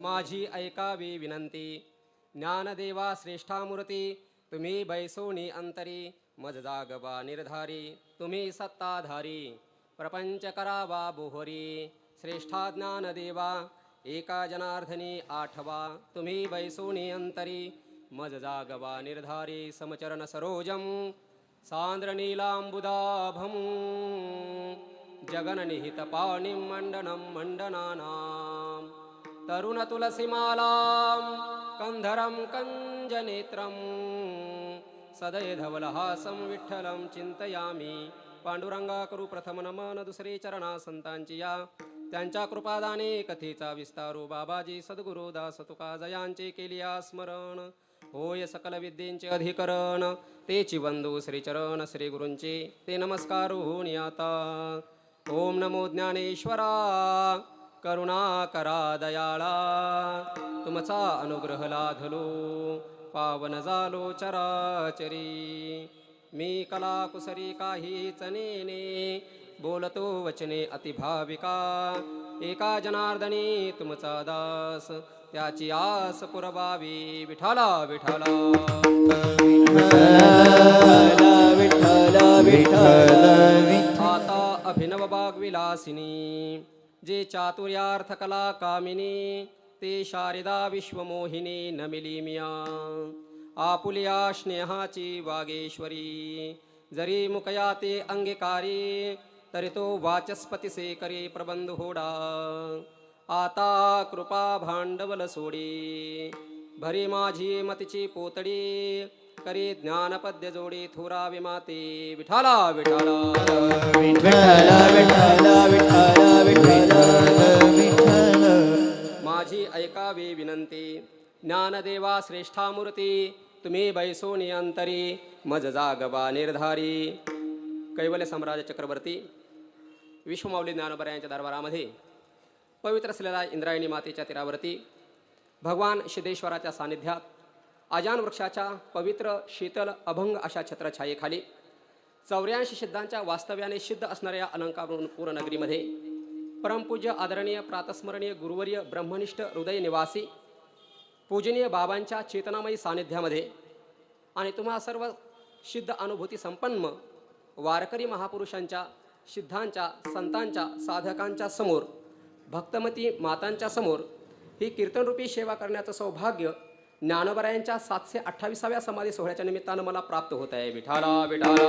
माझी ऐकावी विनंती. ज्ञानदेवा श्रेष्ठामूर्ती, तुम्ही बैसोनी अंतरी, मज जागवा निर्धारी, तुम्ही सत्ताधारी, प्रपंच करावा बोहरी. श्रेष्ठा ज्ञानदेवा, एका जनार्दनी आठवा, तुम्ही बैसोनी अंतरी, मज जागवा निर्धारी. समचरण सरोजम सांद्र नीलांबुदाभम, जगननिहित पाणिं मंडनं मंडनानां. तरुण तुलसीमालां कंधरं कंजनेत्रं, सदय धवलहासं विठ्ठलं चिंतयामी. पांडुरंगा करू प्रथम नमन, दुसरे चरणा संतांची या, त्यांच्या कृपादाने कथेचा विस्तारू. बाबाजी सद्गुरु दास तुका जयांचे केलिया स्मरण, होय सकल विद्येंचे अधिकरण. तेची बंधू श्रीचरण श्री गुरूंचे, ते नमस्कार होऊन आता. ओम नमो ज्ञानेश्वरा, करुणाकरा दयाळा, तुमचा अनुग्रह लाधलो, पावन झालो चराचरी. मी कला कुसरी काहीच नेने, बोलतो वचने अतिभाविका. एका जनार्दनी तुमचा दास, त्याची आस पुरवावी. विठाला विठाला आता अभिनव बागविलासिनी, जे चातुर्यार्थ कला कामिनी, ते शारदा विश्वमोहिनी नमिली मिया. आपुलिया स्नेहाची वागेश्वरी, जरी मुकया ते अंगीकारी, तरी तो वाचस्पती से करे प्रबंध होडा. आता कृपा भांडवल सोडी, भरी माझी मतीची पोतडी, करी ज्ञानपद्य जोडी थोरा विमाते. विठाला विठाला माझी ऐकावी विनंती. ज्ञानदेवा श्रेष्ठामूर्ती, तुम्ही बैसोनी अंतरी, मज जागवा निर्धारी. कैवल्य सम्राट चक्रवर्ती विश्वमाऊली ज्ञानोबा यांच्या दरबारामध्ये पवित्र असलेल्या इंद्रायणी मातेच्या तीरावरती भगवान सिद्धेश्वराच्या सानिध्यात आजान वृक्षाच्या पवित्र शीतल अभंग अशा छत्रछायेखाली 84 सिद्धांच्या वास्तव्याने सिद्ध असणाऱ्या अलंकारपूर नगरीमध्ये परमपूज्य आदरणीय प्रातस्मरणीय गुरुवर्य ब्रह्मनिष्ठ हृदय निवासी पूजनीय बाबांच्या चेतनामयी सानिध्यामध्ये आणि तुम्हा सर्व सिद्ध अनुभूती संपन्न वारकरी महापुरुषांच्या सिद्धांच्या संतांच्या साधकांच्या समोर भक्तमती मातांच्या समोर ही कीर्तनरूपी सेवा करण्याचं सौभाग्य ज्ञानोबरायांच्या 728व्या समाधी सोहळ्याच्या निमित्तानं मला प्राप्त होत आहे. विठाला विठाला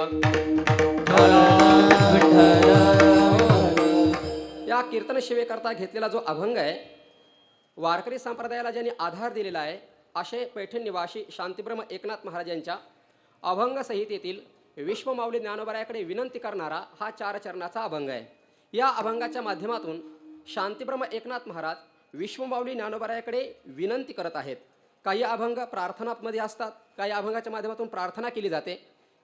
या कीर्तन सेवेकरता घेतलेला जो अभंग आहे, वारकरी संप्रदायाला ज्यांनी आधार दिलेला आहे असे पैठण निवासी शांतीब्रह्म एकनाथ महाराज यांच्या अभंग संहितेतील विश्वमाऊली ज्ञानोबरायाकडे विनंती करणारा हा 4 चरणाचा अभंग आहे. या अभंगाच्या माध्यमातून शांतीब्रह्म एकनाथ महाराज विश्वमाऊली ज्ञानोबरायाकडे विनंती करत आहेत. काही अभंग प्रार्थनामध्ये असतात, काही अभंगाच्या माध्यमातून प्रार्थना केली जाते,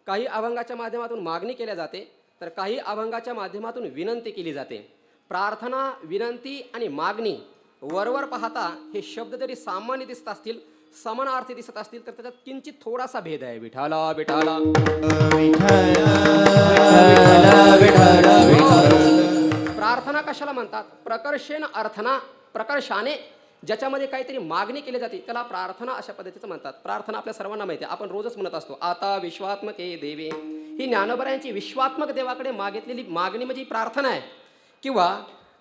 काही अभंगाच्या माध्यमातून मागणी केल्या जाते, तर काही अभंगाच्या माध्यमातून विनंती केली जाते. प्रार्थना, विनंती आणि मागणी वरवर पाहता हे शब्द जरी सामान्य दिसत असतील, समानार्थी दिसत असतील, तर त्याच्यात किंचित थोडासा भेद आहे. विठाला विठाला प्रार्थना कशाला म्हणतात? प्रकर्षेण अर्थना, प्रकर्षाने ज्याच्यामध्ये काहीतरी मागणी केली जाते त्याला प्रार्थना अशा पद्धतीचं म्हणतात. प्रार्थना आपल्या सर्वांना माहिती आहे, आपण रोजच म्हणत असतो, आता विश्वात्मके देवे. ही ज्ञानोबरायांची विश्वात्मक देवाकडे मागितलेली मागणी म्हणजे प्रार्थना आहे. किंवा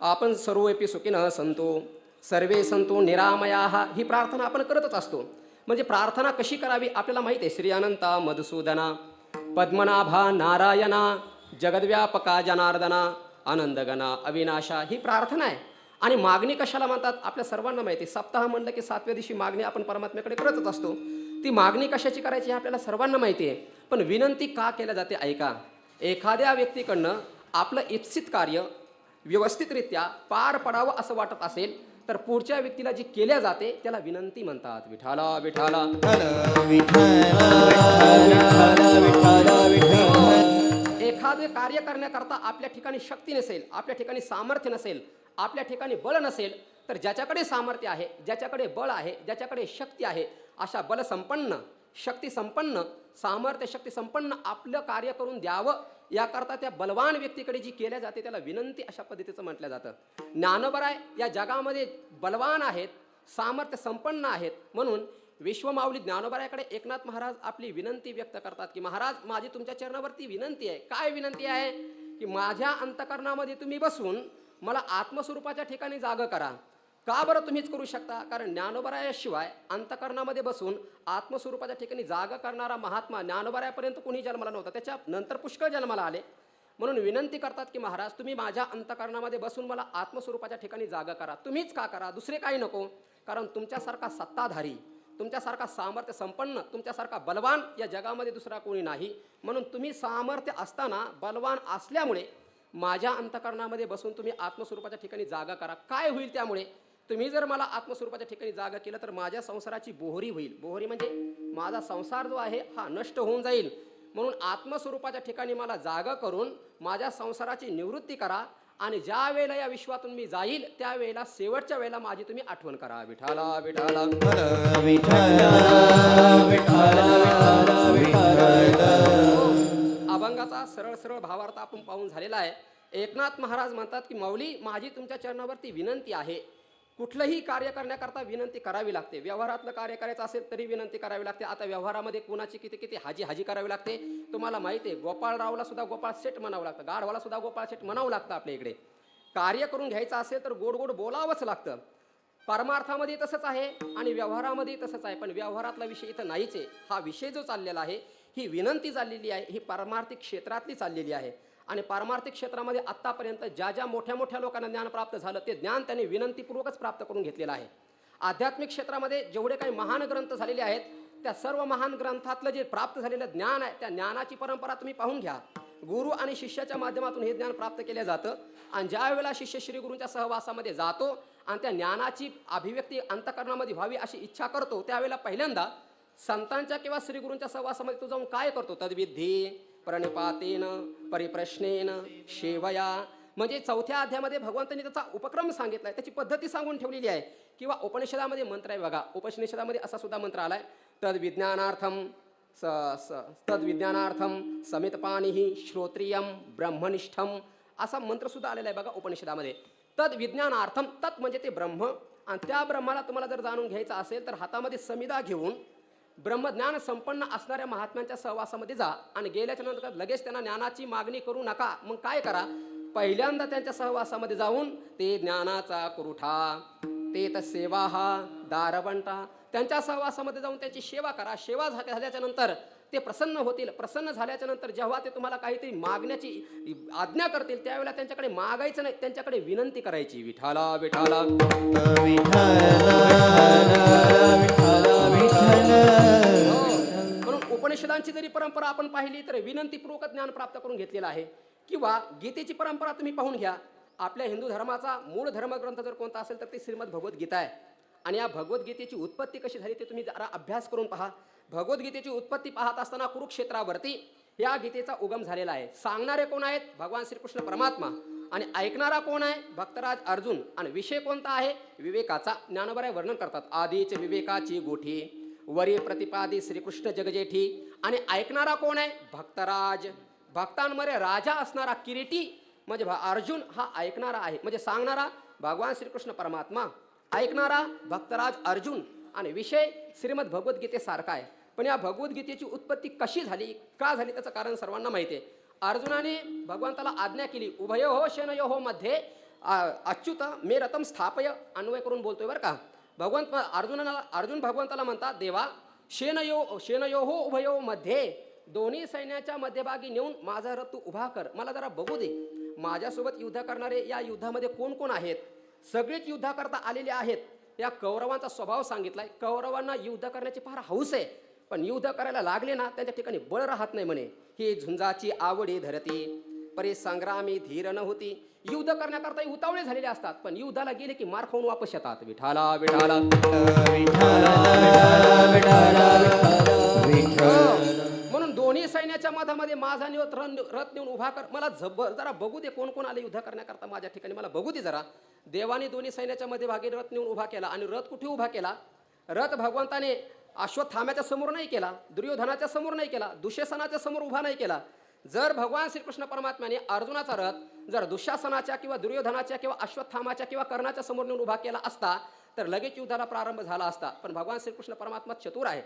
आपण सर्वेपी सुखिनः संतो सर्वे संतो निरामयाः, ही प्रार्थना आपण करतच असतो. म्हणजे प्रार्थना कशी करावी आपल्याला माहिती आहे. श्री अनंता मधुसूदना पद्मनाभा नारायणा जगद्व्यापका जनार्दना आनंदगना अविनाशा, ही प्रार्थना आहे. आणि मागणी कशाला म्हणतात आपल्या सर्वांना माहिती आहे. सप्ताह म्हणलं की 7व्या दिवशी मागणी आपण परमात्म्याकडे करतच असतो. ती मागणी कशाची करायची हे आपल्याला सर्वांना माहिती आहे. पण विनंती का केल्या जाते ऐका. एखाद्या व्यक्तीकडनं आपलं इप्सित कार्य व्यवस्थितरित्या पार पडावं असं वाटत असेल तर पुढच्या व्यक्तीला जी केल्या जाते त्याला विनंती म्हणतात. विठाला विठाला एखादे कार्य करण्याकरता आपल्या ठिकाणी शक्ती नसेल, आपल्या ठिकाणी सामर्थ्य नसेल, आपल्या ठिकाणी बळ नसेल, तर ज्याच्याकडे सामर्थ्य आहे, ज्याच्याकडे बळ आहे, ज्याच्याकडे शक्ती आहे, अशा बलसंपन्न, शक्तिसंपन्न, सामर्थ्य शक्तिसंपन्न आपलं कार्य करून द्यावं याकरता त्या बलवान व्यक्तीकडे जी केल्या जाते त्याला विनंती अशा पद्धतीचं म्हटलं जातं. ज्ञानोबराय या जगामध्ये बलवान आहेत, सामर्थ्य संपन्न आहेत. म्हणून विश्वमाऊली ज्ञानोबाऱ्याकडे एकनाथ महाराज आपली विनंती व्यक्त करतात की महाराज, माझी तुमच्या चरणावरती विनंती आहे. काय विनंती आहे? की माझ्या अंतकरणामध्ये तुम्ही बसून मला आत्मस्वरूपाच्या ठिकाणी जागं करा. का बरं तुम्हीच करू शकता? कारण ज्ञानोबारायाशिवाय अंतकरणामध्ये बसून आत्मस्वरूपाच्या ठिकाणी जागा करणारा महात्मा ज्ञानोबारायापर्यंत कोणी जन्माला नव्हता. त्याच्या नंतर पुष्कळ जन्माला आले. म्हणून विनंती करतात की महाराज, तुम्ही माझ्या अंतकरणामध्ये बसून मला आत्मस्वरूपाच्या ठिकाणी जागा करा. तुम्हीच का करा, दुसरे काही नको. कारण तुमच्यासारखा सत्ताधारी, तुमच्यासारखा सामर्थ्य संपन्न, तुमच्यासारखा बलवान या जगामध्ये दुसरा कोणी नाही. म्हणून तुम्ही सामर्थ्य असताना बलवान असल्यामुळे माझ्या अंतकरणामध्ये बसून तुम्ही आत्मस्वरूपाच्या ठिकाणी जागा करा. काय होईल त्यामुळे? तुम्ही जर मला आत्मस्वरूपाच्या ठिकाणी जागा केलं तर माझ्या संसाराची बोहरी होईल. बोहरी म्हणजे माझा संसार जो आहे हा नष्ट होऊन जाईल. म्हणून आत्मस्वरूपाच्या ठिकाणी मला जागा करून माझ्या संसाराची निवृत्ती करा. आणि ज्या वेळेला या विश्वातून मी जाईल त्यावेळेला शेवटच्या वेळेला माझी तुम्ही आठवण करा. विठाला विठाला अभंगाचा सरळ सरळ भावार्थ आपण पाहून झालेला आहे. एकनाथ महाराज म्हणतात की माऊली, माझी तुमच्या चरणावरती विनंती आहे. कुठलंही कार्य करण्याकरता विनंती करावी लागते. व्यवहारातलं कार्य करायचं असेल तरी विनंती करावी लागते. आता व्यवहारामध्ये कोणाची किती किती हाजी हाजी करावी लागते तुम्हाला माहिती आहे. गोपाळरावला सुद्धा गोपाळ सेठ म्हणावं लागतं, गाढवाला सुद्धा गोपाळ सेठ म्हणावं लागतं. आपल्या इकडे कार्य करून घ्यायचं असेल तर गोड गोड बोलावंच लागतं. परमार्थामध्ये तसंच आहे आणि व्यवहारामध्ये तसंच आहे. पण व्यवहारातला विषय इथं नाहीच आहे. हा विषय जो चाललेला आहे, ही विनंती चाललेली आहे, ही पारमार्थिक क्षेत्रातली चाललेली आहे. आणि पारमार्थिक क्षेत्रामध्ये आत्तापर्यंत ज्या ज्या मोठ्या मोठ्या लोकांना ज्ञान प्राप्त झालं ते ज्ञान त्यांनी विनंतीपूर्वकच प्राप्त करून घेतलेलं आहे. आध्यात्मिक क्षेत्रामध्ये जेवढे काही महान ग्रंथ झालेले आहेत त्या सर्व महान ग्रंथातलं जे प्राप्त झालेलं ज्ञान आहे त्या ज्ञानाची परंपरा तुम्ही पाहून घ्या. गुरु आणि शिष्याच्या माध्यमातून हे ज्ञान प्राप्त केलं जातं. आणि ज्या वेळेला शिष्य श्री गुरूंच्या सहवासामध्ये जातो आणि त्या ज्ञानाची अभिव्यक्ती अंतकरणामध्ये व्हावी अशी इच्छा करतो, त्यावेळेला पहिल्यांदा संतांच्या किंवा श्रीगुरूंच्या सहवासामध्ये तो जाऊन काय करतो? तद्विधी प्रणिपातेन परिप्रश्नेन शेवया. म्हणजे चौथ्या अध्यायामध्ये भगवंतांनी त्याचा उपक्रम सांगितलाय, त्याची पद्धती सांगून ठेवलेली आहे. किंवा उपनिषदामध्ये मंत्र आहे बघा, उपनिषदामध्ये असा सुद्धा मंत्र आलाय, तद्विज्ञानार्थम समितपाणिः श्रोत्रियम ब्रह्मनिष्ठम. असा मंत्र सुद्धा आलेला आहे बघा उपनिषदामध्ये. तद्विज्ञानार्थम, तत् म्हणजे ते ब्रह्म, आणि त्या ब्रह्माला तुम्हाला जर जाणून घ्यायचं असेल तर हातामध्ये समिधा घेऊन ब्रह्मज्ञान संपन्न असणाऱ्या महात्म्यांच्या सहवासामध्ये जा. आणि गेल्याच्या नंतर लगेच त्यांना ज्ञानाची मागणी करू नका. मग काय करा? पहिल्यांदा त्यांच्या सहवासामध्ये जाऊन ते ज्ञानाचा कुरुठा, ते तर सेवा हा दारवंटा, त्यांच्या सहवासामध्ये जाऊन त्यांची सेवा करा. सेवा झाल्याच्या नंतर ते प्रसन्न होतील. प्रसन्न झाल्याच्या नंतर जेव्हा ते तुम्हाला काहीतरी मागण्याची आज्ञा करतील त्यावेळेला त्यांच्याकडे मागायचं नाही, त्यांच्याकडे विनंती करायची. विठाला विठाला म्हणून उपनिषदांची जरी परंपरा आपण पाहिली तर विनंतीपूर्वक ज्ञान प्राप्त करून घेतलेलं आहे. किंवा गीतेची परंपरा तुम्ही पाहून घ्या. आपल्या हिंदू धर्माचा मूळ धर्मग्रंथ जर कोणता असेल तर ते श्रीमद भगवद्गीता आहे. आणि या भगवद्गीतेची उत्पत्ती कशी झाली ते तुम्ही जरा अभ्यास करून पहा. भगवद्गीतेची उत्पत्ती पाहत असताना कुरुक्षेत्रावरती या गीतेचा उगम झालेला आहे. सांगणारे कोण आहेत? भगवान श्रीकृष्ण परमात्मा. आणि ऐकणारा कोण आहे? भक्तराज अर्जुन. आणि विषय कोणता आहे? विवेकाचा. ज्ञानोबा वर्णन करतात, आधीच विवेकाची गोठी वरी प्रतिपादी श्रीकृष्ण जगजेठी. आणि ऐकणारा कोण आहे? भक्तराज. भक्तांमध्ये राजा असणारा किरीटी म्हणजे अर्जुन हा ऐकणारा आहे. म्हणजे सांगणारा भगवान श्रीकृष्ण परमात्मा, ऐकणारा भक्तराज अर्जुन. आणि विषय श्रीमद भगवद्गीतेसारखा आहे. पण या भगवद्गीतेची उत्पत्ती कशी झाली, का झाली, त्याचं कारण सर्वांना माहिती आहे. अर्जुनाने भगवंताला आज्ञा केली, उभयोः शनयोः मध्ये अच्युत मे रथम स्थापय. अन्वय करून बोलतोय बरं का. अर्जुन भगवंताला म्हणतात, देवा शेनयोः उभयोः मध्ये, दोन्ही सैन्याच्या मध्यभागी नेऊन माझा रथ तू उभा कर, मला जरा बघू दे. माझ्यासोबत युद्ध करणारे या युद्धामध्ये कोण कोण आहेत? सगळेच युद्ध करता आलेले आहेत. या कौरवांचा स्वभाव सांगितलाय. कौरवांना युद्ध करण्याची फार हौस आहे, पण युद्ध करायला लागले ना त्यांच्या ठिकाणी बळ राहत नाही म्हणे. ही झुंजाची आवडी धरती परे संग्रामी धीर न होती. युद्ध करण्याकरता उतावळे झालेले असतात, पण युद्धाला गेले की मार खाऊन वापस येतात. विठाला विठाला म्हणून दोन्ही सैन्याच्या मधामध्ये माझा रथ नेऊन उभा कर, मला जरा बघू दे कोण कोण आले युद्ध करण्याकरता माझ्या ठिकाणी, मला बघू दे जरा. देवाने दोन्ही सैन्याच्या मध्यभागी रथ नेऊन उभा केला. आणि रथ कुठे उभा केला? रथ भगवंताने अश्वत्थाम्याच्या समोर नाही केला, दुर्योधनाच्या समोर नाही केला, दुःशासनाच्या समोर उभा नाही केला. जर भगवान श्रीकृष्ण परमात्म्याने अर्जुनाचा रथ जर दुःशासनाच्या किंवा दुर्योधनाच्या किंवा अश्वत्थामाच्या किंवा कर्णाच्या समोर नेऊन उभा केला असता तर लगेच युद्धाला प्रारंभ झाला असता. पण भगवान श्रीकृष्ण परमात्मा चतुर आहे.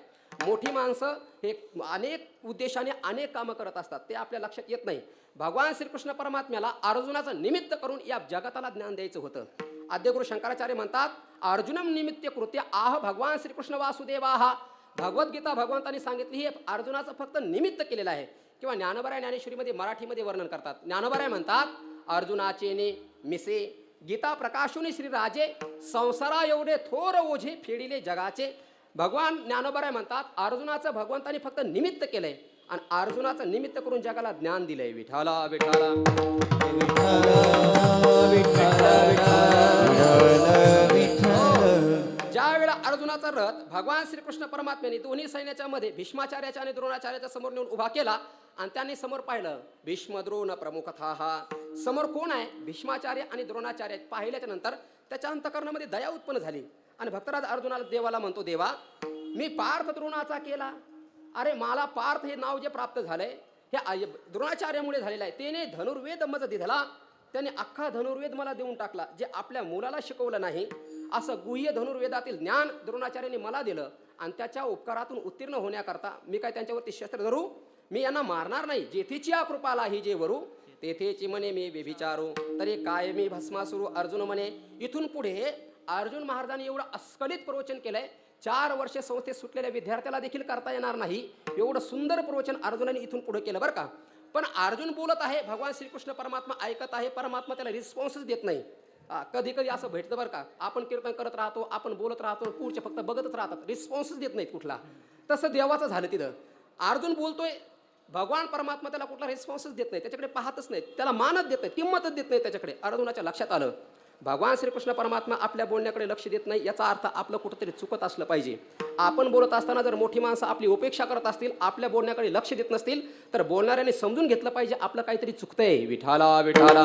मोठी माणसं हे अनेक उद्देशाने अनेक कामं करत असतात, ते आपल्या लक्षात येत नाही. भगवान श्रीकृष्ण परमात्म्याला अर्जुनाचं निमित्त करून या जगताला ज्ञान द्यायचं होतं. आद्यगुरु शंकराचार्य म्हणतात, अर्जुनम निमित्त कृत्य आह भगवान श्रीकृष्ण वासुदेवाहा. भगवद्गीता भगवंतांनी सांगितली, हे अर्जुनाचं फक्त निमित्त केलेलं आहे. किंवा ज्ञानोबराय ज्ञानेश्वरीमध्ये मराठीमध्ये वर्णन करतात. ज्ञानोबराय म्हणतात, अर्जुनाचे ने मिसे गीता प्रकाशुनी श्री राजे, संसारा एवढे थोर ओझे फेडिले जगाचे. भगवान ज्ञानोबराय म्हणतात, अर्जुनाचं भगवंतांनी फक्त निमित्त केलंय आणि अर्जुनाचं निमित्त करून जगाला ज्ञान दिलंय. विठाला विठाला ज्या वेळा अर्जुनाचा रथ भगवान श्रीकृष्ण परमात्म्याने दोन्ही सैन्याच्या मध्ये भीष्माचार्याच्या आणि द्रोणाचार्याच्या समोर नेऊन उभा केला आणि त्यांनी समोर पाहिलं, भीष्म द्रोण प्रमुखतः. समोर कोण आहे? भीष्माचार्य आणि द्रोणाचार्य. पाहिल्याच्या नंतर त्याच्या अंतःकरणामध्ये दया उत्पन्न झाली आणि भक्तराज अर्जुनाला देवाला म्हणतो, देवा मी पार्थ द्रोणाचा केला. अरे मला पार्थ हे नाव जे प्राप्त झालंय हे द्रोणाचार्यामुळे झालेलं आहे. त्याने धनुर्वेद मज दिधला, त्याने अख्खा धनुर्वेद मला देऊन टाकला. जे आपल्या मुलाला शिकवलं नाही असं गुह्य धनुर्वेदातील ज्ञान द्रोणाचार्याने मला दिलं आणि त्याच्या उपकारातून उत्तीर्ण होण्याकरता मी काय त्यांच्यावरती शस्त्र धरू? मी यांना मारणार नाही. जेथेची कृपाला ही जे वरू तेथेची म्हणे मी व्यभिचारू, तरी काय मी भस्मासुरू. अर्जुन म्हणे. इथून पुढे अर्जुन महाराजांनी एवढं अस्खलित प्रवचन केलंय, 4 वर्षे संस्थेत सुटलेल्या विद्यार्थ्याला देखील करता येणार नाही एवढं सुंदर प्रवचन अर्जुनाने इथून पुढे केलं बरं का. पण अर्जुन बोलत आहे, भगवान श्रीकृष्ण परमात्मा ऐकत आहे, परमात्मा त्याला रिस्पॉन्सच देत नाही. कधी कधी असं भेटतं बरं का, आपण कीर्तन करत राहतो, आपण बोलत राहतो, पुढचे फक्त बघतच राहतात, रिस्पॉन्सच देत नाहीत कुठला. तसं देवाचं झालं तिथं. अर्जुन बोलतोय, भगवान परमात्मा त्याला कुठला रिस्पॉन्सच देत नाही, त्याच्याकडे पाहतच नाही, त्याला मानच देत नाही, किंमतच देत नाही त्याच्याकडे. अर्जुनाच्या लक्षात आलं, भगवान श्रीकृष्ण परमात्मा आपल्या बोलण्याकडे लक्ष देत नाही, याचा अर्थ आपलं कुठंतरी चुकत असलं पाहिजे. आपण बोलत असताना जर मोठी माणसं आपली उपेक्षा करत असतील, आपल्या बोलण्याकडे लक्ष देत नसतील, तर बोलणाऱ्याने समजून घेतलं पाहिजे आपलं काहीतरी चुकतंय. विठाला विठाला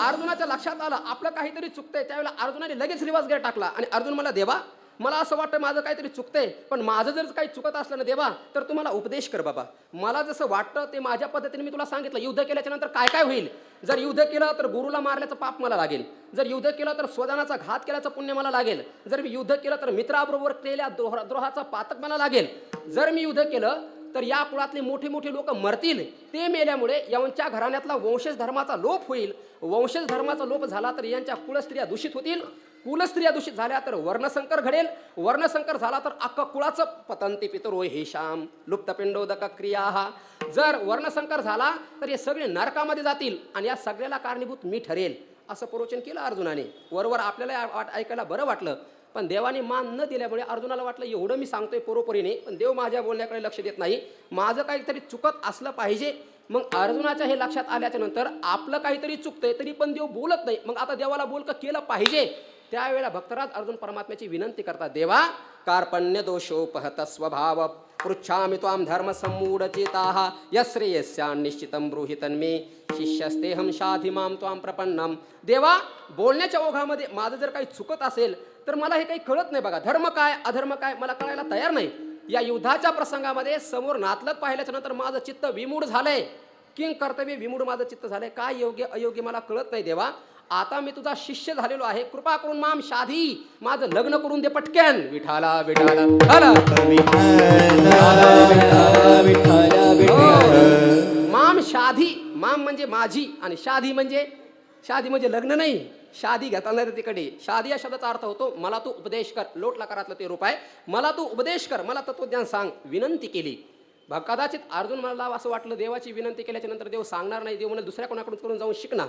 अर्जुनाच्या लक्षात आलं आपलं काहीतरी चुकतंय. त्यावेळेला अर्जुनाने लगेच रिवाज गेअर टाकला आणि अर्जुन मला, देवा मला असं वाटतं माझं काहीतरी चुकतंय, पण माझं जर काही चुकत असलं ना देवा, तर तू मला उपदेश कर बाबा. मला जसं वाटतं ते माझ्या पद्धतीने मी तुला सांगितलं. युद्ध केल्याच्या नंतर काय काय होईल? जर युद्ध केलं तर गुरुला मारल्याचं पाप मला लागेल, जर युद्ध केलं तर स्वजनाचा घात केल्याचं पुण्य मला लागेल, जर मी युद्ध केलं तर मित्राबरोबर केलेल्या द्रोहाचा पातक मला लागेल, जर मी युद्ध केलं तर या कुळातले मोठे मोठे लोक मरतील, ते मेल्यामुळे यांच्या घराण्यातला वंशज धर्माचा लोप होईल, वंशज धर्माचा लोप झाला तर यांच्या कुलस्त्रिया दूषित होतील, कुलस्त्रिया दूषित झाल्या तर वर्णसंकर घडेल, वर्णसंकर झाला तर अख्खा कुळाचं पतंती पितरो हे श्याम लुप्तपिंडोदक क्रिया. जर वर्णसंकर झाला तर हे सगळे नरकामध्ये जातील आणि या सगळ्याला कारणीभूत मी ठरेल, असं प्रवचन केलं अर्जुनाने. वरवर आपल्याला ऐकायला बरं वाटलं, पण देवाने मान न दिल्यामुळे अर्जुनाला वाटलं एवढं मी सांगतोय परोपरीने, पण देव माझ्या बोलण्याकडे लक्ष देत नाही, माझं काहीतरी चुकत असलं पाहिजे. मग अर्जुनाच्या हे लक्षात आल्याच्या नंतर आपलं काहीतरी चुकतंय तरी पण देव बोलत नाही, मग आता देवाला बोलकं केलं पाहिजे. त्यावेळेला भक्तराज अर्जुन परमात्म्याची विनंती करतात, देवा कार्पण्य दोषोपहत स्वभाव पृच्छामि त्वां धर्म सम्मूढ चेताः यश्रेयस्या निश्चितं ब्रूहि तन्मे शिष्यस्तेहं शाधि मां त्वां प्रपन्नम. देवा बोलण्याच्या ओघामध्ये माझं जर काही चुकत असेल तर मला हे काही कळत नाही बघा, धर्म काय अधर्म काय मला कळायला तयार नाही. या युद्धाच्या प्रसंगामध्ये समोर नातलग पाहिल्याच्या नंतर माझं चित्त विमूढ झालंय, किंग कर्तव्य विमूढ माझं चित्त झालंय, काय योग्य अयोग्य मला कळत नाही. देवा आता मी तुझा शिष्य झालेलो आहे, कृपा करून माम शाधी, माझं लग्न करून दे पटकन. विठाला विठाला माम शाधी, माम म्हणजे माझी आणि शाधी म्हणजे लग्न नाही, शादी घेताना तिकडे शादी या शब्दाचा अर्थ होतो मला तू उपदेश कर. लोट लकारातलं ते रूप आहे, मला तू उपदेश कर, मला तत्वज्ञान सांग, विनंती केली. कदाचित अर्जुन मला असं वाटलं देवाची विनंती केल्याच्या नंतर देव सांगणार नाही, देव म्हणजे दुसऱ्या कोणाकडून करून जाऊन शिकणार.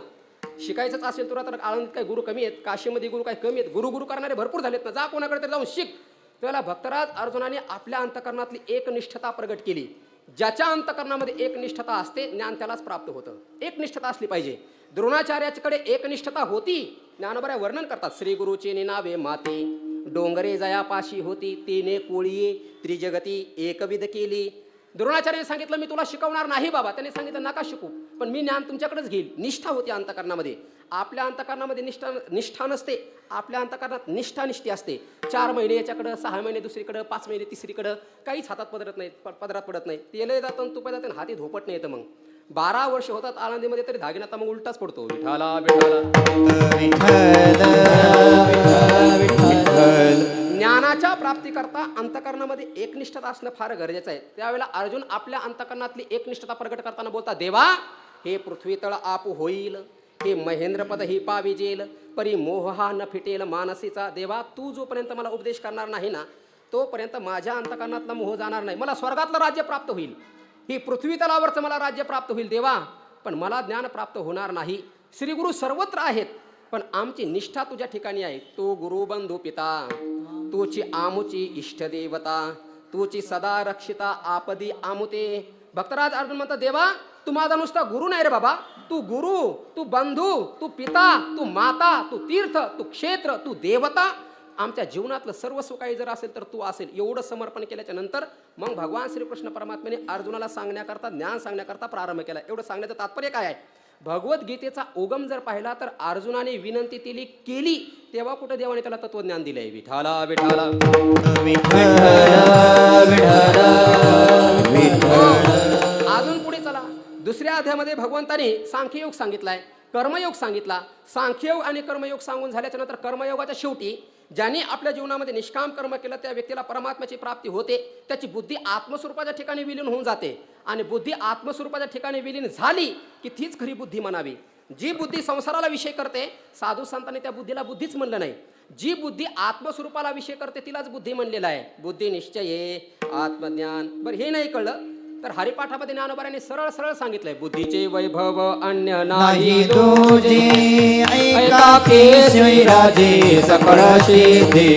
शिकायचंच असेल तुला तर आळंदीत काही गुरु कमी आहेत, काशीमध्ये गुरु काही कमी आहेत, गुरु करणारे भरपूर झालेत ना, जा कोणाकडे तर जाऊन शिक. त्याला भक्तराज अर्जुनाने आपल्या अंतकरणातली एकनिष्ठता प्रगट केली. ज्याच्या अंतकरणामध्ये एकनिष्ठता असते ज्ञान त्यालाच प्राप्त होतं. एकनिष्ठता असली पाहिजे. द्रोणाचार्याकडे एकनिष्ठता होती. ज्ञानोबराय वर्णन करतात, श्री गुरुचे निनावे माते डोंगरे जयापाशी होती, तेने कोळीये त्रिजगती एकविध केली. द्रोणाचार्याने सांगितलं मी तुला शिकवणार नाही बाबा, त्याने सांगितलं नका शिकू, पण मी ज्ञान तुमच्याकडेच घेईल. निष्ठा होती अंतकरणामध्ये. आपल्या अंतकरणामध्ये निष्ठा नसते, आपल्या अंतकरणात निष्ठी असते. 4 महिने याच्याकडं, 6 महिने दुसरीकडं, 5 महिने तिसरीकडं, काहीच हातात पदरात पडत नाही. तेलही जातं तुपाय जातं, हाती धोपट नाही येतं. 12 वर्ष होतात आळंदीमध्ये तरी धागिनाता मग उलटाच पडतो. विठाला विठाला. ज्ञानाच्या प्राप्तीकरता अंतकरणामध्ये एकनिष्ठता असणं फार गरजेचं आहे. त्यावेळेला अर्जुन आपल्या अंतकरणातली एकनिष्ठता प्रगट करताना बोलता, देवा हे पृथ्वी तळ आप होईल, हे महेंद्रपद ही पाविजेल, परी मोह हा न फिटेल मानसीचा. देवा तू जोपर्यंत मला उपदेश करणार नाही ना तोपर्यंत माझ्या अंतकरणातला मोह जाणार नाही. मला स्वर्गातलं राज्य प्राप्त होईल, ही पृथ्वी तलावरचं मला राज्य प्राप्त होईल देवा, पण मला ज्ञान प्राप्त होणार नाही. श्री गुरु सर्वत्र आहेत पण आमची निष्ठा तुझ्या ठिकाणी आहे. तू गुरु बंधू पिता, तूची आमुची इष्टदेवता, तूची सदा रक्षिता आपदी आमुते. भक्तराज अर्जुन म्हणतात, देवा तू माझा नुसता गुरु नाही रे बाबा, तू गुरु, तू बंधू, तू पिता, तू माता, तू तीर्थ, तू क्षेत्र, तू देवता. आमच्या जीवनातलं सर्वस्व काही जर असेल तर तू असेल. एवढं समर्पण केल्याच्या नंतर मग भगवान श्रीकृष्ण परमात्म्याने अर्जुनाला सांगण्याकरता, ज्ञान सांगण्याकरता प्रारंभ केला. एवढं सांगण्याचं तात्पर्य काय आहे? भगवद्गीतेचा उगम जर पाहिला तर अर्जुनाने विनंती केली तेव्हा कुठे देवाने त्याला तत्वज्ञान दिलंय. विठाला विठाला. अजून पुढे चला, दुसऱ्या अध्यायामध्ये भगवंताने सांख्ययोग सांगितलाय, कर्मयोग सांगितला. सांख्ययोग आणि कर्मयोग सांगून झाल्याच्या नंतर कर्मयोगाच्या शेवटी ज्यांनी आपल्या जीवनामध्ये निष्काम कर्म केलं त्या व्यक्तीला परमात्म्याची प्राप्ती होते. त्याची बुद्धी आत्मस्वरूपाच्या ठिकाणी विलीन होऊन जाते आणि बुद्धी आत्मस्वरूपाच्या ठिकाणी विलीन झाली की तीच खरी बुद्धी म्हणावी. जी बुद्धी संसाराला विषय करते साधू संतांनी त्या बुद्धीला बुद्धीच म्हणलं नाही. जी बुद्धी आत्मस्वरूपाला विषय करते तिलाच बुद्धी म्हणलेला आहे. बुद्धी निश्चय आत्मज्ञान. बरं हे नाही कळलं तर हरिपाठामध्ये ज्ञानोबारांनी सरळ सरळ सांगितलंय, बुद्धीचे वैभव अन्य नाही तुझे ऐका केशवी राजे सकळ सिद्धी,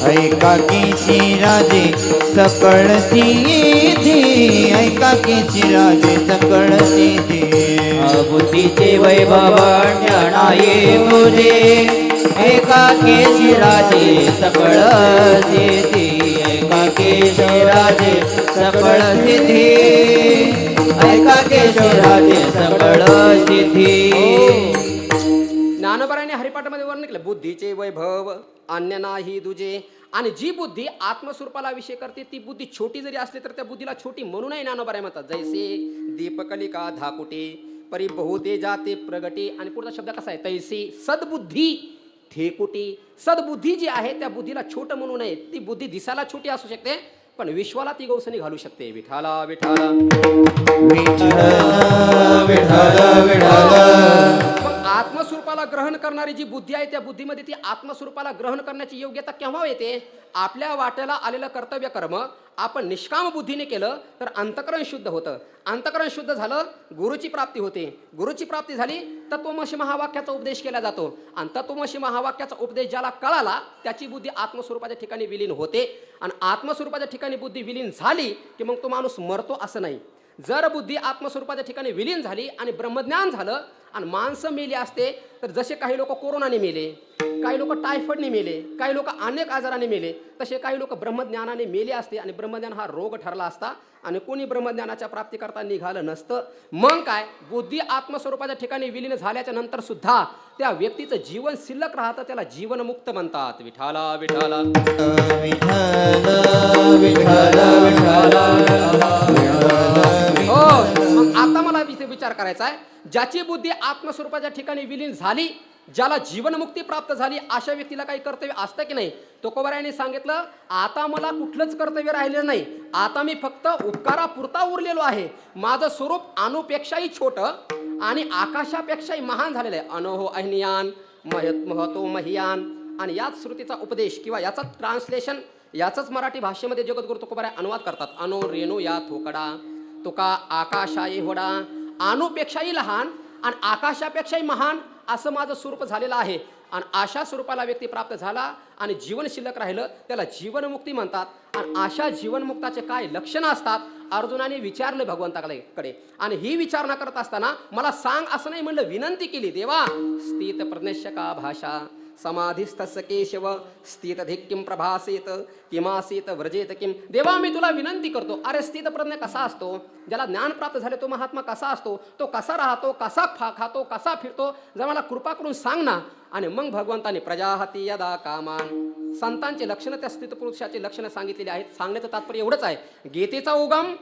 ऐका केशी राजे सकळ सिद्धी, ऐका केशी राजे सकळ सिद्धी. बुद्धीचे वैभव अन्य नाही तुझे, ऐका केशी राजे सकळ सिद्धी, ऐका केशी राजे सकळ सिद्धी, ऐका केशवराजे सकळ सिद्धी. ज्ञानोबारांनी हरिपाठामध्ये वर्णन केलं, बुद्धीचे वैभव अन्य नाही दुजे. आणि जी बुद्धी आत्मस्वरूपाला विषय करते ती बुद्धी छोटी जरी असली तर त्या बुद्धीला छोटी म्हणूनही ज्ञानोबाराय म्हणतात. जैसे दीपकलिका धाकुटे परी बहुते जाते प्रगटी. आणि पुढचा शब्द कसा आहे, तैसी सद्बुद्धी ठेकुटी. सद्बुद्धी जी आहे त्या बुद्धीला छोट म्हणू नये. ती बुद्धी दिसायला छोटी असू शकते पण विश्वाला ती गौसनी घालू शकते. विठाला विठाला. मग आत्मस्वरूपाला ग्रहण करणारी जी बुद्धी आहे त्या बुद्धीमध्ये ती आत्मस्वरूपाला ग्रहण करण्याची योग्यता केव्हा येते? आपल्या वाट्याला आलेलं कर्तव्य कर्म आपण निष्काम बुद्धीने केलं तर अंतकरण शुद्ध होतं. अंतकरण शुद्ध झालं गुरुची प्राप्ती होते. गुरुची प्राप्ती झाली तत्वमसी महावाक्याचा उपदेश केला जातो आणि तत्वमसी महावाक्याचा उपदेश ज्याला कळाला त्याची बुद्धी आत्मस्वरूपाच्या ठिकाणी विलीन होते. आणि आत्मस्वरूपाच्या ठिकाणी बुद्धी विलीन झाली की मग तो माणूस मरतो असं नाही. जर बुद्धी आत्मस्वरूपाच्या ठिकाणी विलीन झाली आणि ब्रह्मज्ञान झालं आणि माणसं मेली असते तर जसे काही लोक कोरोनाने मेले, काही लोक टायफॉइडने मेले, काही लोक अनेक आजाराने मेले, तसे काही लोक ब्रह्मज्ञानाने मेले असते आणि ब्रह्मज्ञान हा रोग ठरला असता आणि कोणी ब्रह्मज्ञानाच्या प्राप्तीकरता निघालं नसतं. मग काय, बुद्धी आत्मस्वरूपाच्या ठिकाणी विलीन झाल्याच्या नंतर सुद्धा त्या व्यक्तीचं जीवन शिल्लक राहतं, त्याला जीवनमुक्त म्हणतात. विठाला विठाला. हो, मग आता मला विचार करायचा आहे, ज्याची बुद्धी आत्मस्वरूपाच्या ठिकाणी विलीन झाली, ज्याला जीवनमुक्ती प्राप्त झाली, अशा व्यक्तीला काही कर्तव्य असतं की नाही? तुकोबारायांनी सांगितलं, आता मला कुठलंच कर्तव्य राहिलेलं नाही. आता मी फक्त उपकारापुरता उरलेलो आहे. माझं स्वरूप अणुपेक्षाही छोटं आणि आकाशापेक्षाही महान झालेलं आहे. अनोहो अहिनियान महतो महियान. आणि याच श्रुतीचा उपदेश किंवा याचं ट्रान्सलेशन, याचंच मराठी भाषेमध्ये जगद्गुरु तुकोबाराय अनुवाद करतात. अनो रेणू या थोकडा तुका आकाशाई होडा. अणुपेक्षाही लहान आणि आकाशापेक्षाही महान असं माझं स्वरूप झालेलं आहे. आणि अशा स्वरूपाला व्यक्ती प्राप्त झाला आणि जीवन शिल्लक राहिलं त्याला जीवनमुक्ती म्हणतात. आणि अशा जीवनमुक्ताचे काय लक्षणं असतात अर्जुनाने विचारलं भगवंताकडे. आणि ही विचारणा करत असताना मला सांग असं नाही म्हणलं, विनंती केली, देवा स्थित प्रज्ञस्य का भाषा समाधिस्थस केशव स्थितधिक किम प्रभासेत किमासीत व्रजेत किम. देवा मी तुला विनंती करतो, अरे स्थितप्रज्ञ कसा असतो? ज्याला ज्ञान प्राप्त झाले तो महात्मा कसा असतो? तो कसा राहतो, कसा खातो, कसा फिरतो? जर मला कृपा करून सांग ना. आणि मग भगवंताने प्रजाहती यदा कामान, संतांचे लक्षणं त्या स्थितपुरुषाचे लक्षणं सांगितलेली आहेत. सांगण्याचं तात्पर्य एवढंच आहे, गीतेचा उगम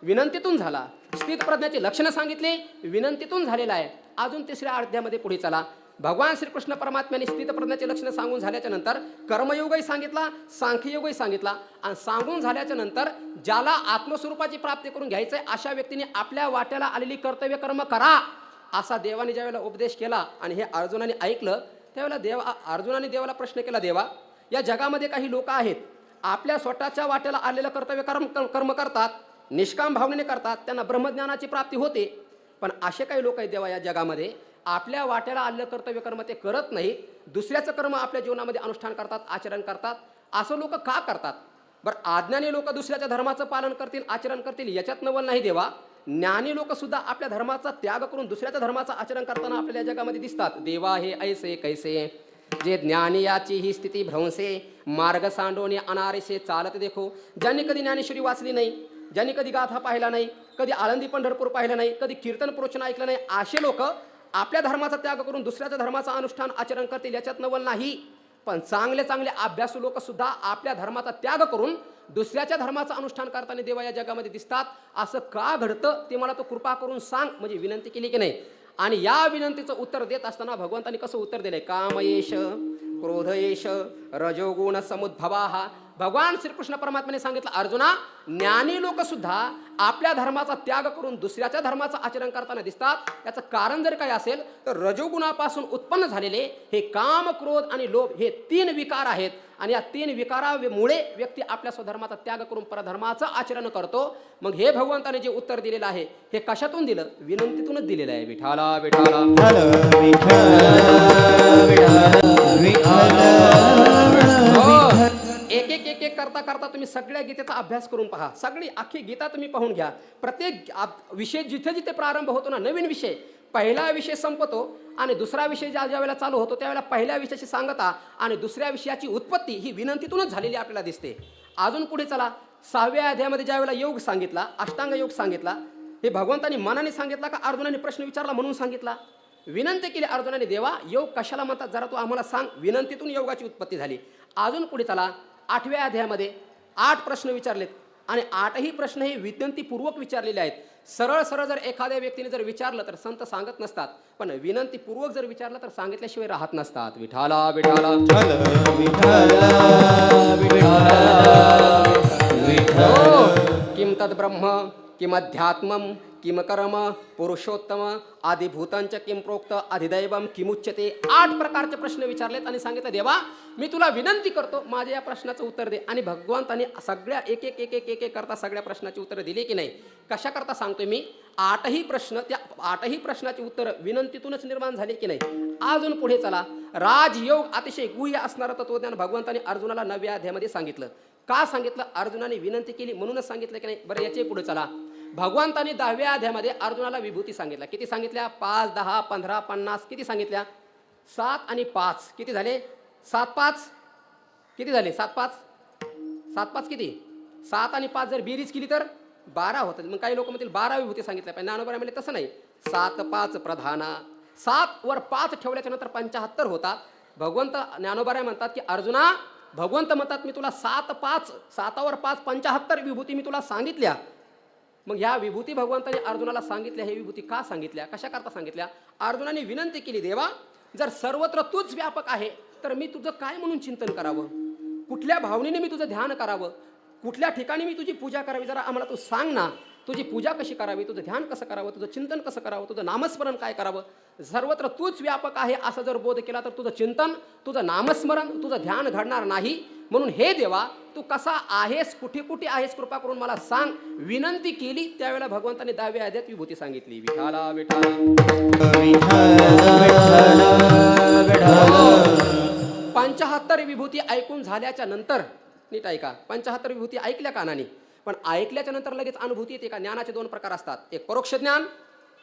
विनंतीतून झाला. स्थित प्रज्ञाची लक्षणं सांगितली, विनंतीतून झालेला आहे. अजून तिसऱ्या अध्यायामध्ये पुढे चला. भगवान श्रीकृष्ण परमात्म्याने स्थित प्रज्ञाची लक्षणं सांगून झाल्याच्या नंतर कर्मयोगही सांगितला, सांख्ययोगही सांगितला. आणि सांगून झाल्याच्या नंतर ज्याला आत्मस्वरूपाची प्राप्ती करून घ्यायचंय अशा व्यक्तीने आपल्या वाट्याला आलेली कर्तव्य कर्म करा, असा देवाने ज्यावेळेला उपदेश केला आणि हे अर्जुनाने ऐकलं, त्यावेळेला अर्जुनाने देवाला प्रश्न केला, देवा, या जगामध्ये काही लोक आहेत, आपल्या स्वतःच्या वाट्याला आलेलं कर्तव्य कर्म करतात, निष्काम भावनेने करतात, त्यांना ब्रह्मज्ञानाची प्राप्ती होते. पण असे काही लोक आहेत देवा या जगामध्ये, आपल्या वाट्याला आलेलं कर्तव्य कर्म ते करत नाहीत, दुसऱ्याचं कर्म आपल्या जीवनामध्ये अनुष्ठान करतात, आचरण करतात. असं लोक का करतात? बरं, अज्ञानी लोक दुसऱ्याच्या धर्माचं पालन करतील, आचरण करतील, याच्यात नवल नाही देवा. ज्ञानी लोक सुद्धा आपल्या धर्माचा त्याग करून दुसऱ्याच्या धर्माचं आचरण करताना आपल्या या जगामध्ये दिसतात. देवा हे ऐसे कैसे, जे ज्ञानी याची ही स्थिती भ्रंसे, मार्ग सांडोने अनारेसे चालत देखो. ज्यांनी कधी ज्ञानेश्वरी वाचली नाही, ज्यांनी कधी गाथा पाहिला नाही, कधी आळंदी पंढरपूर पाहिलं नाही, कधी कीर्तन प्रवचन ऐकलं नाही, असे लोक आपल्या धर्माचा त्याग करून दुसऱ्याच्या धर्माचं अनुष्ठान आचरण करतील, याच्यात नवल नाही. पण चांगले चांगले अभ्यासू लोक सुद्धा आपल्या धर्माचा त्याग करून दुसऱ्याच्या धर्माचं अनुष्ठान करताना देवा या जगामध्ये दिसतात. असं का घडतं ते मला तो कृपा करून सांग, म्हणजे विनंती केली की नाही. आणि या विनंतीचं उत्तर देत असताना भगवंतांनी कसं उत्तर दिलंय? कामयेश क्रोधयेश रजोगुण समुद्भवा. भगवान श्रीकृष्ण परमात्म्याने सांगितलं, अर्जुना, ज्ञानी लोक सुद्धा आपल्या धर्माचा त्याग करून दुसऱ्याच्या धर्माचं आचरण करताना दिसतात. याचं कारण जर काही असेल तर रजोगुणापासून उत्पन्न झालेले हे काम, क्रोध आणि लोभ हे 3 विकार आहेत. आणि या 3 विकारामुळे व्यक्ती आपल्या स्वधर्माचा त्याग करून परधर्माचं आचरण करतो. मग हे भगवंताने जे उत्तर दिलेलं आहे हे कशातून दिलं? विनंतीतूनच दिलेलं आहे. विठाला विठाला एक एक एक एक करता करता तुम्ही सगळ्या गीतेचा अभ्यास करून पहा. सगळी अख्खी गीता तुम्ही पाहून घ्या. प्रत्येक विषय जिथे जिथे प्रारंभ होतो ना, नवीन विषय, पहिला विषय संपतो आणि दुसरा विषय ज्या वेळेला चालू होतो त्यावेळेला पहिल्या विषयाची सांगता आणि दुसऱ्या विषयाची उत्पत्ती ही विनंतीतूनच झालेली आपल्याला दिसते. अजून पुढे चला. 6व्या अध्यायामध्ये ज्या वेळेला योग सांगितला, अष्टांग योग सांगितला, हे भगवंतांनी मनाने सांगितला का अर्जुनाने प्रश्न विचारला म्हणून सांगितला? विनंती केली अर्जुनाने, देवा योग कशाला म्हणतात जरा तू आम्हाला सांग. विनंतीतून योगाची उत्पत्ती झाली. अजून पुढे चला. 8व्या अध्यायामध्ये 8 प्रश्न विचारलेत आणि 8ही प्रश्न हे विनंतीपूर्वक विचारलेले आहेत. सरळ सरळ जर एखाद्या व्यक्तीने जर विचारलं तर संत सांगत नसतात, पण विनंतीपूर्वक जर विचारलं तर सांगितल्याशिवाय राहत नसतात. विठाला विठाला किम तद ब्रह्म किम अध्यात्मम किम कर्म पुरुषोत्तम आदिभूतांच किम प्रोक्त अधिदैवम किमुच्यते. 8 प्रकारचे प्रश्न विचारलेत आणि सांगितलं, देवा मी तुला विनंती करतो माझ्या या प्रश्नाचं उत्तर दे. आणि भगवंतांनी सगळ्या एक एक एक एक एक एक करता सगळ्या प्रश्नाची उत्तरं दिली की नाही? कशा करता सांगतोय मी? 8ही प्रश्न, त्या 8ही प्रश्नाची उत्तरं विनंतीतूनच निर्माण झाली की नाही? अजून पुढे चला. राजयोग अतिशय गुह्य असणारं तत्वज्ञान भगवंतांनी अर्जुनाला 9व्या अध्यायामध्ये सांगितलं. का सांगितलं? अर्जुनाने विनंती केली म्हणूनच सांगितलं की नाही? बरं, याचे पुढे चला. भगवंतांनी 10व्या अध्यायामध्ये अर्जुनाला विभूती सांगितल्या. किती सांगितल्या? 5, 10, 15, 50 किती सांगितल्या? 7 आणि 5 किती झाले? 7, 5 किती झाले? 7, 5 7, 5 किती? 7 आणि 5 जर बेरीज केली तर 12 होतात. मग काही लोक म्हणतील 12 विभूती सांगितल्या पाहिजे. ज्ञानोबा म्हणजे तसं नाही. 7, 5 प्रधाना, 7 वर 5 ठेवल्याच्या नंतर 75 होतात. भगवंत ज्ञानोबा म्हणतात की अर्जुना, भगवंत म्हणतात मी तुला 7, 5 7वर 5 75 विभूती मी तुला सांगितल्या. मग ह्या विभूती भगवंताने अर्जुनाला सांगितल्या. हे विभूती का सांगितल्या? कशा करता सांगितल्या? अर्जुनाने विनंती केली, देवा जर सर्वत्र तूच व्यापक आहे तर मी तुझं काय म्हणून चिंतन करावं? कुठल्या भावनेने मी तुझं ध्यान करावं? कुठल्या ठिकाणी मी तुझी पूजा करावी? जरा आम्हाला तू सांग ना. तुझी पूजा कशी करावी? तुझं ध्यान कसं करावं? तुझं चिंतन कसं करावं? तुझं नामस्मरण काय करावं? सर्वत्र तूच व्यापक आहे असं जर बोध केला तर तुझं चिंतन, तुझं नामस्मरण, तुझं ध्यान घडणार नाही. म्हणून हे देवा तू कसा आहेस, कुठे कुठे आहेस, कृपा करून मला सांग. विनंती केली त्यावेळेला भगवंताने 10व्या अध्यायात विभूती सांगितली. विठाला विठाला 75 विभूती ऐकून झाल्याच्या नंतर, नीट ऐका, 75 विभूती ऐकल्या कानाने, पण ऐकल्याच्या नंतर लगेच अनुभूती येते का? ज्ञानाचे 2 प्रकार असतात, एक परोक्ष ज्ञान,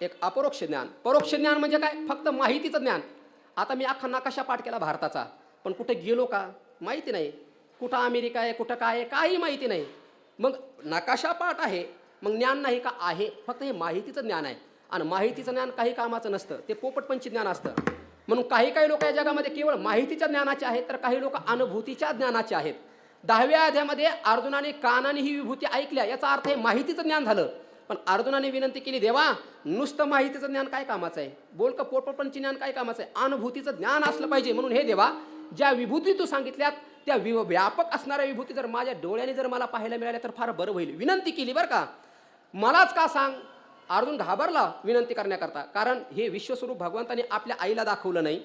एक अपरोक्ष ज्ञान. परोक्ष ज्ञान म्हणजे काय? फक्त माहितीचं ज्ञान. आता मी अख्खा नकाशा पाठ केला भारताचा, पण कुठे गेलो का माहिती नाही, कुठं अमेरिका आहे, कुठं काय आहे, काही माहिती नाही. मग नकाशा पाठ आहे, मग ज्ञान नाही का? आहे. फक्त हे माहितीचं ज्ञान आहे. आणि माहितीचं ज्ञान काही कामाचं नसतं, ते पोपटपंची ज्ञान असतं. म्हणून काही लोक या जगामध्ये केवळ माहितीच्या ज्ञानाचे आहेत, तर काही लोक अनुभूतीच्या ज्ञानाचे आहेत. 10व्या अध्यायामध्ये अर्जुनाने कानाने ही विभूती ऐकल्या, याचा अर्थ हे माहितीचं ज्ञान झालं. पण अर्जुनाने विनंती केली, देवा नुसतं माहितीचं ज्ञान काय कामाचं आहे, बोलकं पोटपोटपणची ज्ञान काय कामाचं आहे, अनुभूतीचं ज्ञान असलं पाहिजे. म्हणून हे देवा, ज्या विभूती तू सांगितल्यात त्या व्यापक असणाऱ्या विभूती जर माझ्या डोळ्याने जर मला पाहायला मिळाल्या तर फार बरं होईल. विनंती केली बरं का, मलाच का सांग. अर्जुन घाबरला विनंती करण्याकरता, कारण हे विश्वस्वरूप भगवंताने आपल्या आईला दाखवलं नाही,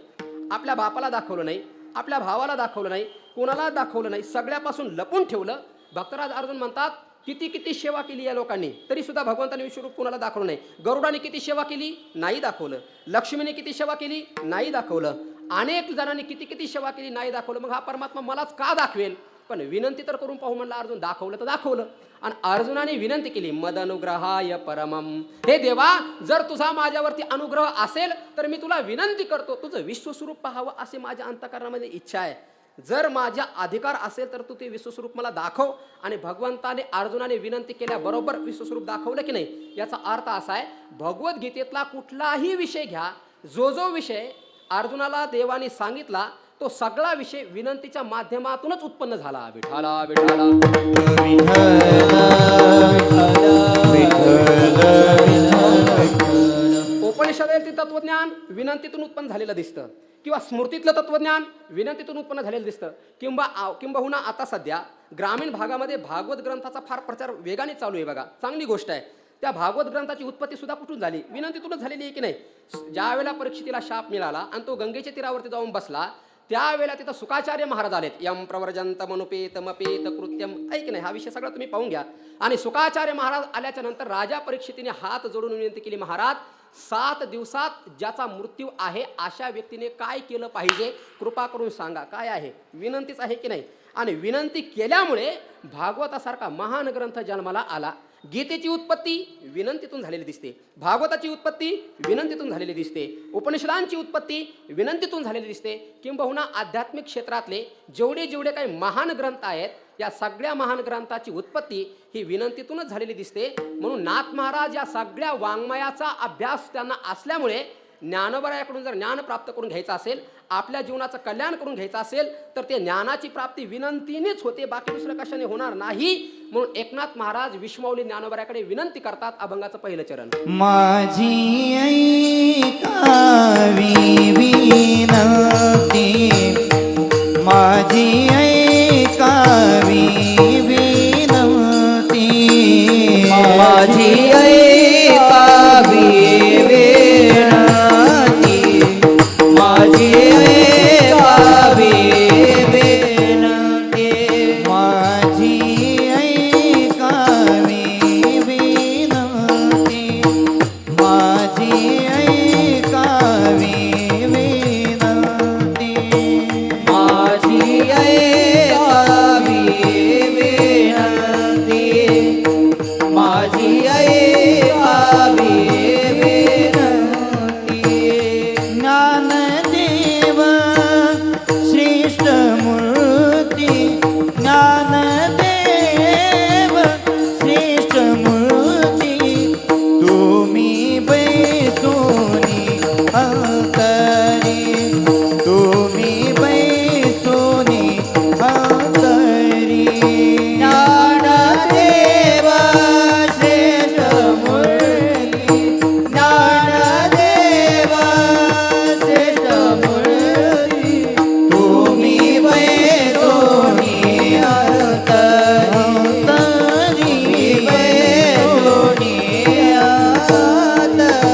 आपल्या बापाला दाखवलं नाही, आपल्या भावाला दाखवलं नाही, कोणाला दाखवलं नाही, सगळ्यापासून लपून ठेवलं. भक्तराज अर्जुन म्हणतात, किती किती सेवा केली या लोकांनी, तरी सुद्धा भगवंताने विश्वरूप कोणाला दाखवलं नाही. गरुडाने किती सेवा केली, नाही दाखवलं. लक्ष्मीने किती सेवा केली, नाही दाखवलं. अनेक जणांनी किती किती सेवा केली, नाही दाखवलं. मग हा परमात्मा मलाच का दाखवेल. पण विनंती तर करून पाहू म्हणलं अर्जुन, दाखवलं तर दाखवलं. आणि अर्जुनाने विनंती केली, मद अनुग्रहाय परमम, हे देवा जर तुझा माझ्यावरती अनुग्रह असेल तर मी तुला विनंती करतो, तुझं विश्वस्वरूप पाहावं असे माझ्या अंतःकरणामध्ये इच्छा आहे. जर माझ्या अधिकार असेल तर तू ते विश्वस्वरूप मला दाखव. आणि भगवंताने अर्जुनाने विनंती केल्याबरोबर विश्वस्वरूप दाखवलं की नाही. याचा अर्थ असा आहे, भगवद्गीतेतला कुठलाही विषय घ्या, जो जो विषय अर्जुनाला देवाने सांगितला तो सगळा विषय विनंतीच्या माध्यमातूनच उत्पन्न झाला. विठाला विठाला उपनिषदेतील तत्वज्ञान विनंतीतून उत्पन्न झालेलं दिसतं, किंवा स्मृतीतलं तत्वज्ञान विनंतीतून उत्पन्न झालेलं दिसतं. किंबहुना आता सध्या ग्रामीण भागामध्ये भागवत ग्रंथाचा फार प्रचार वेगाने चालू आहे बघा, चांगली गोष्ट आहे. त्या भागवत ग्रंथाची उत्पत्ती सुद्धा कुठून झाली, विनंतीतूनच झालेली आहे की नाही. ज्या वेळेला परीक्षितीला शाप मिळाला आणि तो गंगेच्या तीरावरती जाऊन बसला, त्यावेळेला तिथं सुकाचार्य महाराज आलेत. यम प्रवर्जंत मनुपेत मपेत कृत्यम, ऐक नाही, हा विषय सगळा तुम्ही पाहून घ्या. आणि सुकाचार्य महाराज आल्याच्या नंतर राजा परीक्षितीने हात जोडून विनंती केली, महाराज 7 दिवसात ज्याचा मृत्यू आहे अशा व्यक्तीने काय केलं पाहिजे, कृपा करून सांगा. काय आहे, विनंतीच आहे की नाही. आणि विनंती केल्यामुळे भागवतासारखा महान ग्रंथ जन्माला आला. गीतेची उत्पत्ती विनंतीतून झालेली दिसते, भागवताची उत्पत्ती विनंतीतून झालेली दिसते, उपनिषदांची उत्पत्ती विनंतीतून झालेली दिसते. किंबहुना आध्यात्मिक क्षेत्रातले जेवढे जेवढे काही महान ग्रंथ आहेत, या सगळ्या महान ग्रंथाची उत्पत्ती ही विनंतीतूनच झालेली दिसते. म्हणून नाथ महाराज या सगळ्या वाङ्मयाचा अभ्यास त्यांना असल्यामुळे ज्ञानोबरायाकडून जर ज्ञान प्राप्त करून घ्यायचं असेल, आपल्या जीवनाचं कल्याण करून घ्यायचं असेल, तर ते ज्ञानाची प्राप्ती विनंतीनेच होते, बाकी दुसरं कशाने होणार नाही. म्हणून एकनाथ महाराज विश्वमाऊली ज्ञानोबरायाकडे विनंती करतात. अभंगाचं पहिलं चरण, माझी ऐकावी विनंती, माझी ऐकावी विनंती, माझी ऐकावी विनंती, माझी ऐकावी विनंती, माझी ऐकावी विनंती, माझी ऐकावी विनंती, माझी ऐकावी विनंती, माझी ऐकावी विनंती. ज्ञानदेव श्रेष्ठ मूर्ती, ज्ञानदेव श्रेष्ठ मूर्ती, तुम्ही बैसोनी अंतरी, तुम्ही बैसोनी अंतरी. ज्ञानदेव श्रेष्ठ मूर्ती, ज्ञानदेव श्रेष्ठ मूर्ती, तुम्ही बैसोनी अंतरी, तुम्ही बैसोनी अंतरी.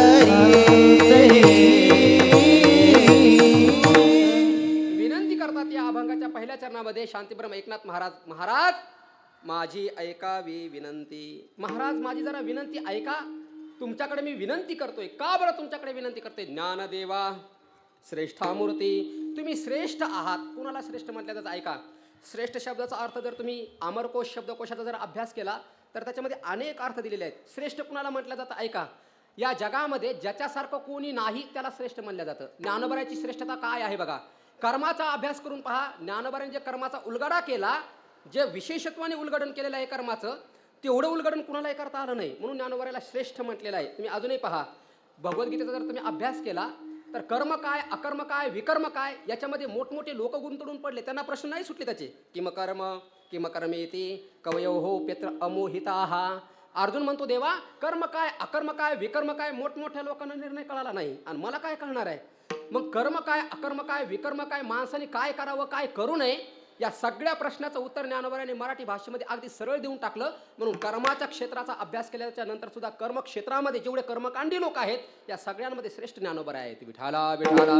विनंती करतात या अभंगाच्या पहिल्या चरणामध्ये शांतीब्रह्म एकनाथ महाराज, महाराज माझी ऐकावी विनंती. महाराज माझी जरा विनंती ऐका, तुमच्याकडे मी विनंती करतोय. का बरं तुमच्याकडे विनंती करतोय? ज्ञानदेवा श्रेष्ठामूर्ती, तुम्ही श्रेष्ठ आहात. कुणाला श्रेष्ठ म्हटलं जातं ऐका. श्रेष्ठ शब्दाचा अर्थ जर तुम्ही अमरकोश शब्दकोशाचा जर अभ्यास केला तर त्याच्यामध्ये अनेक अर्थ दिलेले आहेत. श्रेष्ठ कुणाला म्हटलं जातं ऐका. या जगामध्ये ज्याच्यासारखं कोणी नाही त्याला श्रेष्ठ म्हणलं जातं. ज्ञानोबरायाची श्रेष्ठता काय आहे बघा. कर्माचा अभ्यास करून पहा. ज्ञानोबरायाने जे कर्माचा उलगडा केला, जे विशेषत्वाने उलगडन केलेलं आहे कर्माचं, तेवढं उलगडन कुणालाही करता आलं नाही. म्हणून ज्ञानोबरायाला श्रेष्ठ म्हटलेलं आहे. तुम्ही अजूनही पहा, भगवद्गीतेचा जर तुम्ही अभ्यास केला तर कर्म काय, अकर्म काय, विकर्म काय, याच्यामध्ये मोठमोठे लोक गुंतडून पडले. त्यांना प्रश्न नाही सुटले त्याचे. किम कर्म किम कर्मेति कवयोः प्यत्र अमोहिताः अर्जुन म्हणतो देवा कर्म काय अकर्म काय विकर्म काय मोठमोठ्या लोकांना निर्णय कळाला नाही आणि मला काय कळणार आहे. मग कर्म काय अकर्म काय विकर्म काय माणसाने काय करावं काय करू नये या सगळ्या प्रश्नाचं उत्तर ज्ञानोबरायांनी मराठी भाषेमध्ये अगदी सरळ देऊन टाकलं. म्हणून कर्माच्या क्षेत्राचा अभ्यास केल्याच्या नंतर सुद्धा कर्म क्षेत्रामध्ये जेवढे कर्मकांडी लोक आहेत या सगळ्यांमध्ये श्रेष्ठ ज्ञानोबरा आहेत. विठाला विठाला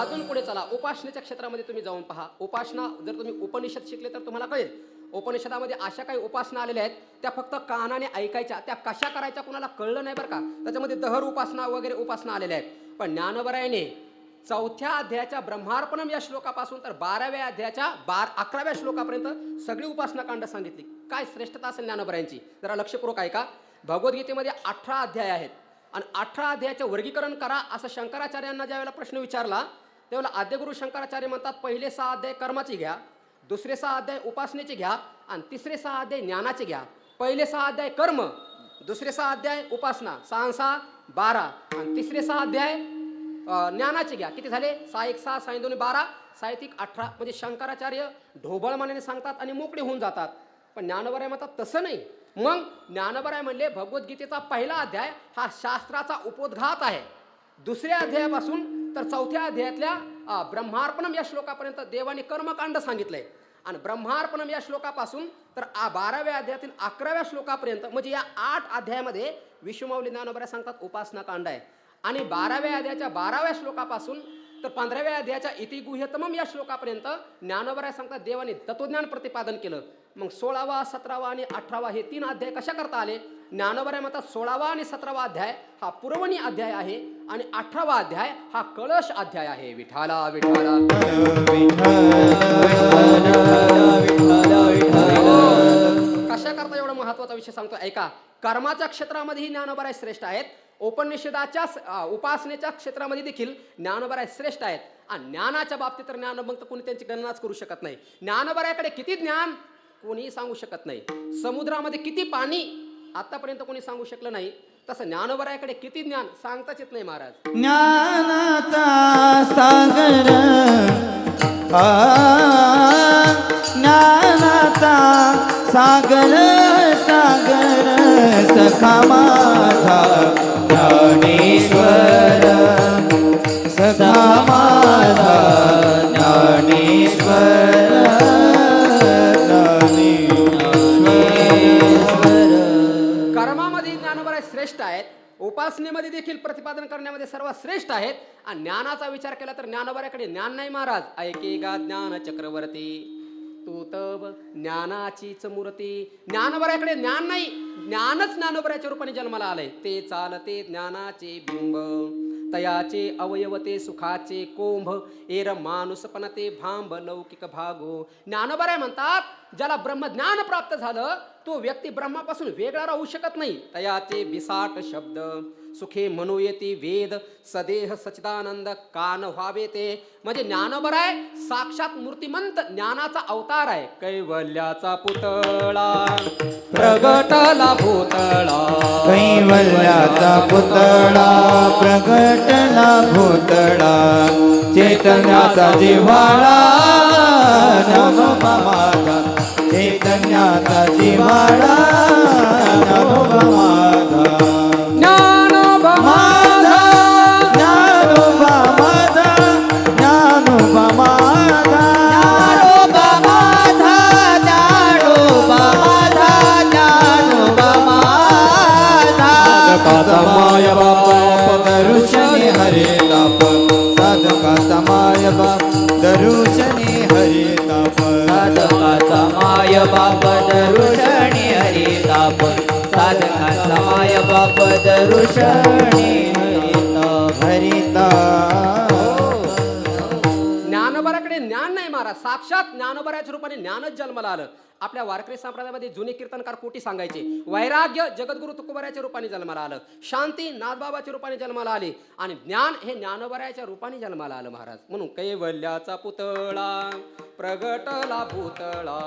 अजून पुढे चला. उपासनेच्या क्षेत्रामध्ये तुम्ही जाऊन पहा. उपासना जर तुम्ही उपनिषद शिकले तर तुम्हाला कळेल. उपनिषदामध्ये अशा काही उपासना आलेल्या आहेत त्या फक्त कानाने ऐकायच्या, त्या कशा करायच्या कुणाला कळलं नाही बरं का. त्याच्यामध्ये दहर उपासना वगैरे उपासना आलेल्या आहेत. पण ज्ञानोबरायाने 4थ्या अध्यायाच्या ब्रह्मार्पणम या श्लोकापासून तर 12व्या अध्यायाच्या 11व्या श्लोकापर्यंत सगळी उपासना कांड सांगितली. काय श्रेष्ठता असेल ज्ञानोबरायांची जरा लक्षपूर्वक ऐका. भगवद्गीतेमध्ये 18 अध्याय आहेत आणि 18 अध्यायाचे वर्गीकरण करा असं शंकराचार्यांना ज्यावेळेला प्रश्न विचारला त्यावेळेला आद्यगुरु शंकराचार्य म्हणतात पहिले 6 अध्याय कर्माचे घ्या, दुसरे 6 अध्याय उपासनेचे घ्या आणि तिसरे 6 अध्याय ज्ञानाचे घ्या. पहिले 6 अध्याय कर्म, दुसरे 6 अध्याय उपासना, 6 6 12 आणि तिसरे 6 अध्याय ज्ञानाचे घ्या. किती झाले? 6 1 6 6 2 12 6 1 18. म्हणजे शंकराचार्य ढोबळ मानेने सांगतात आणि मोकळे होऊन जातात. पण ज्ञानोबराय म्हणतात तसं नाही. मग ज्ञानोबराय म्हणले भगवद्गीतेचा पहिला अध्याय हा शास्त्राचा उपोद्घात आहे. दुसऱ्या अध्यायापासून तर 4थ्या अध्यायातल्या ब्रह्मार्पणम या श्लोकापर्यंत देवाने कर्मकांड सांगितलंय आणि ब्रह्मार्पणम या श्लोकापासून तर 12व्या अध्यायातील 11व्या श्लोकापर्यंत म्हणजे या 8 अध्यायामध्ये विश्वमाऊली ज्ञानोबराय सांगतात उपासना कांड आहे. आणि 12व्या अध्यायाच्या 12व्या श्लोकापासून तर 15व्या अध्यायाच्या इति गुह्यतमम या श्लोकापर्यंत ज्ञानोबराय सांगतात देवाने तत्वज्ञान प्रतिपादन केलं. मग 16वा 17वा आणि 18वा हे 3 अध्याय कशा करता आले? ज्ञानोबराय म्हणतात 16वा आणि 17वा अध्याय हा पुरवणी अध्याय आहे आणि 18वा अध्याय हा कळश अध्याय आहे. विठाला विठाला कशा करता एवढा महत्वाचा विषय सांगतो ऐका. कर्माच्या क्षेत्रामध्येही ज्ञानोबराय श्रेष्ठ आहेत. उपनिषदाच्या उपासनेच्या क्षेत्रामध्ये देखील ज्ञानोबराय श्रेष्ठ आहेत. आणि ज्ञानाच्या बाबतीत तर ज्ञानभक्त कोणी त्यांची गणनाच करू शकत नाही. ज्ञानोबरायाकडे किती ज्ञान कोणी सांगू शकत नाही. समुद्रामध्ये किती पाणी आतापर्यंत कोणी सांगू शकलं नाही. तसं ज्ञानोबरायाकडे किती ज्ञान सांगताच येत नाही महाराज. ज्ञानाचा सागर ज्ञानाचा सागर सागर सखा माझा ज्ञानेश्वर सखा माझा ज्ञानेश्वर कर्मामध्ये ज्ञानोबराय श्रेष्ठ आहेत. उपासनेमध्ये देखील प्रतिपादन करण्यामध्ये सर्वात श्रेष्ठ आहेत. आणि ज्ञानाचा विचार केला तर ज्ञानोबरायाकडे ज्ञान नाही महाराज. ऐकेगा ज्ञान चक्रवर्ती तू तव ज्ञानाचीच मूर्ती. ज्ञानोबरायाकडे ज्ञान नाही, ज्ञानच ज्ञानोबरायाच्या रूपाने जन्माला आलंय. ते चालते ज्ञानाचे बिंब तयाचे अवयवते सुखाचे कोंभ एरम माणूसपणा ते भांब लौकिक भागो. ज्ञानोबराय म्हणतात ज्याला ब्रह्मज्ञान प्राप्त झालं तो व्यक्ती ब्रह्मापासून वेगळा राहू शकत नाही. तयाचे बिसाट शब्द सुखे मनोयती वेद सदेह सचिदानंद कान व्हावे ते. म्हणजे ज्ञानोबराय साक्षात मूर्तिमंत ज्ञानाचा अवतार आहे. कैवल्याचा पुतळा प्रगटला भूतळा कैवल्याचा पुतळा प्रगटला भूतळा चैतन्याचा जिव्हाळा ज्ञानोबा माझा चैतन्याचा जिव्हाळा ज्ञानोबा माझा ज्ञानोबा माझा ज्ञानोबा माझा ज्ञानोबा माझा ज्ञानोबा माझा ज्ञानोबा माझा ज्ञानोबा माझा साधकाचा माय बाप दरुशनी हरे ताप साधकाचा माय बाप दरुशनी हरे ताप साधकाचा माय बाप दरुशनी हरे ताप साधकाचा माय बाप दरुशनी हरे ताप. ज्ञानोबराकडे ज्ञान नाही महाराज. साक्षात ज्ञानोबराच्या रूपाने ज्ञानच जन्माला आलं. आपल्या वारकरी संप्रदायामध्ये जुने कीर्तनकार कोटी सांगायचे वैराग्य जगद्गुरु तुकोबरायाच्या रूपाने जन्माला आलं, शांती नाथबाबाच्या रूपाने जन्माला आली आणि ज्ञान हे ज्ञानोबरायाच्या रूपाने जन्माला आलं महाराज. म्हणून कैवल्याचा पुतळा प्रगटला भूतळा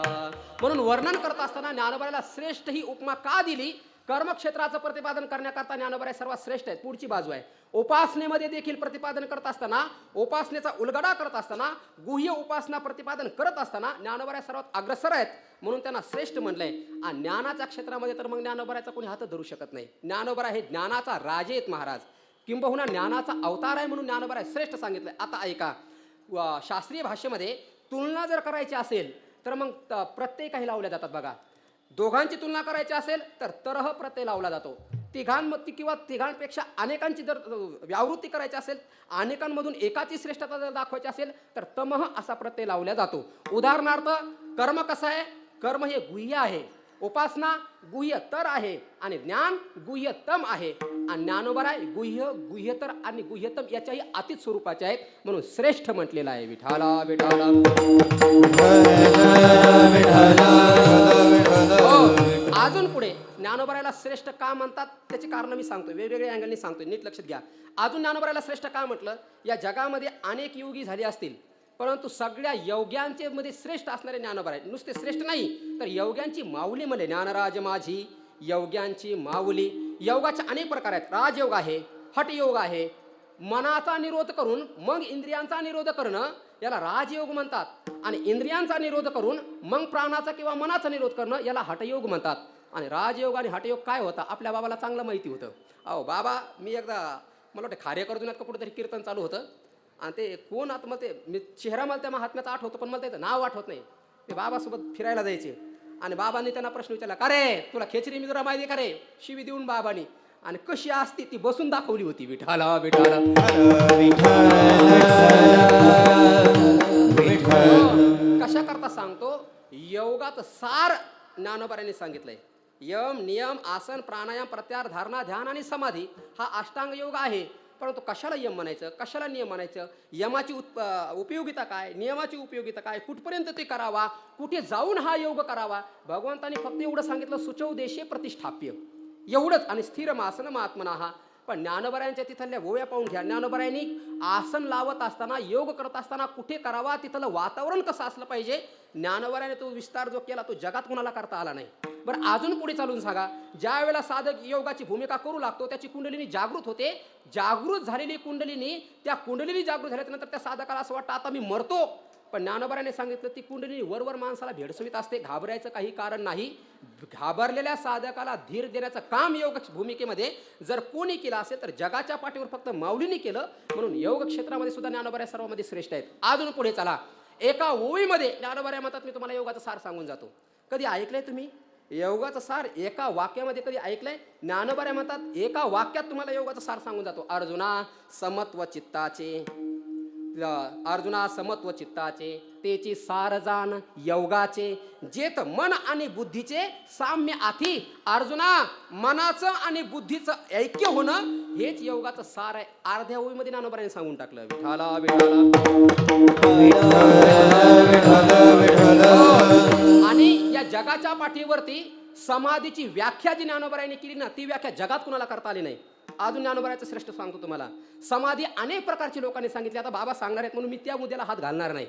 म्हणून वर्णन करत असताना ज्ञानोबरायाला श्रेष्ठ ही उपमा का दिली कर्मक्षेत्राचं प्रतिपादन करण्याकरता ज्ञानोबराय सर्वात श्रेष्ठ आहेत. पुढची बाजू आहे, उपासनेमध्ये देखील प्रतिपादन करत असताना, उपासनेचा उलगडा करत असताना, गुह्य उपासना प्रतिपादन करत असताना ज्ञानोबराय सर्वात अग्रसर आहेत, म्हणून त्यांना श्रेष्ठ म्हणलंय. आणि ज्ञानाच्या क्षेत्रामध्ये तर मग ज्ञानोबरायचा कोणी हात धरू शकत नाही. ज्ञानोबराय हे ज्ञानाचा राजे आहेत महाराज, किंबहुना ज्ञानाचा अवतार आहे, म्हणून ज्ञानोबराय श्रेष्ठ सांगितलंय. आता ऐका, शास्त्रीय भाषेमध्ये तुलना जर करायची असेल तर मग प्रत्यय काही लावल्या जातात बघा. दोघांची तुलना करायची असेल तर तरह प्रत्यय लावला जातो. तिघांमध्ये किंवा तिघांपेक्षा अनेकांची जर व्यावृत्ती करायची असेल, अनेकांमधून एकाची श्रेष्ठता जर दाखवायची असेल तर तमह असा प्रत्यय लावला जातो. उदाहरणार्थ, कर्म कसं आहे, कर्म हे गुह्य आहे, उपासना गुह्यतर आहे आणि ज्ञान गुह्यतम आहे. आणि ज्ञानोबराय गुह्य, गुह्यतर आणि गुह्यतम याच्याही अतीत स्वरूपाचे आहेत, म्हणून श्रेष्ठ म्हटलेलं आहे. विठाला विठाला अजून पुढे ज्ञानोबरायला श्रेष्ठ का म्हणतात त्याची कारण मी सांगतोय, वेगवेगळ्या अँगलनी सांगतोय, नीट लक्षात घ्या. अजून ज्ञानोबरायला श्रेष्ठ का म्हटलं, या जगामध्ये अनेक योगी झाले असतील, परंतु सगळ्या योग्यांचे मध्ये श्रेष्ठ असणारे ज्ञानोबराय. नुसते श्रेष्ठ नाही तर योग्यांची माऊली म्हणले, ज्ञानराज माझी योग्यांची माऊली. योगाचे अनेक प्रकार आहेत. राजयोग आहे, हटयोग आहे, मनाचा निरोध करून मग इंद्रियांचा निरोध करणं याला राजयोग म्हणतात, आणि इंद्रियांचा निरोध करून मग प्राणाचा किंवा मनाचा निरोध करणं याला हठयोग म्हणतात. आणि राजयोग आणि हठयोग काय होता आपल्या बाबाला चांगलं माहिती होतं. अहो बाबा, मी एकदा मला वाटतं खारेकर्जुनात का कुठेतरी कीर्तन चालू होतं, आणि ते कोण आता मग ते मी चेहरा मला त्या महात्म्याचा आठवतं, पण मला त्याचं नाव आठवत नाही. ते बाबासोबत फिरायला जायचे आणि बाबांनी त्यांना प्रश्न विचारला, का रे तुला खेचरी मिजरा माहिती का रे, शिवी देऊन बाबांनी, आणि कशी असती ती बसून दाखवली होती. विठाला विठाला कशा करता सांगतो, योगात सार ज्ञानोबरायांनी सांगितलंय. यम, नियम, आसन, प्राणायाम, प्रत्याहार, धारणा, ध्यान आणि समाधी हा अष्टांग योग आहे. परंतु कशाला यम म्हणायचं, कशाला नियम म्हणायचं, यमाची उपयोगिता काय, नियमाची उपयोगिता काय, कुठपर्यंत ते करावा, कुठे जाऊन हा योग करावा. भगवंतांनी फक्त एवढं सांगितलं, सुचौ देशे प्रतिष्ठाप्य, एवढंच. आणि स्थिर आसन महात्मना. पण ज्ञानोबरायांच्या तिथल्या गोव्या पाहून घ्या. ज्ञानोबरायांनी आसन लावत असताना, योग करत असताना कुठे करावा, तिथलं वातावरण कसं असलं पाहिजे, ज्ञानोबरायाने तो विस्तार जो केला तो जगात कुणाला करता आला नाही. बरं, अजून पुढे चालून सांगा, ज्या वेळेला साधक योगाची भूमिका करू लागतो त्याची कुंडलिनी जागृत होते. जागृत झालेली कुंडलिनी, त्या कुंडलिनी जागृत झाल्यानंतर त्या साधकाला असं वाटतं आता मी मरतो. पण ज्ञानोबरायाने सांगितलं ती कुंडलिनी वरवर माणसाला भेडसवीत असते, घाबरायचं काही कारण नाही. घाबरलेल्या साधकाला धीर देण्याचं काम योग भूमिकेमध्ये जर कोणी केलं असेल तर जगाच्या पाठीवर फक्त माऊलीने केलं. म्हणून योग क्षेत्रामध्ये सुद्धा ज्ञानोबराय सर्वांमध्ये श्रेष्ठ आहेत. अजून पुढे चला, एका ओळीमध्ये ज्ञानोबराय म्हणतात, मी तुम्हाला योगाचा सार सांगून जातो. कधी ऐकलंय तुम्ही योगाचा सार एका वाक्यामध्ये, कधी ऐकलंय? ज्ञानोबराय म्हणतात एका वाक्यात तुम्हाला योगाचा सार सांगून जातो. अर्जुना समत्व चित्ताचे, अर्जुना समत्व चित्ताचे तेची सार जाण योगाचे, जेत मन आणि बुद्धीचे साम्य आथी. अर्जुना, मनाचं आणि बुद्धीचं ऐक्य होणं हेच योगाचं सार आहे. अर्ध्या ओळीमध्ये ज्ञानोबरायाने सांगून टाकलं. विठाला विठाला. आणि या जगाच्या पाठीवरती समाधीची व्याख्या जी ज्ञानोबरायाने केली ना, ती व्याख्या जगात कुणाला करता आली नाही. अजून ज्ञानोबरायाचं श्रेष्ठ सांगतो तुम्हाला. समाधी अनेक प्रकारची लोकांनी सांगितली, आता बाबा सांगणार आहेत म्हणून मी त्या मुद्द्याला हात घालणार नाही.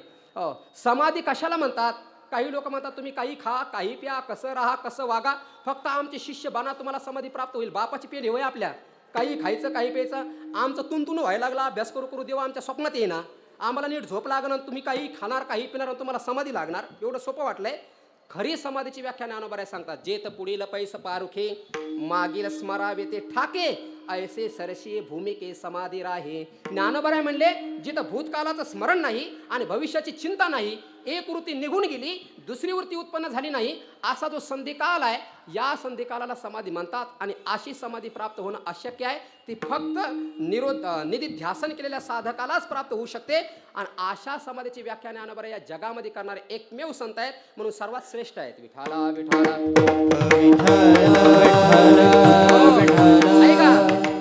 समाधी कशाला म्हणतात? काही लोक म्हणतात तुम्ही काही खा, काही प्या, कसं राहा, कसं वागा, फक्त आमचे शिष्य बना, तुम्हाला समाधी प्राप्त होईल. बापाची पेन होय आपल्या, काही खायचं काही प्यायचं, आमचं तुंतुन व्हायला लागला, अभ्यास करू करू देवा आमच्या स्वप्नात येईना, आम्हाला नीट झोप लागणार, तुम्ही काही खाणार काही पिणार तुम्हाला समाधी लागणार. एवढं सोपं वाटलंय. खरी समाधीची व्याख्या ज्ञानोबराय सांगतात, जेत पुढील पैस पारुखे, मागील स्मरावे ते ठाके, ऐसे सरशी भूमिके समाधी राहे. ज्ञानोबराय म्हणले, जिथं भूतकालाचं स्मरण नाही आणि भविष्याची चिंता नाही, एक वृत्ती निघून गेली, दुसरी वृत्ती उत्पन्न झाली नाही, असा जो संधिकाल आहे, या संधिकालाला समाधी म्हणतात. आणि अशी समाधी प्राप्त होणं अशक्य आहे. ती फक्त निधिध्यासन केलेल्या साधकालाच प्राप्त होऊ शकते. आणि अशा समाधीची व्याख्या ज्ञानोबराय या जगामध्ये करणारे एकमेव संत आहेत, म्हणून सर्वात श्रेष्ठ आहेत. विठाला विठाला.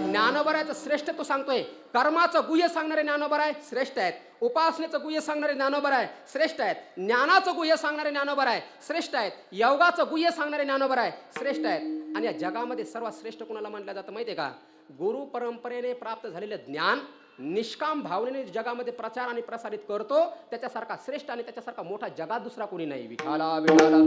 ज्ञानोबरायचं श्रेष्ठत्व सांगतोय. कर्माचं गुह्य सांगणारे ज्ञानोबराय श्रेष्ठ आहेत. उपासनेचं गुह्य सांगणारे ज्ञानोबराय श्रेष्ठ आहेत. ज्ञानाचं गुह्य सांगणारे ज्ञानोबराय श्रेष्ठ आहेत. योगाचं गुह्य सांगणारे ज्ञानोबराय श्रेष्ठ आहेत. आणि या जगामध्ये सर्वात श्रेष्ठ कोणाला म्हटलं जातं माहितीये का? गुरु परंपरेने प्राप्त झालेलं ज्ञान निष्काम भावनेने जगामध्ये प्रचार आणि प्रसारित करतो, त्याच्यासारखा श्रेष्ठ आणि त्याच्यासारखा मोठा जगात दुसरा कोणी नाही. विठाला विठाला.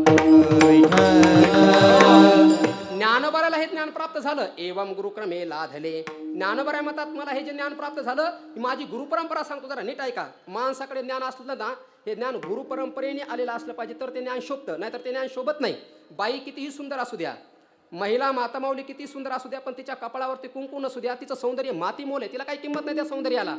ज्ञानोबाराला हे ज्ञान प्राप्त झालं. एवम गुरुक्रमे लाधले. ज्ञानोबारा म्हणतात मला हे जे ज्ञान प्राप्त झालं ही माझी गुरुपरंपरा सांगतो, जरा नीट ऐका. माणसाकडे ज्ञान असलं ना, हे ज्ञान गुरुपरंपरेने आलेलं असलं पाहिजे तर ते ज्ञान शोभतं, नाहीतर ते ज्ञान शोभत नाही. बाई कितीही सुंदर असू द्या, महिला मातामाऊली किती सुंदर असू द्या, पण तिच्या कपाळावरती कुंकू नसू द्या, तिचं सौंदर्य माती मोल आहे, तिला काही किंमत नाही त्या सौंदर्याला.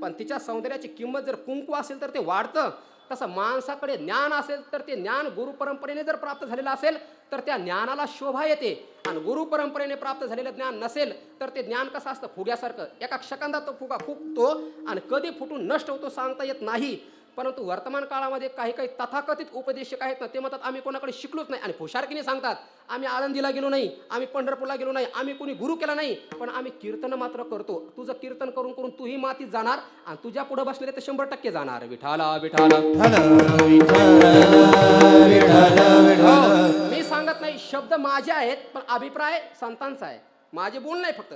पण तिच्या सौंदर्याची किंमत जर कुंकू असेल तर ते वाढतं. तसं माणसाकडे ज्ञान असेल तर ते ज्ञान गुरुपरंपरेने जर प्राप्त झालेलं असेल तर त्या ज्ञानाला शोभा येते. आणि गुरुपरंपरेने प्राप्त झालेलं ज्ञान नसेल तर ते ज्ञान कसं असतं, फुग्यासारखं. एका सेकंदात तो फुगा फुगतो आणि कधी फुटून नष्ट होतो सांगता येत नाही. परंतु वर्तमान काळामध्ये काही काही तथाकथित उपदेशक आहेत ना, ते म्हणतात आम्ही कोणाकडे शिकलोच नाही आणि हुशारकीने सांगतात आम्ही आळंदीला गेलो नाही, आम्ही पंढरपूरला गेलो नाही, आम्ही कोणी गुरु केला नाही, पण आम्ही कीर्तन मात्र करतो. तुझं कीर्तन करून करून तूही मातीत जाणार आणि तुझ्या पुढे बसलेले तर 100% जाणार. विठाला विठाला. मी सांगत नाही, शब्द माझे आहेत पण अभिप्राय संतांचा आहे. माझे बोल नाही, फक्त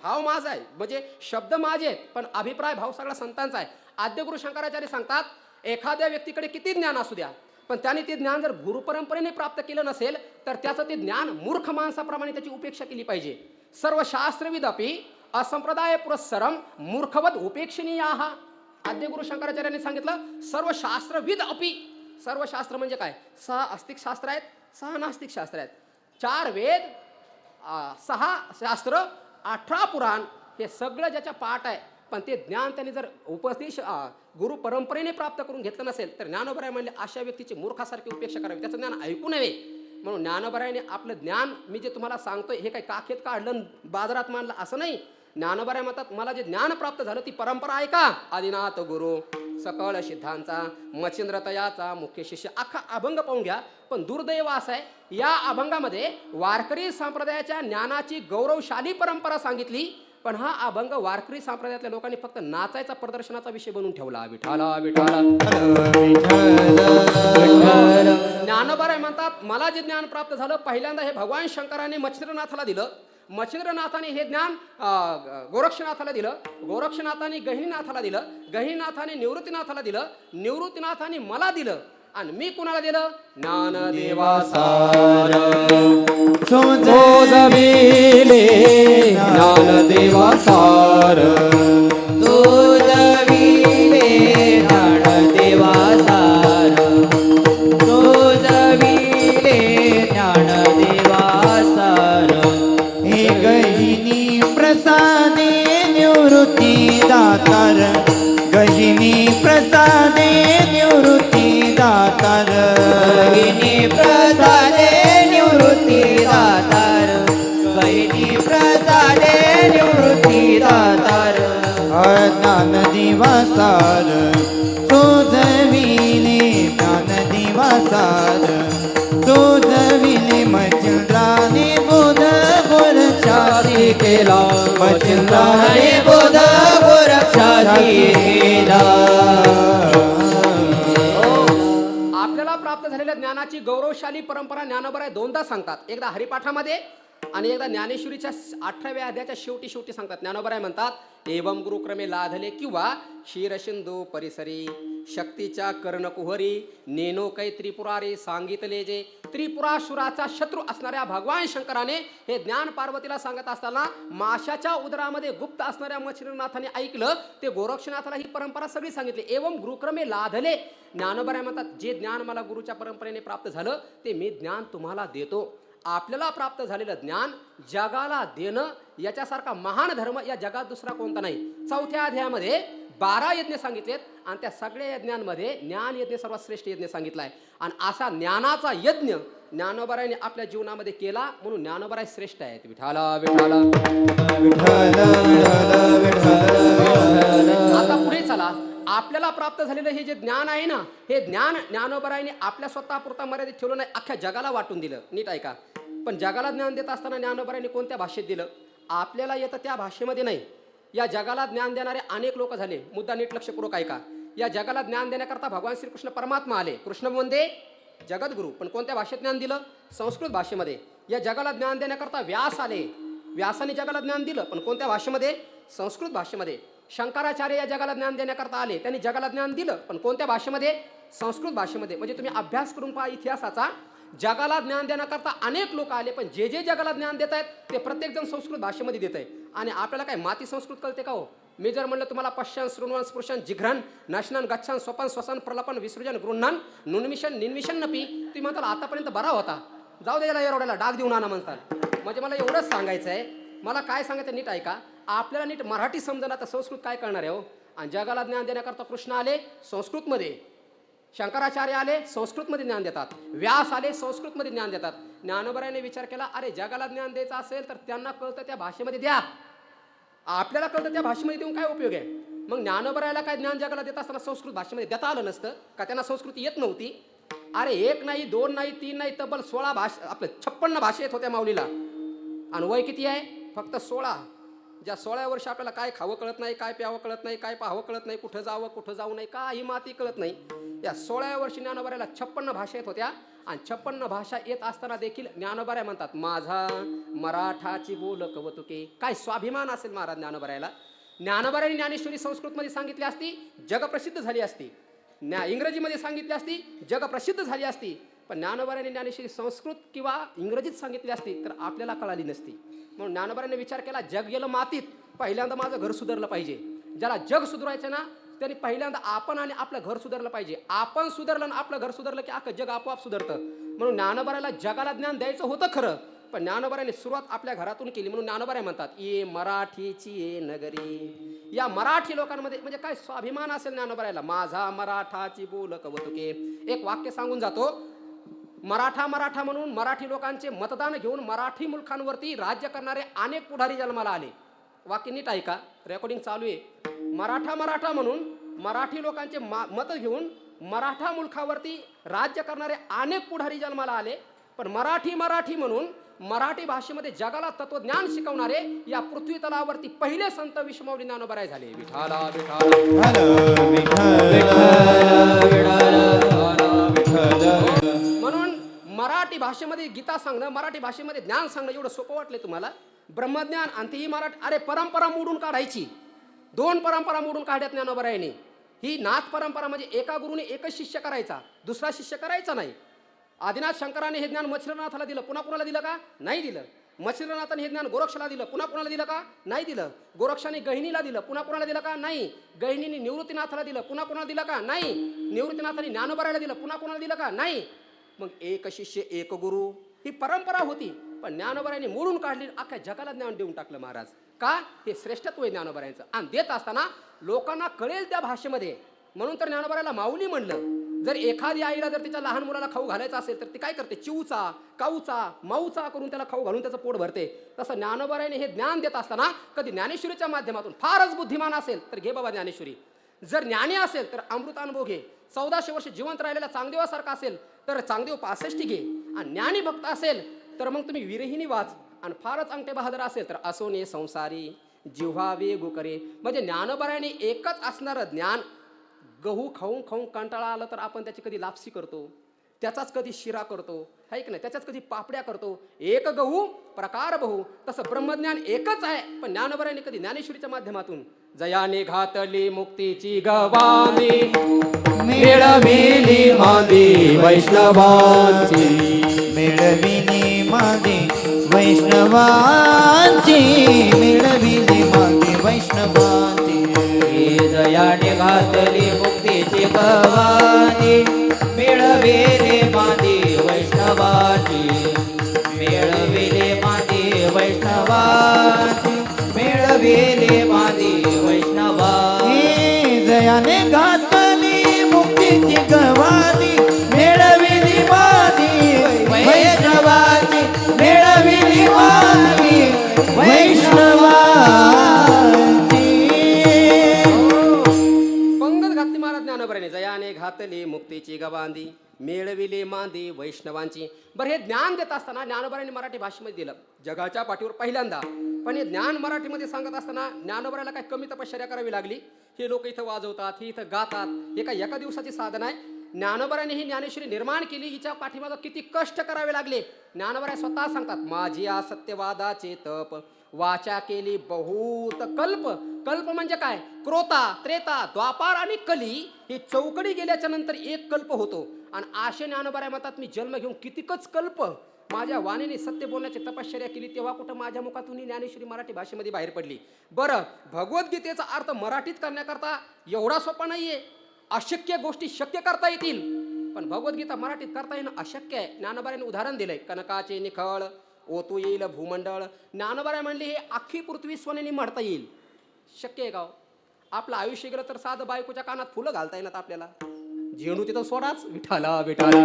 भाव माझा आहे. म्हणजे शब्द माझे आहेत पण अभिप्राय भाव सगळा संतांचा आहे. आद्यगुरु शंकराचार्य सांगतात एखाद्या व्यक्तीकडे किती ज्ञान असू द्या पण त्याने ते ज्ञान जर गुरुपरंपरेने प्राप्त केलं नसेल तर त्याचं ते ज्ञान मूर्ख माणसाप्रमाणे त्याची उपेक्षा केली पाहिजे. सर्व शास्त्रविद अपि असंप्रदाय पुरस्सरम मूर्खवत उपेक्षणीयाः. आद्यगुरु शंकराचार्यांनी सांगितलं सर्व शास्त्रविद अपि. सर्व शास्त्र म्हणजे काय, 6 आस्तिक शास्त्र आहेत, 6 नास्तिक शास्त्र आहेत, 4 वेद, 6 शास्त्र, 18 पुराण, हे सगळं ज्याच्या पाठ आहे पण ते ज्ञान त्यांनी जर उपदेश गुरु परंपरेने प्राप्त करून घेतलं नसेल तर ज्ञानोबराय म्हणले अशा व्यक्तीची मूर्खासारखी उपेक्षा करावी, त्याचं ज्ञान ऐकू नये. म्हणून ज्ञानोबरायाने आपलं ज्ञान मी जे तुम्हाला सांगतोय हे काही काखेत काढलं बाजारात मांडलं असं नाही. ज्ञानोबराय म्हणतात मला जे ज्ञान प्राप्त झालं ती परंपरा ऐका. आदिनाथ गुरु, सकळ सिद्धांचा, मच्छिंद्रतयाचा मुख्य शिष्य, अख्खा अभंग पाहून घ्या. पण दुर्दैव असं आहे या अभंगामध्ये वारकरी संप्रदायाच्या ज्ञानाची गौरवशाली परंपरा सांगितली पण हा अभंग वारकरी संप्रदायातल्या लोकांनी फक्त नाचायचा प्रदर्शनाचा विषय बनवून ठेवला. विठाला विठाला. ज्ञानोबराय म्हणतात मला जे ज्ञान प्राप्त झालं पहिल्यांदा हे भगवान शंकराने मच्छिंद्रनाथाला दिलं, मच्छिंद्रनाथाने हे ज्ञान गोरक्षनाथाला दिलं, गोरक्षनाथाने गहिनीनाथाला दिलं, गहिनीनाथाने निवृत्तीनाथाला दिलं, निवृत्तीनाथाने मला दिलं आणि मी कुणाला दिलं, ज्ञानदेवा सार सोजविले ज्ञानदेवा सार, सोजविले ज्ञानदेवा सार, सोजविले ज्ञानदेवा सार. हे गहिनी प्रसादे निवृत्ती दातार, गहिनी प्रसादे निवृत्ती दातार, गहिनी प्रसादे निवृत्ती दातार, गहिनी प्रसादे निवृत्ती दातार. ज्ञानदेवा सार सोजविले ज्ञानदेवा सार, सोजविले मच्छिंद्राने बोध गोरक्षासी केला, मच्छिंद्राने बोध गोरक्षासी केला. आपल्याला प्राप्त झालेल्या ज्ञानाची गौरवशाली परंपरा ज्ञानोबराय दोनदा सांगतात. एकदा हरिपाठामध्ये आणि एकदा ज्ञानेश्वरीच्या 18व्या अध्यायाच्या शेवटी सांगतात. ज्ञानोबराय म्हणतात एवम गुरुक्रमे लाधले किंवा क्षीरसिंधू परिसरी शक्तीच्या कर्णकुहरी नेनो कै त्रिपुरारी सांगितले जे. त्रिपुरासुराचा शत्रू असणाऱ्या भगवान शंकराने हे ज्ञान पार्वतीला सांगत असताना माशाच्या उदरामध्ये गुप्त असणाऱ्या मच्छिंद्रनाथाने ऐकलं. ते गोरक्षनाथाला ही परंपरा सगळी सांगितली. एवम गुरुक्रमे लाधले. ज्ञानोबराय म्हणतात जे ज्ञान मला गुरुच्या परंपरेने प्राप्त झालं ते मी ज्ञान तुम्हाला देतो. आपल्याला प्राप्त झालेलं ज्ञान जगाला देणं याच्यासारखा महान धर्म या जगात दुसरा कोणता नाही. 4थ्या अध्यायामध्ये 12 यज्ञ सांगितलेत आणि त्या सगळ्या यज्ञांमध्ये ज्ञान यज्ञ सर्वात श्रेष्ठ यज्ञ सांगितलाय. आणि असा ज्ञानाचा यज्ञ ज्ञानोबरायाने आपल्या जीवनामध्ये केला म्हणून ज्ञानोबराय श्रेष्ठ आहेत. विठाला विठाला. आता पुढे चला. आपल्याला प्राप्त झालेलं हे जे ज्ञान आहे ना हे ज्ञान ज्ञानोबरायाने आपल्या स्वतःपुरता मर्यादित ठेवलं नाही, अख्ख्या जगाला वाटून दिलं. नीट ऐका. पण जगाला ज्ञान देत असताना ज्ञानोबरायाने कोणत्या भाषेत दिलं, आपल्याला येतं त्या भाषेमध्ये नाही. या जगाला ज्ञान देणारे अनेक लोक झाले. मुद्दा नीट लक्षपूर्वक ऐका. या जगाला ज्ञान देण्याकरता भगवान श्रीकृष्ण परमात्मा आले. कृष्ण वंदे जगद्गुरु. पण कोणत्या भाषेत ज्ञान दिलं, संस्कृत भाषेमध्ये. या जगाला ज्ञान देण्याकरता व्यास आले. व्यासाने जगाला ज्ञान दिलं पण कोणत्या भाषेमध्ये, संस्कृत भाषेमध्ये. शंकराचार्य या जगाला ज्ञान देण्याकरता आले. त्यांनी जगाला ज्ञान दिलं पण कोणत्या भाषेमध्ये, संस्कृत भाषेमध्ये. म्हणजे तुम्ही अभ्यास करून पहा इतिहासाचा. जगाला ज्ञान देण्याकरता अनेक लोक आले, पण जे जे जगाला ज्ञान देत आहेत ते प्रत्येक जण संस्कृत भाषेमध्ये देत आहे. आणि आपल्याला काय माती संस्कृत कळते का हो? मी जर म्हणलं तुम्हाला पश्चन शृण्वन स्पृशन जिघ्रन नशनन गच्छन स्वपन स्वसन प्रलपन विसृजन गृह्णन नुन्मिशन निन्मिशन नपी, तुम्ही म्हणताल आतापर्यंत बरा होता, जाऊ दे याला एवढ्याला डाग देऊन आणा म्हणताल. म्हणजे मला एवढंच सांगायचं आहे, मला काय सांगायचं नीट ऐका. आपल्याला नीट मराठी समजणार तर संस्कृत काय करणार आहे हो? आणि जगाला ज्ञान देण्याकरता कृष्ण आले संस्कृतमध्ये, शंकराचार्य आले संस्कृतमध्ये ज्ञान देतात, व्यास आले संस्कृतमध्ये ज्ञान देतात. ज्ञानोबरायाने विचार केला, अरे जगाला ज्ञान द्यायचं असेल तर त्यांना कळतं त्या भाषेमध्ये द्या, आपल्याला कळतं त्या भाषेमध्ये देऊन काय उपयोग आहे? मग ज्ञानोबरायाला काय ज्ञान जगाला देत असताना संस्कृत भाषेमध्ये देता आलं नसतं का? त्यांना संस्कृती येत नव्हती? अरे 1 नाही 2 नाही 3 नाही तब्बल 16 भाषा, आपल्या 56 भाषा येत होत्या माऊलीला. आणि वय किती आहे? फक्त 16. ज्या 16 वर्ष आपल्याला काय खावं कळत नाही, काय प्यावं कळत नाही, काय पाहावं कळत नाही, कुठं जावं कुठं जाऊ नाही, काही माती कळत नाही. या 16 वर्षी ज्ञानोबरायाला 56 भाषा येत होत्या. आणि 56 भाषा येत असताना देखील ज्ञानोबराया म्हणतात, माझा मराठाची बोल कवतुके. काय स्वाभिमान असेल महाराज ज्ञानोबरायाला. ज्ञानोबरायांनी ज्ञानेश्वरी संस्कृतमध्ये सांगितली असती, जगप्रसिद्ध झाली असती. इंग्रजीमध्ये सांगितली असती, जगप्रसिद्ध झाली असती. पण ज्ञानोबरायांनी ज्ञानेश्वरी संस्कृत किंवा इंग्रजीत सांगितली असती तर आपल्याला कळाली नसती. म्हणून ज्ञानोबरायांनी विचार केला, जग गेलं मातीत, पहिल्यांदा माझं घर सुधारलं पाहिजे. ज्याला जग सुधारायचं ना त्यांनी पहिल्यांदा आपण आणि आपलं घर सुधारलं पाहिजे. आपण सुधारलं आणि आपलं घर सुधारलं की अख्खं जग आपोआप सुधारतं. म्हणून ज्ञानोबरायाला जगाला ज्ञान द्यायचं होतं खरं, पण ज्ञानोबरायांनी सुरुवात आपल्या घरातून केली. म्हणून ज्ञानोबराय म्हणतात, ये मराठीची ये नगरी. या मराठी लोकांमध्ये म्हणजे काय स्वाभिमान असेल ज्ञानोबरायाला, माझा मराठाची बोल कवतुके. एक वाक्य सांगून जातो, मराठा मराठा म्हणून मराठी लोकांचे मतदान घेऊन मराठी मुलखांवरती राज्य करणारे अनेक पुढारी जन्माला आले. वाक्य नीट ऐका, रेकॉर्डिंग चालू आहे. मराठा मराठा म्हणून मराठी लोकांचे मत घेऊन मराठा मुलखावरती राज्य करणारे अनेक पुढारी जन्माला आले. पण मराठी मराठी म्हणून मराठी भाषेमध्ये जगाला तत्वज्ञान शिकवणारे या पृथ्वी तलावरती पहिले संत विश्वमाऊली ज्ञानोबराय झाले. विठाला म्हणून मराठी भाषेमध्ये गीता सांगणं, मराठी भाषेमध्ये ज्ञान सांगणं एवढं सोपं वाटले तुम्हाला? ब्रह्मज्ञान आणि तेही मराठी. अरे परंपरा मोडून काढायची, 2 परंपरा मोडून काढल्यात ज्ञानोबरायाने. ही नाथ परंपरा म्हणजे एका गुरुने एकच शिष्य करायचा, दुसरा शिष्य करायचा नाही. आदिनाथ शंकराने हे ज्ञान मच्छिंद्रनाथाला दिलं, पुन्हा कुणाला दिलं का? नाही दिलं. मच्छिंद्रनाथाने हे ज्ञान गोरक्षाला दिलं, पुन्हा कुणाला दिलं का? नाही दिलं. गोरक्षाने गहिनीला दिलं, पुन्हा कुणाला दिलं का? नाही. गहिनीने निवृत्तीनाथाला दिलं, पुन्हा कुणाला दिलं का? नाही. निवृत्तीनाथाने ज्ञानोबरायाला दिलं, पुन्हा कुणाला दिलं का? नाही. मग एक शिष्य एक गुरु ही परंपरा होती, पण ज्ञानोबरायाने मोडून काढली, अख्ख्या जगाला ज्ञान देऊन टाकलं महाराज. का? हे श्रेष्ठत्व आहे ज्ञानोबरायांचं. आणि देत असताना लोकांना कळेल त्या भाषेमध्ये, म्हणून तर ज्ञानोबरायाला माऊली म्हणलं. जर एखादी आईला जर तिच्या लहान मुलाला खाऊ घालायचा असेल तर ती काय करते? चिवचा काऊचा माऊचा करून त्याला खाऊ घालून त्याचं पोट भरते. तसं ज्ञानोबरायाने हे ज्ञान देत असताना कधी ज्ञानेश्वरीच्या माध्यमातून, फारच बुद्धिमान असेल तर घे बाबा ज्ञानेश्वरी, जर ज्ञानी असेल तर अमृतानुभव घे, 1400 वर्ष जिवंत राहिलेला चांगदेवासारखा असेल तर चांगदेव 65 घे, आणि ज्ञानी भक्त असेल तर मग तुम्ही विरहिणी वाच, आणि फारच अंगठे बहादर असेल तर असोने संसारी जिव्हा वेगू करे. म्हणजे ज्ञानोबरायाने एकच असणारं ज्ञान. गहू खाऊन खाऊन कंटाळा आला तर आपण त्याची कधी लापसी करतो, त्याचाच कधी शिरा करतो, है की नाही? त्याच्याच कधी पापड्या करतो. एक गहू प्रकार बहु. तसं ब्रह्मज्ञान एकच आहे, पण ज्ञानोबरायाने कधी ज्ञानेश्वरीच्या माध्यमातून जयाने घातली मुक्तीची गवानी, मिळविली मादी वैष्णवांची, मिळविली मादी वैष्णवांची, मिळविली मादी वैष्णवांची. जयाने घातली मुक्तीची गवानी, मिळविली मादी वैष्णवांची, मिळविली मादी वैष्णवांची, मिळविली मादी वैष्णवांची. जयाने घातली मुक्तीची गवानी, मिळविली मादी वैष्णवाची, मिळविली मादी वैष्णवाची. पंगत घातली महाराज ज्ञानोबरायाने. जयाने घातली मुक्तीची गवांधी, मिळविली मांदी वैष्णवांची. बरं, हे ज्ञान देत असताना ज्ञानोबरायाने मराठी भाषेमध्ये दिलं जगाच्या पाठीवर पहिल्यांदा. पण हे ज्ञान मराठीमध्ये सांगत असताना ज्ञानोबरायाला काय कमी तपश्चर्या करावी लागली? हे लोक इथं वाजवतात, हे इथं गातात, हे काय एका दिवसाची साधन आहे? ज्ञानोबरायाने ही ज्ञानेश्वरी निर्माण केली, हिच्या पाठीमागं किती कष्ट करावे लागले. ज्ञानोबराय स्वतः सांगतात, माझी आ सत्यवादाचे तप, वाचा केली बहुत कल्प. कल्प म्हणजे काय? क्रोता त्रेता द्वापार आणि कली ही चौकडी गेल्याच्या नंतर एक कल्प होतो. आणि आशे ज्ञानोबा म्हणतात मी जन्म घेऊन कितीकच कल्प माझ्या वाणीने सत्य बोलण्याची तपश्चर्या केली, तेव्हा कुठं माझ्या मुखातून ज्ञानेश्वरी मराठी भाषेमध्ये बाहेर पडली. बरं, भगवद्गीतेचा अर्थ मराठीत करण्याकरता एवढा सोपा नाहीये. अशक्य गोष्टी शक्य करता येतील, पण भगवद्गीता मराठीत करता येणं अशक्य आहे. ज्ञानोबाने उदाहरण दिलंय, कनकाचे निखळ ओतू येईल भूमंडळ. ज्ञानोबा म्हणले हे अख्खी पृथ्वी सोन्याने मढता येईल. शक्य आहे का? आपलं आयुष्य गेलं तर साधं बायकोच्या कानात फुलं घालता येणार आपल्याला. झेंडू तिथं सोडाच, विठाला विठाला.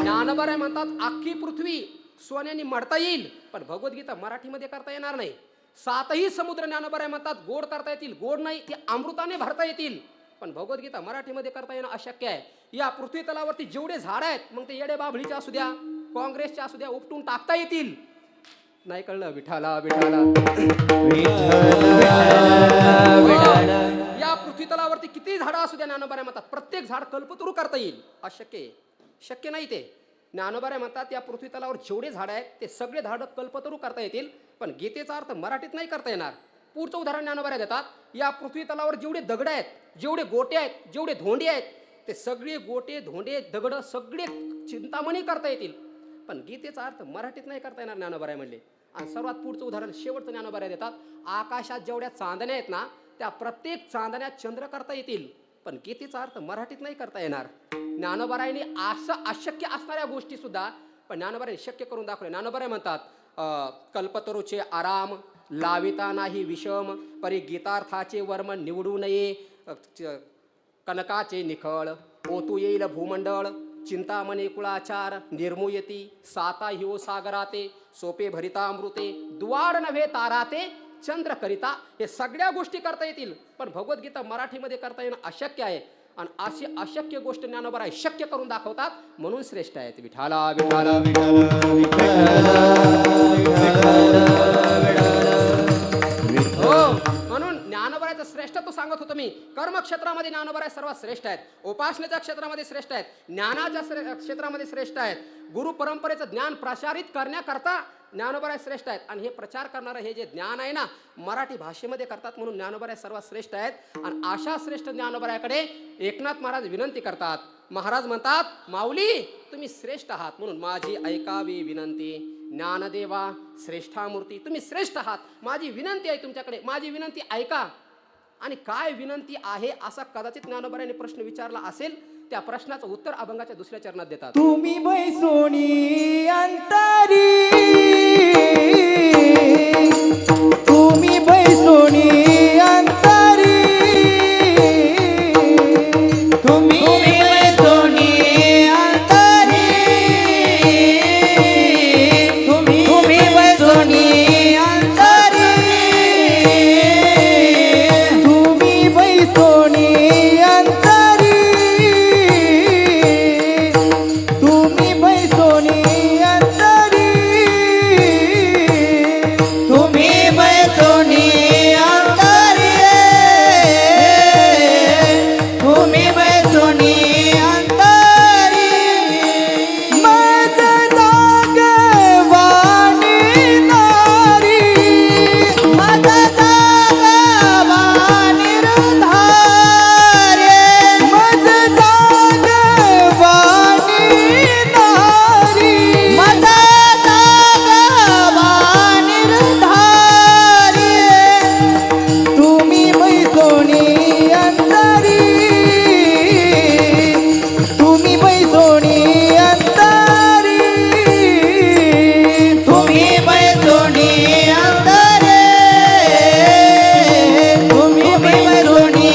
ज्ञानोबा म्हणतात अख्खी पृथ्वी सोन्याने मढता येईल, पण भगवद्गीता मराठीमध्ये करता येणार नाही. 7ही समुद्र ज्ञानोबा म्हणतात गोड करता येतील, गोड नाही ते अमृताने भरता येतील, पण भगवद्गीता मराठीमध्ये करता येणं अशक्य आहे. या पृथ्वी तलावरती जेवढे झाड आहेत, मग ते येडे बाभळीचे असू द्या, काँग्रेसचे असू द्या, उपटून टाकता येतील. नाही कळलं? विठाला विठाला. या पृथ्वी तलावरती किती झाडं असू द्या, ज्ञानोबा म्हणतात प्रत्येक झाड कल्पतरू करता येईल. अशक्य आहे, शक्य नाही ते. ज्ञानोबा म्हणतात या पृथ्वी तलावर जेवढे झाड आहेत ते सगळे झाड कल्पतरू करता येतील, पण गीतेचा अर्थ मराठीत नाही करता येणार. पुढचं उदाहरण ज्ञानोबा देतात, या पृथ्वी तलावर जेवढे दगड आहेत, जेवढे गोटे आहेत, जेवढे धोंडे आहेत, ते सगळे गोटे धोंडे दगड सगळे चिंतामणी करता येतील, पण गीतेचा अर्थ मराठीत नाही करता येणार, ज्ञानोबा म्हणले. आणि सर्वात पुढचं उदाहरण शेवटचं ज्ञानोबा देतात, आकाशात जेवढ्या चांदण्या आहेत ना, त्या प्रत्येक चांदण्यात चंद्र करता येतील, पण गीतेचा अर्थ मराठीत नाही करता येणार. ज्ञानोबारायांनी असं अशक्य असणाऱ्या गोष्टी सुद्धा पण ज्ञानोबारायांनी शक्य करून दाखवले. ज्ञानोबा म्हणतात कल्पतरूचे आराम लाविता नाही विषम, परी गीतार्थाचे वर्म निवडू नये. कनकाचे निखळ ओतू येईल भूमंडळ, चिंतामणी कुळाचार निर्मुयती. साता हिओ सागराते सोपे भरिता अमृते, दुवाड नव्हे ताराते चंद्र करिता. हे सगळ्या गोष्टी करता येतील, पण भगवद्गीता मराठीमध्ये करता येणं अशक्य आहे. आणि अशी अशक्य गोष्ट ज्ञानोबा शक्य करून दाखवतात, म्हणून श्रेष्ठ आहेत. विठाला विठाला हो, म्हणून ज्ञानोबाचं श्रेष्ठत्व सांगत होतो मी. कर्मक्षेत्रामध्ये ज्ञानोबा सर्वात श्रेष्ठ आहेत, उपासनेच्या क्षेत्रामध्ये श्रेष्ठ आहेत, ज्ञानाच्या क्षेत्रामध्ये श्रेष्ठ आहेत, गुरु परंपरेचं ज्ञान प्रसारित करण्याकरता ज्ञानोबा श्रेष्ठ आहेत. आणि हे प्रचार करणारं हे जे ज्ञान आहे ना, मराठी भाषेमध्ये करतात, म्हणून ज्ञानोबा सर्वात श्रेष्ठ आहेत. आणि अशा श्रेष्ठ ज्ञानोबाकडे एकनाथ महाराज विनंती करतात. महाराज म्हणतात माऊली तुम्ही श्रेष्ठ आहात, म्हणून माझी ऐकावी विनंती. ज्ञानदेवा श्रेष्ठामूर्ती तुम्ही श्रेष्ठ आहात, माझी विनंती आहे तुमच्याकडे, माझी विनंती ऐका. आणि काय विनंती आहे असा कदाचित ज्ञानोबाने प्रश्न विचारला असेल, त्या प्रश्नाचं उत्तर अभंगाच्या दुसऱ्या चरणात देतात. तुम्ही बैसोनी अंतरी, तुम्ही बैसोनी अंतरी, तुम्ही बैसोनी अंतरी, तुम्ही बैसोनी अंतरी, तुम्ही बैसोनी अंतरी, तुम्ही बैसोनी अंतरी, तुम्ही बैसोनी अंतरी, तुम्ही बैसोनी अंतरी. मज जागवाणी नारी, मज जागवाणी धारे, मज जागवाणी नारी, मज जागवाणी धारे, तुम्ही बैसोनी अंतरी, तुम्ही बैसोनी अंतरी, तुम्ही बैसोनी अंतरी, तुम्ही बैसोनी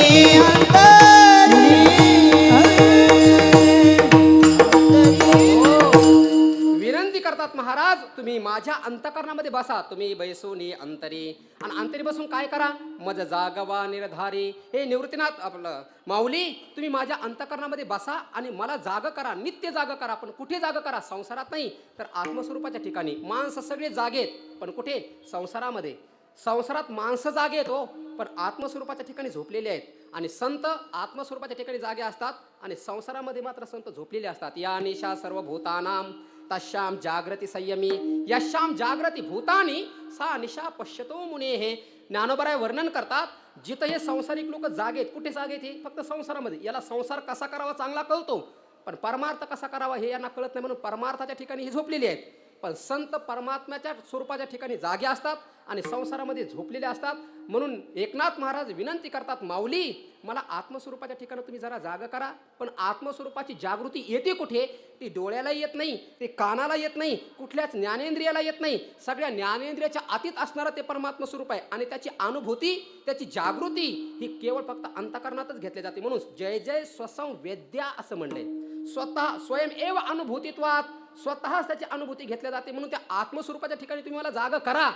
विनंती करतात महाराज तुम्ही माझ्या अंतकरणामध्ये बसा, तुम्ही बैसोनी अंतरी. आणि अंतरी बसून काय करा? मज जागवा निर्धारी. हे निवृत्तीनाथ आपलं माऊली तुम्ही माझ्या अंतकरणामध्ये बसा आणि मला जाग करा, नित्य जाग करा. पण कुठे जाग करा? संसारात नाही, तर आत्मस्वरूपाच्या ठिकाणी. माणसं सगळे जागेत, पण कुठे? संसारामध्ये. संसारात माणसं जागेत हो, पण आत्मस्वरूपाच्या ठिकाणी झोपलेले आहेत. आणि संत आत्मस्वरूपाच्या ठिकाणी जागे असतात आणि संसारामध्ये मात्र संत झोपलेले असतात. या निशा सर्व भूतानाम तश्याम जागृती संयमी, यशाम जागृती भूतानी सा निशा पश्यतो मुने. हे ज्ञानोबा वर्णन करतात जिथं हे संसारिक लोक जागेत, कुठे जागेत? हे फक्त संसारामध्ये. याला संसार कसा करावा चांगला कळतो, पण परमार्थ कसा करावा हे यांना कळत नाही, म्हणून परमार्थाच्या ठिकाणी हे झोपलेले आहेत. पण संत परमात्म्याच्या स्वरूपाच्या ठिकाणी जागे असतात आणि संसारामध्ये झोपलेले असतात. म्हणून एकनाथ महाराज विनंती करतात, माऊली मला आत्मस्वरूपाच्या ठिकाणी तुम्ही जरा जागा करा. पण आत्मस्वरूपाची जागृती येते कुठे? ती डोळ्याला येत नाही, ते कानाला येत नाही, कुठल्याच ज्ञानेंद्रियाला येत नाही. सगळ्या ज्ञानेंद्रियाच्या आतीत असणारं ते परमात्म स्वरूप आहे आणि त्याची अनुभूती, त्याची जागृती ही केवळ फक्त अंतःकरणातच घेतली जाते. म्हणून जय जय स्वसंवेद्या असं म्हणलंय. स्वतः स्वयं एव अनुभूतित्वात, स्वतःच त्याची अनुभूती घेतल्या जाते. म्हणून त्या आत्मस्वरूपाच्या ठिकाणी तुम्ही मला जागा करा.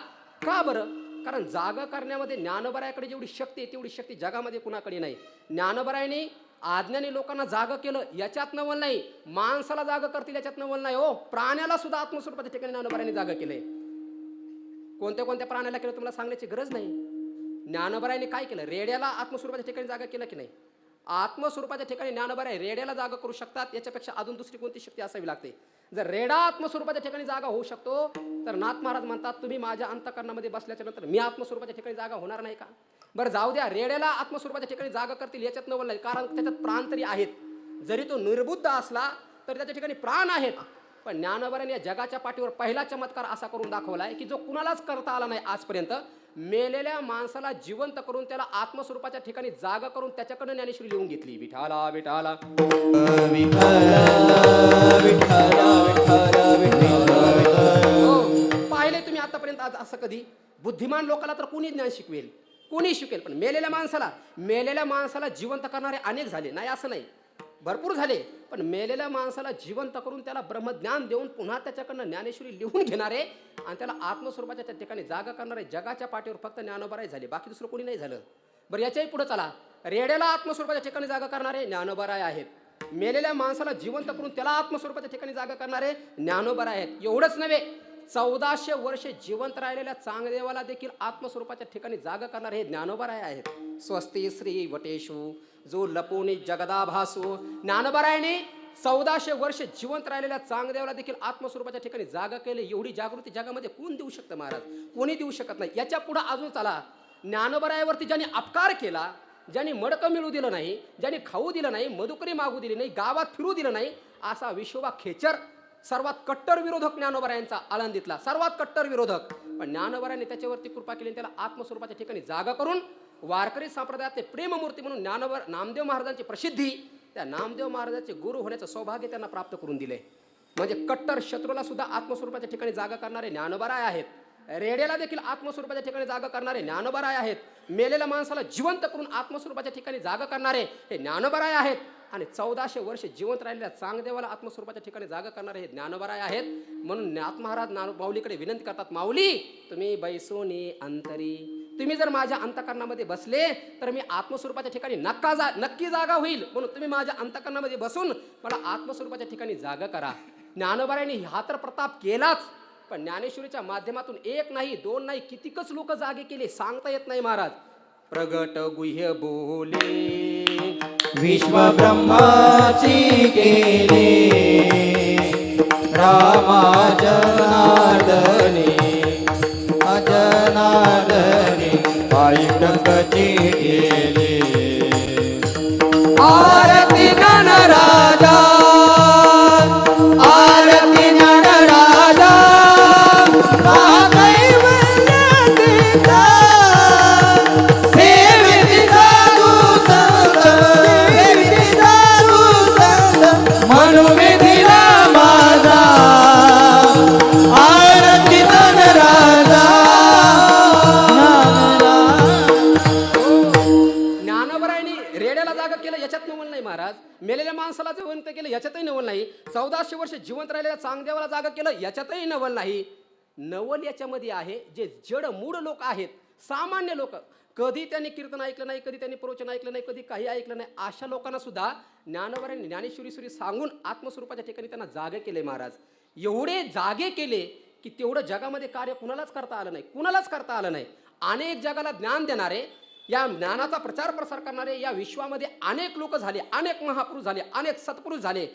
का बरं? कारण जागा करण्यामध्ये ज्ञानोबरायाकडे जेवढी शक्ती आहे तेवढी शक्ती जगामध्ये कुणाकडे नाही. ज्ञानोबरायाने आज्ञानी लोकांना जागा केलं याच्यात नवल नाही, माणसाला जागा करतील याच्यात नवल नाही. हो, प्राण्याला सुद्धा आत्मस्वरूपाच्या ठिकाणी ज्ञानोबरायाने जागा केलंय. कोणत्या कोणत्या प्राण्याला केलं तुम्हाला सांगण्याची गरज नाही. ज्ञानोबरायाने काय केलं? रेड्याला आत्मस्वरूपाच्या ठिकाणी जागा केलं की नाही? आत्मस्वरूपाच्या ठिकाणी ज्ञानोबराय रेड्याला जागा करू शकतात. याच्यापेक्षा अजून दुसरी कोणती शक्ती असावी लागते? जर रेडा आत्मस्वरूपाच्या ठिकाणी जागा होऊ शकतो, तर नाथ महाराज म्हणतात तुम्ही माझ्या अंतःकरणामध्ये बसल्याच्या नंतर मी आत्मस्वरूपाच्या ठिकाणी जागा होणार नाही का? बरं जाऊ द्या, रेड्याला आत्मस्वरूपाच्या ठिकाणी जागा करतील याच्यात नवल नाही, कारण त्याच्यात प्राण तरी आहेत. जरी तो निर्बुद्ध असला तर त्याच्या ठिकाणी प्राण आहेत. पण ज्ञानोबरायाने या जगाच्या पाठीवर पहिला चमत्कार असा करून दाखवलाय की जो कुणालाच करता आला नाही आजपर्यंत. मेलेल्या माणसाला जिवंत करून त्याला आत्मस्वरूपाच्या ठिकाणी जागा करून त्याच्याकडे ज्ञानेश्वरी लिहून घेतली. विठाला विठाला पाहिले तुम्ही आतापर्यंत? आज असं कधी बुद्धिमान लोकांना तर कोणी ज्ञान शिकवेल, कोणी शिकेल, पण मेलेल्या माणसाला जिवंत करणारे अनेक झाले. नाही असं नाही, भरपूर झाले. पण मेलेल्या माणसाला जिवंत करून त्याला ब्रह्मज्ञान देऊन पुन्हा त्याच्याकडनं ज्ञानेश्वरी लिहून घेणारे आणि त्याला आत्मस्वरूपाच्या ठिकाणी जागा करणारे जगाच्या पाठीवर फक्त ज्ञानोबराय झाले, बाकी दुसरं कोणी नाही झालं. बरं याच्याही पुढे चला, रेड्याला आत्मस्वरूपाच्या ठिकाणी जागा करणारे ज्ञानोबराय आहेत. मेलेल्या माणसाला जिवंत करून त्याला आत्मस्वरूपाच्या ठिकाणी जागा करणारे ज्ञानोबराय आहेत. एवढंच नव्हे, 1400 वर्षे जिवंत राहिलेल्या चांगदेवाला देखील आत्मस्वरूपाच्या ठिकाणी जागा करणारे हे ज्ञानोबराय आहेत. स्वस्ती श्री वटेशु जो लपोनी जगदाभासो. ज्ञानोबरायाने 1400 वर्ष जिवंत राहिलेल्या चांगदेवाला देखील आत्मस्वरूपाच्या ठिकाणी जागा केली. एवढी जागृती जगामध्ये कोण देऊ शकतं महाराज? कोणी देऊ शकत नाही. याच्या पुढे अजून चला, ज्ञानोबरायावरती ज्यांनी अपकार केला, ज्यांनी मडकं मिळू दिलं नाही, ज्यांनी खाऊ दिलं नाही, मधुकरी मागू दिली नाही, गावात फिरू दिलं नाही, असा विश्ववा खेचर सर्वात कट्टर विरोधक ज्ञानोबरायांचा आळंदीतला सर्वात कट्टर विरोधक. पण ज्ञानोबरायाने त्याच्यावरती कृपा केली, त्याला आत्मस्वरूपाच्या ठिकाणी जागा करून वारकरी संप्रदायातले प्रेममूर्ती म्हणून नामदेव महाराजांची प्रसिद्धी, त्या नामदेव महाराजांचे गुरु होण्याचं सौभाग्य त्यांना प्राप्त करून दिले. म्हणजे कट्टर शत्रूला सुद्धा आत्मस्वरूपाच्या ठिकाणी जागा करणारे ज्ञानोबराय आहेत. रेड्याला देखील आत्मस्वरूपाच्या ठिकाणी जागा करणारे ज्ञानोबराय आहेत. मेलेल्या माणसाला जिवंत करून आत्मस्वरूपाच्या ठिकाणी जागा करणारे हे ज्ञानोबराय आहेत. आणि 1400 वर्ष जिवंत राहिलेल्या चांगदेवाला आत्मस्वरूपाच्या ठिकाणी जागा करणारे हे ज्ञानोबराय आहेत. म्हणून नाथ महाराज माऊलीकडे विनंती करतात, माऊली तुम्ही बैसोनी अंतरी, तुम्ही जर माझ्या अंतःकरणामध्ये बसले तर मी आत्मस्वरूपाच्या ठिकाणी नक्की जागा होईल. म्हणून तुम्ही माझ्या अंतःकरणामध्ये बसून मला आत्मस्वरूपाच्या ठिकाणी जागा करा. ज्ञानोबरायाने हा तर प्रताप केलाच, पण ज्ञानेश्वरीच्या माध्यमातून एक नाही, दोन नाही, कितीकच लोक जागे केले सांगता येत नाही महाराज. प्रगट गुह्य बोले विश्व ब्रह्माची केले रामा जनार्दने अजनार्दने पायी टंकची केले. आरती ज्ञानराजा, आरती ज्ञानराजा, महाकैवल्यतीचा सेविती साधू संत, सेविती साधू संत मनोविधीला माझा. आरती ज्ञानराजा, ज्ञानोबरायाने रेड्याला जागा केलं याच्यात नवल नाही महाराज. मेलेल्या माणसाला जिवंत केलं याच्यातही नवल नाही. 1400 वर्ष जिवंत राहिलेल्या चांगदेवाला जागा केलं याच्यातही नवल नाही. नवल याच्यामध्ये आहे जे जड मूळ लोक आहेत, सामान्य लोक, कधी त्यांनी कीर्तन ऐकलं नाही, कधी त्यांनी प्रवचन ऐकलं नाही, कधी काही ऐकलं नाही, अशा लोकांना सुद्धा ज्ञानोबरायाने ज्ञानेश्वरी सांगून आत्मस्वरूपाच्या ठिकाणी त्यांना जागे केले महाराज. एवढे जागे केले की तेवढं जगामध्ये कार्य कुणालाच करता आलं नाही, कुणालाच करता आलं नाही. अनेक जगाला ज्ञान देणारे, या ज्ञानाचा प्रचार प्रसार करणारे या विश्वामध्ये अनेक लोक झाले, अनेक महापुरुष झाले, अनेक सत्पुरुष झाले.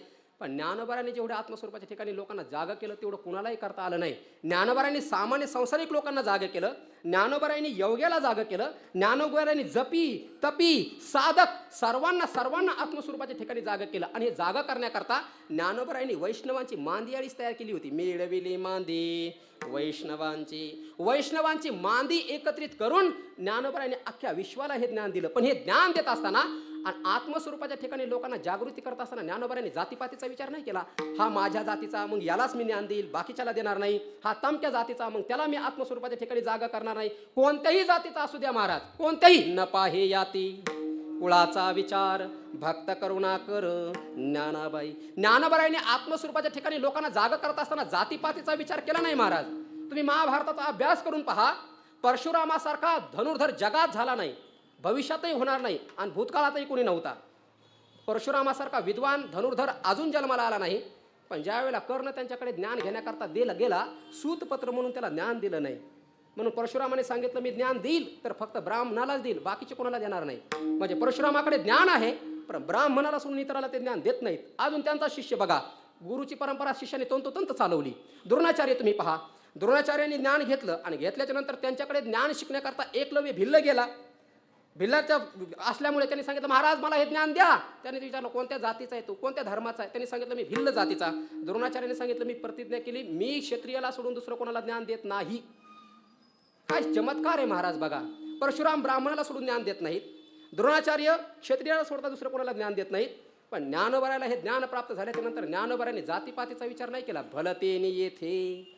पण ज्ञानोबारांनी जेवढ्या आत्मस्वरूपाच्या ठिकाणी लोकांना जागं केलं तेवढं कुणालाही करता आलं नाही. ज्ञानोबारांनी सामान्य संसारिक लोकांना जागं केलं, ज्ञानोबारांनी योग्याला जागं केलं, ज्ञानोबारांनी जपी तपी साधक सर्वांना आत्मस्वरूपाच्या ठिकाणी जागं केलं. आणि हे जागं करण्याकरता ज्ञानोबारांनी वैष्णवांची मांदियाळीच तयार केली होती. मिळविली मांदी वैष्णवांची मांदी एकत्रित करून ज्ञानोबारांनी अख्ख्या विश्वाला हे ज्ञान दिलं. पण हे ज्ञान देत असताना आणि आत्मस्वरूपाच्या ठिकाणी लोकांना जागृती करत असताना ज्ञानोबारांनी जातीपातीचा विचार नाही केला. हा माझ्या जातीचा, मग यालाच मी ज्ञान देईल, बाकीच्याला देणार नाही. हा तमक्या जातीचा, मग त्याला मी आत्मस्वरूपाच्या ठिकाणी जागा करणार नाही. कोणत्याही जातीचा असू द्या महाराज, कोणत्याही, न पाहे याती कुळाचा विचार भक्त करुणा कर ज्ञानोबारांनी आत्मस्वरूपाच्या ठिकाणी लोकांना जागा करत असताना जातीपातीचा विचार केला नाही महाराज. तुम्ही महाभारताचा अभ्यास करून पहा, परशुरामासारखा धनुर्धर जगात झाला नाही, भविष्यातही होणार नाही आणि भूतकाळातही कोणी नव्हता. परशुरामासारखा विद्वान धनुर्धर अजून जन्माला आला नाही. पण ज्या वेळेला कर्ण त्यांच्याकडे ज्ञान घेण्याकरता गेला, सूतपत्र म्हणून त्याला ज्ञान दिलं नाही. म्हणून परशुरामाने सांगितलं मी ज्ञान देईल तर फक्त ब्राह्मणालाच देईल, बाकीचे कोणाला देणार नाही. म्हणजे परशुरामाकडे ज्ञान आहे पण ब्राह्मणाला सोडून इतराला ते ज्ञान देत नाहीत. अजून त्यांचा शिष्य बघा, गुरुची परंपरा शिष्याने तंतोतंत चालवली. द्रोणाचार्य तुम्ही पहा, द्रोणाचार्यांनी ज्ञान घेतलं आणि घेतल्याच्या नंतर त्यांच्याकडे ज्ञान शिकण्याकरता एकलव्य भिल्ल गेला. भिल्लाच्या असल्यामुळे त्यांनी सांगितलं महाराज मला हे ज्ञान द्या. त्याने विचारलं कोणत्या जातीचा आहे तू, कोणत्या धर्माचा आहे. त्यांनी सांगितलं मी भिल्ल जातीचा. द्रोणाचार्याने सांगितलं मी प्रतिज्ञा केली मी क्षत्रियाला सोडून दुसरं कोणाला ज्ञान देत नाही. काय चमत्कार आहे महाराज बघा. परशुराम ब्राह्मणाला सोडून ज्ञान देत नाहीत, द्रोणाचार्य क्षत्रियाला सोडता दुसरं कोणाला ज्ञान देत नाहीत. पण ज्ञानोबाराला हे ज्ञान प्राप्त झाल्याच्या नंतर ज्ञानोबारांनी जातीपातीचा विचार नाही केला. भलतेने येथे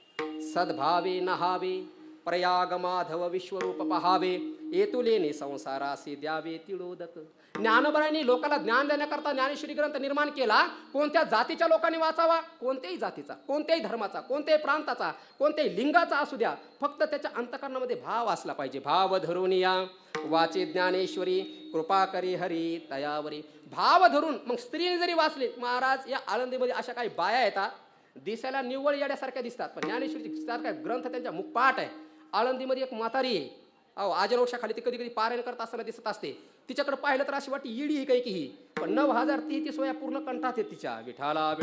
सद्भावे नहावे प्रयाग माधव विश्वरूप पहावे येतुलेने संसारासी द्यावे तिळोदक. ज्ञानोबारांनी लोकांना ज्ञान देण्याकरता ज्ञानेश्वरी ग्रंथ निर्माण केला. कोणत्या जातीच्या लोकांनी वाचावा, कोणत्याही जातीचा, कोणत्याही धर्माचा, कोणत्याही प्रांताचा, कोणत्याही लिंगाचा असू द्या, फक्त त्याच्या अंतःकरणामध्ये भाव असला पाहिजे. भाव धरून या वाचे ज्ञानेश्वरी कृपा करी हरी तयावरी. भाव धरून मग स्त्रीने जरी वाचले महाराज, या आळंदीमध्ये अशा काही बाया येतात दिसायला निव्वळ येड्यासारख्या दिसतात पण ज्ञानेश्वरी सारखा ग्रंथ त्यांच्या मुखपाठ आहे. आळंदीमध्ये एक म्हातारी आहे, अहो आजनवृक्षाखाली ती कधी कधी पारायण करत असताना दिसत असते. तिच्याकडे पाहिलं तर अशी वाटते येडी ही काही की ही, पण 9033 वया पूर्ण कंठात आहेत तिच्या. विठाला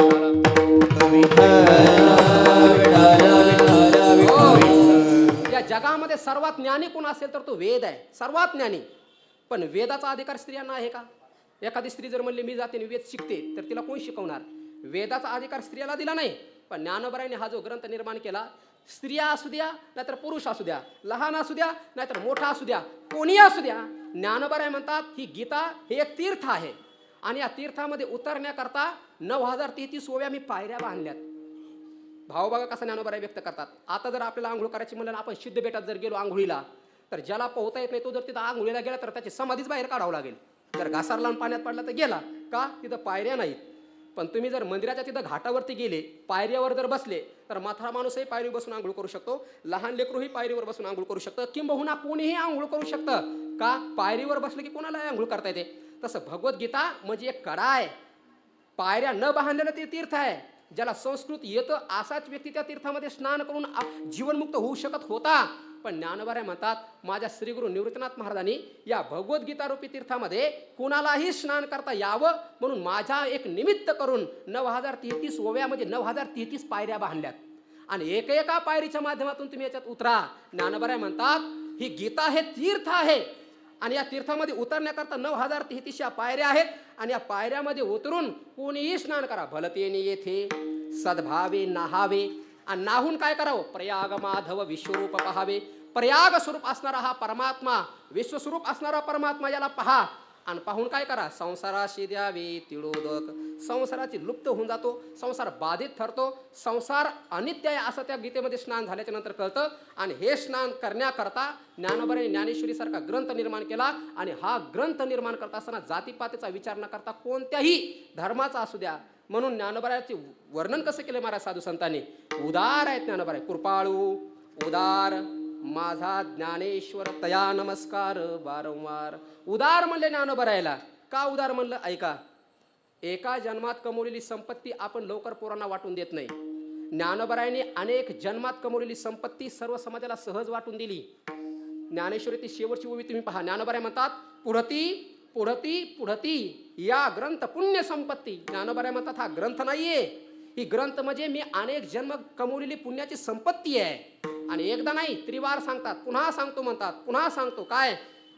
या जगामध्ये सर्वात ज्ञानी कोण असेल तर तो वेद आहे, सर्वात ज्ञानी. पण वेदाचा अधिकार स्त्रियांना आहे का? एखादी स्त्री जर म्हणली मी जाते वेद शिकते तर तिला कोण शिकवणार? वेदाचा अधिकार स्त्रियाला दिला नाही. पण ज्ञानोबारांनी हा जो ग्रंथ निर्माण केला, स्त्रिया असू द्या नाहीतर पुरुष असू द्या, लहान असू द्या नाहीतर मोठा असू द्या, कोणी असू द्या, ज्ञानोबाराय म्हणतात ही गीता हे एक तीर्थ आहे आणि या तीर्थामध्ये उतरण्याकरता 9033 ओव्या मी पायऱ्या बांधल्यात. भाव बघा कसा ज्ञानोबाराय व्यक्त करतात. आता जर आपल्याला आंघोळ करायची म्हणलं आपण सिद्ध बेटात जर गेलो आंघोळीला तर ज्याला पोहता येत नाही तो जर तिथं आंघोळीला गेला तर त्याची समाधीच बाहेर काढावं लागेल. जर घासार लावून पाण्यात पडला तर गेला का, तिथं पायऱ्या नाहीत. पण तुम्ही जर मंदिराच्या तिथं घाटावरती गेले, पायऱ्यावर जर बसले तर म्हातारा माणूसही पायरीवर बसून आंघोळ करू शकतो, लहान लेकरूही पायरीवर बसून आंघोळ करू शकतं, किंबहुना कोणीही आंघोळ करू शकतं. का, पायरीवर बसलं की कोणालाही आंघोळ करता येते. तसं भगवद्गीता म्हणजे एक कडा आहे, पायऱ्या न बांधलेलं ते तीर्थ आहे. ज्याला संस्कृत येतं असाच व्यक्ती त्या तीर्थामध्ये स्नान करून जीवनमुक्त होऊ शकत होता. पण ज्ञानोबाराय म्हणतात माझ्या श्रीगुरु निवृत्तीनाथ महाराजांनी या भगवद्गीता रूपी तीर्थामध्ये कुणालाही स्नान करता यावं म्हणून माझ्या एक निमित्त करून 9033 ओव्या म्हणजे 9033 पायऱ्या बांधल्यात आणि एका पायरीच्या माध्यमातून तुम्ही याच्यात उतरा. ज्ञानोबाराय म्हणतात ही गीता हे तीर्थ आहे आणि या तीर्थामध्ये उतरण्याकरता 9033 पायऱ्या आहेत आणि या पायऱ्यामध्ये उतरून कोणीही स्नान करा. भलतेने येथे सद्भावे नहावे आणि नाहून काय करावं, प्रयाग माधव विश्वरूप पहावे. प्रयाग स्वरूप असणारा हा परमात्मा, विश्वस्वरूप असणारा परमात्मा याला पहा आणि पाहून काय करा, संसाराशी द्यावे तिळोदक. संसाराची लुप्त होऊन जातो, संसार बाधित ठरतो, संसार अनित्य आहे असं त्या गीतेमध्ये स्नान झाल्याच्या नंतर कळतं. आणि हे स्नान करण्याकरता ज्ञानोबारांनी ज्ञानेश्वरी सारखा ग्रंथ निर्माण केला आणि हा ग्रंथ निर्माण करत असताना जातीपातीचा विचार न करता कोणत्याही धर्माचा असू द्या. म्हणून ज्ञानोबारांचे वर्णन कसं केलं महाराज साधू संतांनी, उदार आहेत ज्ञानोबाराय, कृपाळू उदार माझा ज्ञानेश्वर तया नमस्कार वारंवार. उदार म्हणले ज्ञानोबारायला. का उदार म्हणलं ऐका, एका जन्मात कमवलेली संपत्ती आपण लवकर पोरांना वाटून देत नाही. ज्ञानोबारायांनी अनेक जन्मात कमवलेली संपत्ती सर्व समाजाला सहज वाटून दिली. ज्ञानेश्वरी ती शेवटची ओवी तुम्ही पहा. ज्ञानोबाराय म्हणतात पुढती पुढती पुढती या ग्रंथ पुण्य संपत्ती. ज्ञानोबा म्हणतात हा ग्रंथ नाहीये, ही ग्रंथ म्हणजे मी अनेक जन्म कमवलेली पुण्याची संपत्ती आहे. आणि एकदा नाही त्रिवार सांगतात, पुन्हा सांगतो म्हणतात, पुन्हा सांगतो काय,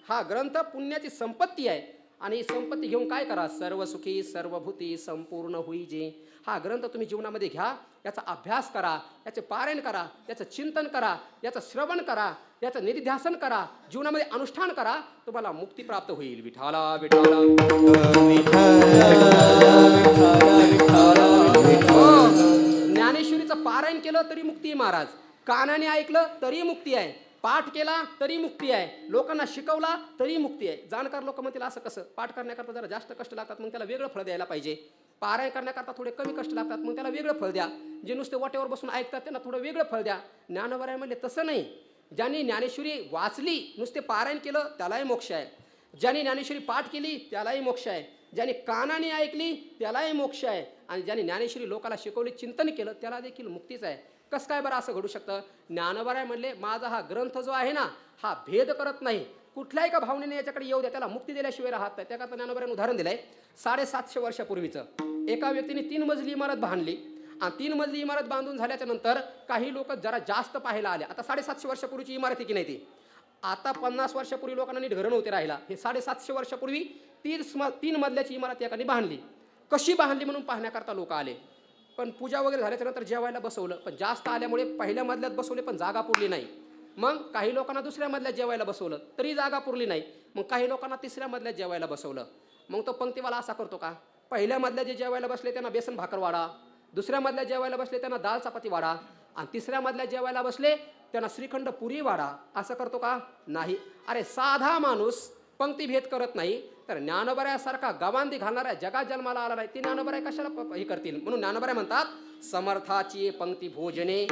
हा ग्रंथ पुण्याची संपत्ती आहे. आणि ही संपत्ती घेऊन काय करा, सर्व सुखी सर्वभूती संपूर्ण होईजे. हा ग्रंथ तुम्ही जीवनामध्ये घ्या, याचा अभ्यास करा, याचे पारायण करा, याचं चिंतन करा, याचं श्रवण करा, याचं निधिध्यासन करा, जीवनामध्ये अनुष्ठान करा, तुम्हाला मुक्ती प्राप्त होईल. विठाला विठाला ज्ञानेश्वरीचं पारायण केलं तरी मुक्ती आहे महाराज, कानाने ऐकलं तरी मुक्ती आहे, पाठ केला तरी मुक्ती आहे, लोकांना शिकवला तरी मुक्ती आहे. जाणकार लोक म्हणतील असं कसं, पाठ करण्याकरता जरा जास्त कष्ट लागतात, मग त्याला वेगळं फळ द्यायला पाहिजे. पारायण करण्याकरता थोडे कमी कष्ट लागतात, मग त्याला वेगळं फळ द्या. जे नुसते वाटेवर बसून ऐकतात त्यांना थोडं वेगळं फळ द्या. ज्ञानोबा म्हणले तसं नाही, ज्यांनी ज्ञानेश्वरी वाचली, नुसते पारायण केलं त्यालाही मोक्ष आहे, ज्यांनी ज्ञानेश्वरी पाठ केली त्यालाही मोक्ष आहे, ज्यांनी कानाने ऐकली त्यालाही मोक्ष आहे, आणि ज्यांनी ज्ञानेश्वरी लोकाला शिकवली, चिंतन केलं, त्याला देखील मुक्तीच आहे. कसं काय बरं असं घडू शकतं? ज्ञानोबा म्हणले माझा हा ग्रंथ जो आहे ना, हा भेद करत नाही, कुठल्याही का भावनेने याच्याकडे येऊ द्या, त्याला मुक्ती दिल्याशिवाय राहत नाही. त्याकरता ज्ञानोबाने उदाहरण दिलंय. 750 वर्षापूर्वीचं एका व्यक्तीने 3 मजली इमारत बांधली, आणि 3 मजली इमारत बांधून झाल्याच्या नंतर काही लोक जरा जास्त पाहायला आले. आता 750 वर्षापूर्वीची इमारत आहे की नाही ती, आता 50 वर्षापूर्वी लोकांना नीट घरं नव्हते राहिला. हे 750 वर्षापूर्वी 3 मजल्याची इमारत एकाने बांधली. कशी बांधली म्हणून पाहण्याकरता लोक आले, पण पूजा वगैरे झाल्याच्या नंतर जेवायला बसवलं, पण जास्त आल्यामुळे पहिल्या मजल्यात बसवले पण जागा पुरली नाही. मग काही लोकांना दुसऱ्या मजल्यात जेवायला बसवलं तरी जागा पुरली नाही. मग काही लोकांना तिसऱ्या मजल्यात जेवायला बसवलं. मग तो पंक्तीवाला असा करतो का, पहिल्या मजल्यात जे जेवायला बसले त्यांना बेसन भाकर वाढा, दुसऱ्या मजल्यात जेवायला बसले त्यांना दाल चपाती वाढा, आणि तिसऱ्या मजल्यात जेवायला बसले त्यांना श्रीखंड पुरी वाढा, असं करतो का? नाही. अरे साधा माणूस पंक्तीभेद करत नाही, तर ज्ञानोबऱ्यासारखा गवांधी घालणाऱ्या जगात जन्माला आला नाही, ते ज्ञानोबऱ्या कशाला हे करतील? म्हणून ज्ञानोबऱ्या म्हणतात, समर्थाची पंक्ती भोजने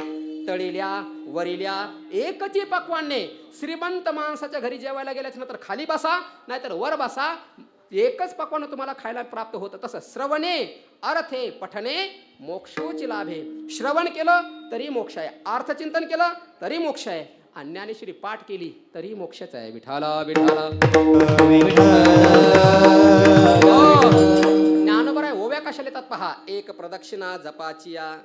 तळील्या वरिल्या एकची पक्वाने. श्रीमंत माणसाच्या घरी जेवायला गेल्याच्या नंतर खाली बसा, नाहीतर वर बसा, एकच पक्वान तुम्हाला खायला प्राप्त होतं. तसं श्रवणे अर्थे पठने मोक्षोची लाभे. श्रवण केलं तरी मोक्ष आहे, अर्थचिंतन केलं तरी मोक्ष आहे, आणि ज्ञानेश्वरी पाठ केली तरी मोक्षच आहे. विठाला विठाला ज्ञानोबा ओव्या कशाला येतात पहा. एक प्रदक्षिणा जपाचिया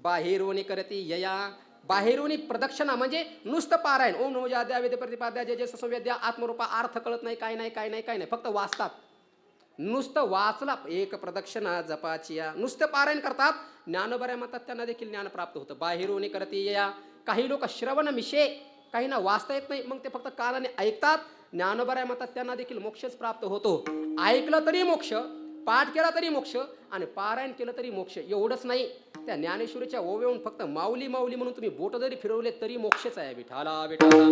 बाहेरोनी करती यया. बाहेरोनी प्रदक्षिणा म्हणजे नुसतं पारायण, ओम नमो जाद्या वेद प्रतिपाद्या जय जय ससंवेद्या आत्मरूपा, अर्थ कळत नाही, काय नाही काय नाही काय नाही, फक्त वाचतात, नुसतं वाचला. एक प्रदक्षिणा जपाचिया, नुसतं पारायण करतात. ज्ञानोबा म्हणतात त्यांना देखील ज्ञान प्राप्त होतं. बाहेरोनी करती यया. काही लोक श्रवण मिशे, काही ना वाचता येत नाही, मग ते फक्त कानाने ऐकतात. ज्ञानोबा म्हणतात त्यांना देखील मोक्षच प्राप्त होतो. ऐकलं तरी मोक्ष, पाठ केला तरी मोक्ष, आणि पारायण केलं तरी मोक्ष. एवढंच नाही, त्या ज्ञानेश्वरीच्या ओव्याहून फक्त माऊली माऊली म्हणून तुम्ही बोट जरी फिरवले तरी मोक्षच आहे. विठाला विठाला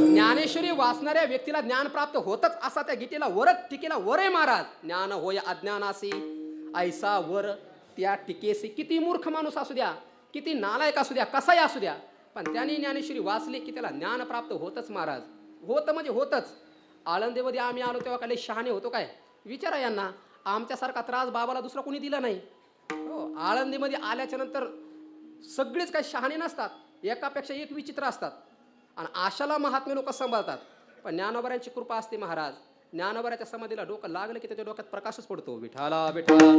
ज्ञानेश्वरी वाचणाऱ्या व्यक्तीला ज्ञान प्राप्त होतच, असा त्या गीतेला वरच टीकेला वर आहे महाराज. ज्ञान होय अज्ञानासी ऐसा वर त्या टीकेसी. किती मूर्ख माणूस असू द्या, किती नालायक असू द्या, कसाही असू द्या, पण त्याने ज्ञानेश्वरी वाचली की त्याला ज्ञान प्राप्त होतच महाराज. होतं म्हणजे होतच. आळंदीमध्ये आम्ही आलो तेव्हा काही शहाणे होतो काय? विचारा यांना, आमच्यासारखा त्रास बाबाला दुसरा कोणी दिला नाही. हो, आळंदीमध्ये आल्याच्या नंतर सगळेच काही शहाणे नसतात, एकापेक्षा एक विचित्र असतात, आणि आशाला महात्मे लोक सांभाळतात. पण ज्ञानोबऱ्यांची कृपा असते महाराज. ज्ञानोबऱ्याच्या समाधीला डोकं लागलं की त्याच्या डोक्यात प्रकाशच पडतो. विठाला विठाला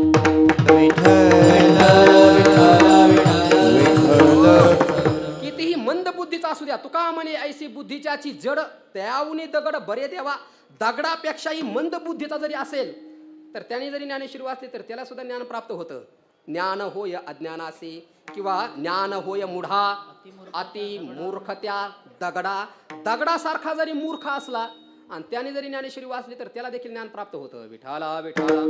कितीही मंद बुद्धीचा असू द्या, तुका म्हणे ऐसी बुद्धीच्याची जड त्याऊनी दगड बरे देवा. दगडापेक्षाही मंद बुद्धीचा जरी असेल तर त्याने जरी ज्ञानेश्वरी वाचली तर त्याला सुद्धा ज्ञान प्राप्त होतं. ज्ञान होय अज्ञानासी किंवा ज्ञान होय मूढा अति मूर्खत्या दगडा. दगडासारखा जरी मूर्ख असला आणि त्याने जरी ज्ञानेश्वरी वाचली तर त्याला देखील ज्ञान प्राप्त होतं. विठाला विठाला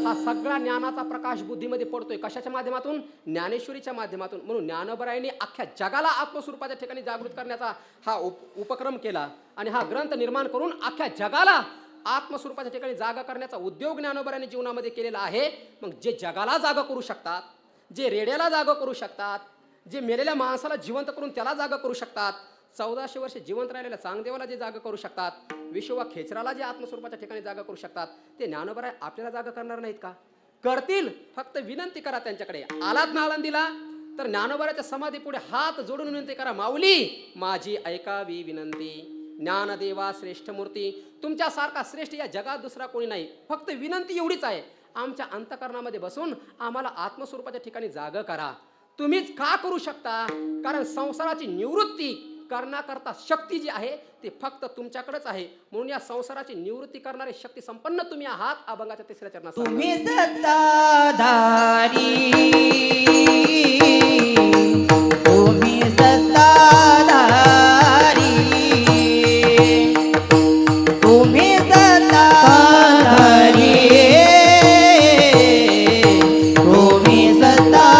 हा सगळा ज्ञानाचा प्रकाश बुद्धीमध्ये पडतोय. कशाच्या माध्यमातून? ज्ञानेश्वरीच्या माध्यमातून. म्हणून ज्ञानोबरायांनी अख्ख्या जगाला आत्मस्वरूपाच्या ठिकाणी जागृत करण्याचा हा उपक्रम केला, आणि हा ग्रंथ निर्माण करून अख्ख्या जगाला आत्मस्वरूपाच्या ठिकाणी जागा करण्याचा उद्योग ज्ञानोबरायांनी जीवनामध्ये केलेला आहे. मग जे जगाला जागा करू शकतात, जे रेड्याला जागा करू शकतात, जे मेलेल्या माणसाला जिवंत करून त्याला जागा करू शकतात, 1400 वर्ष जिवंत राहिलेल्या चांगदेवाला जे जागा करू शकतात, विश्व खेचराला जे आत्मस्वरूपाच्या ठिकाणी जागा करू शकतात, ते ज्ञानोबा आपल्याला जागा करणार नाहीत का? करतील. फक्त विनंती करा त्यांच्याकडे. आलात ना आळंदीला तर ज्ञानोबाच्या समाधी पुढे हात जोडून विनंती करा, माऊली माझी ऐकावी विनंती. ज्ञानदेवा श्रेष्ठ मूर्ती, तुमच्यासारखा श्रेष्ठ या जगात दुसरा कोणी नाही. फक्त विनंती एवढीच आहे, आमच्या अंतःकरणामध्ये बसून आम्हाला आत्मस्वरूपाच्या ठिकाणी जाग करा. तुम्हीच का करू शकता? कारण संसाराची निवृत्ती करण्याकरता शक्ती जी आहे ती फक्त तुमच्याकडेच आहे. म्हणून या संसाराची निवृत्ती करणारी शक्ती संपन्न तुम्ही आहात. अभंगाच्या 3ऱ्या चरणात तुम्ही सत्ताधारी, तुम्ही सत्ताधारी, तुम्ही सत्ताधारी, तुम्ही सत्ताधारी,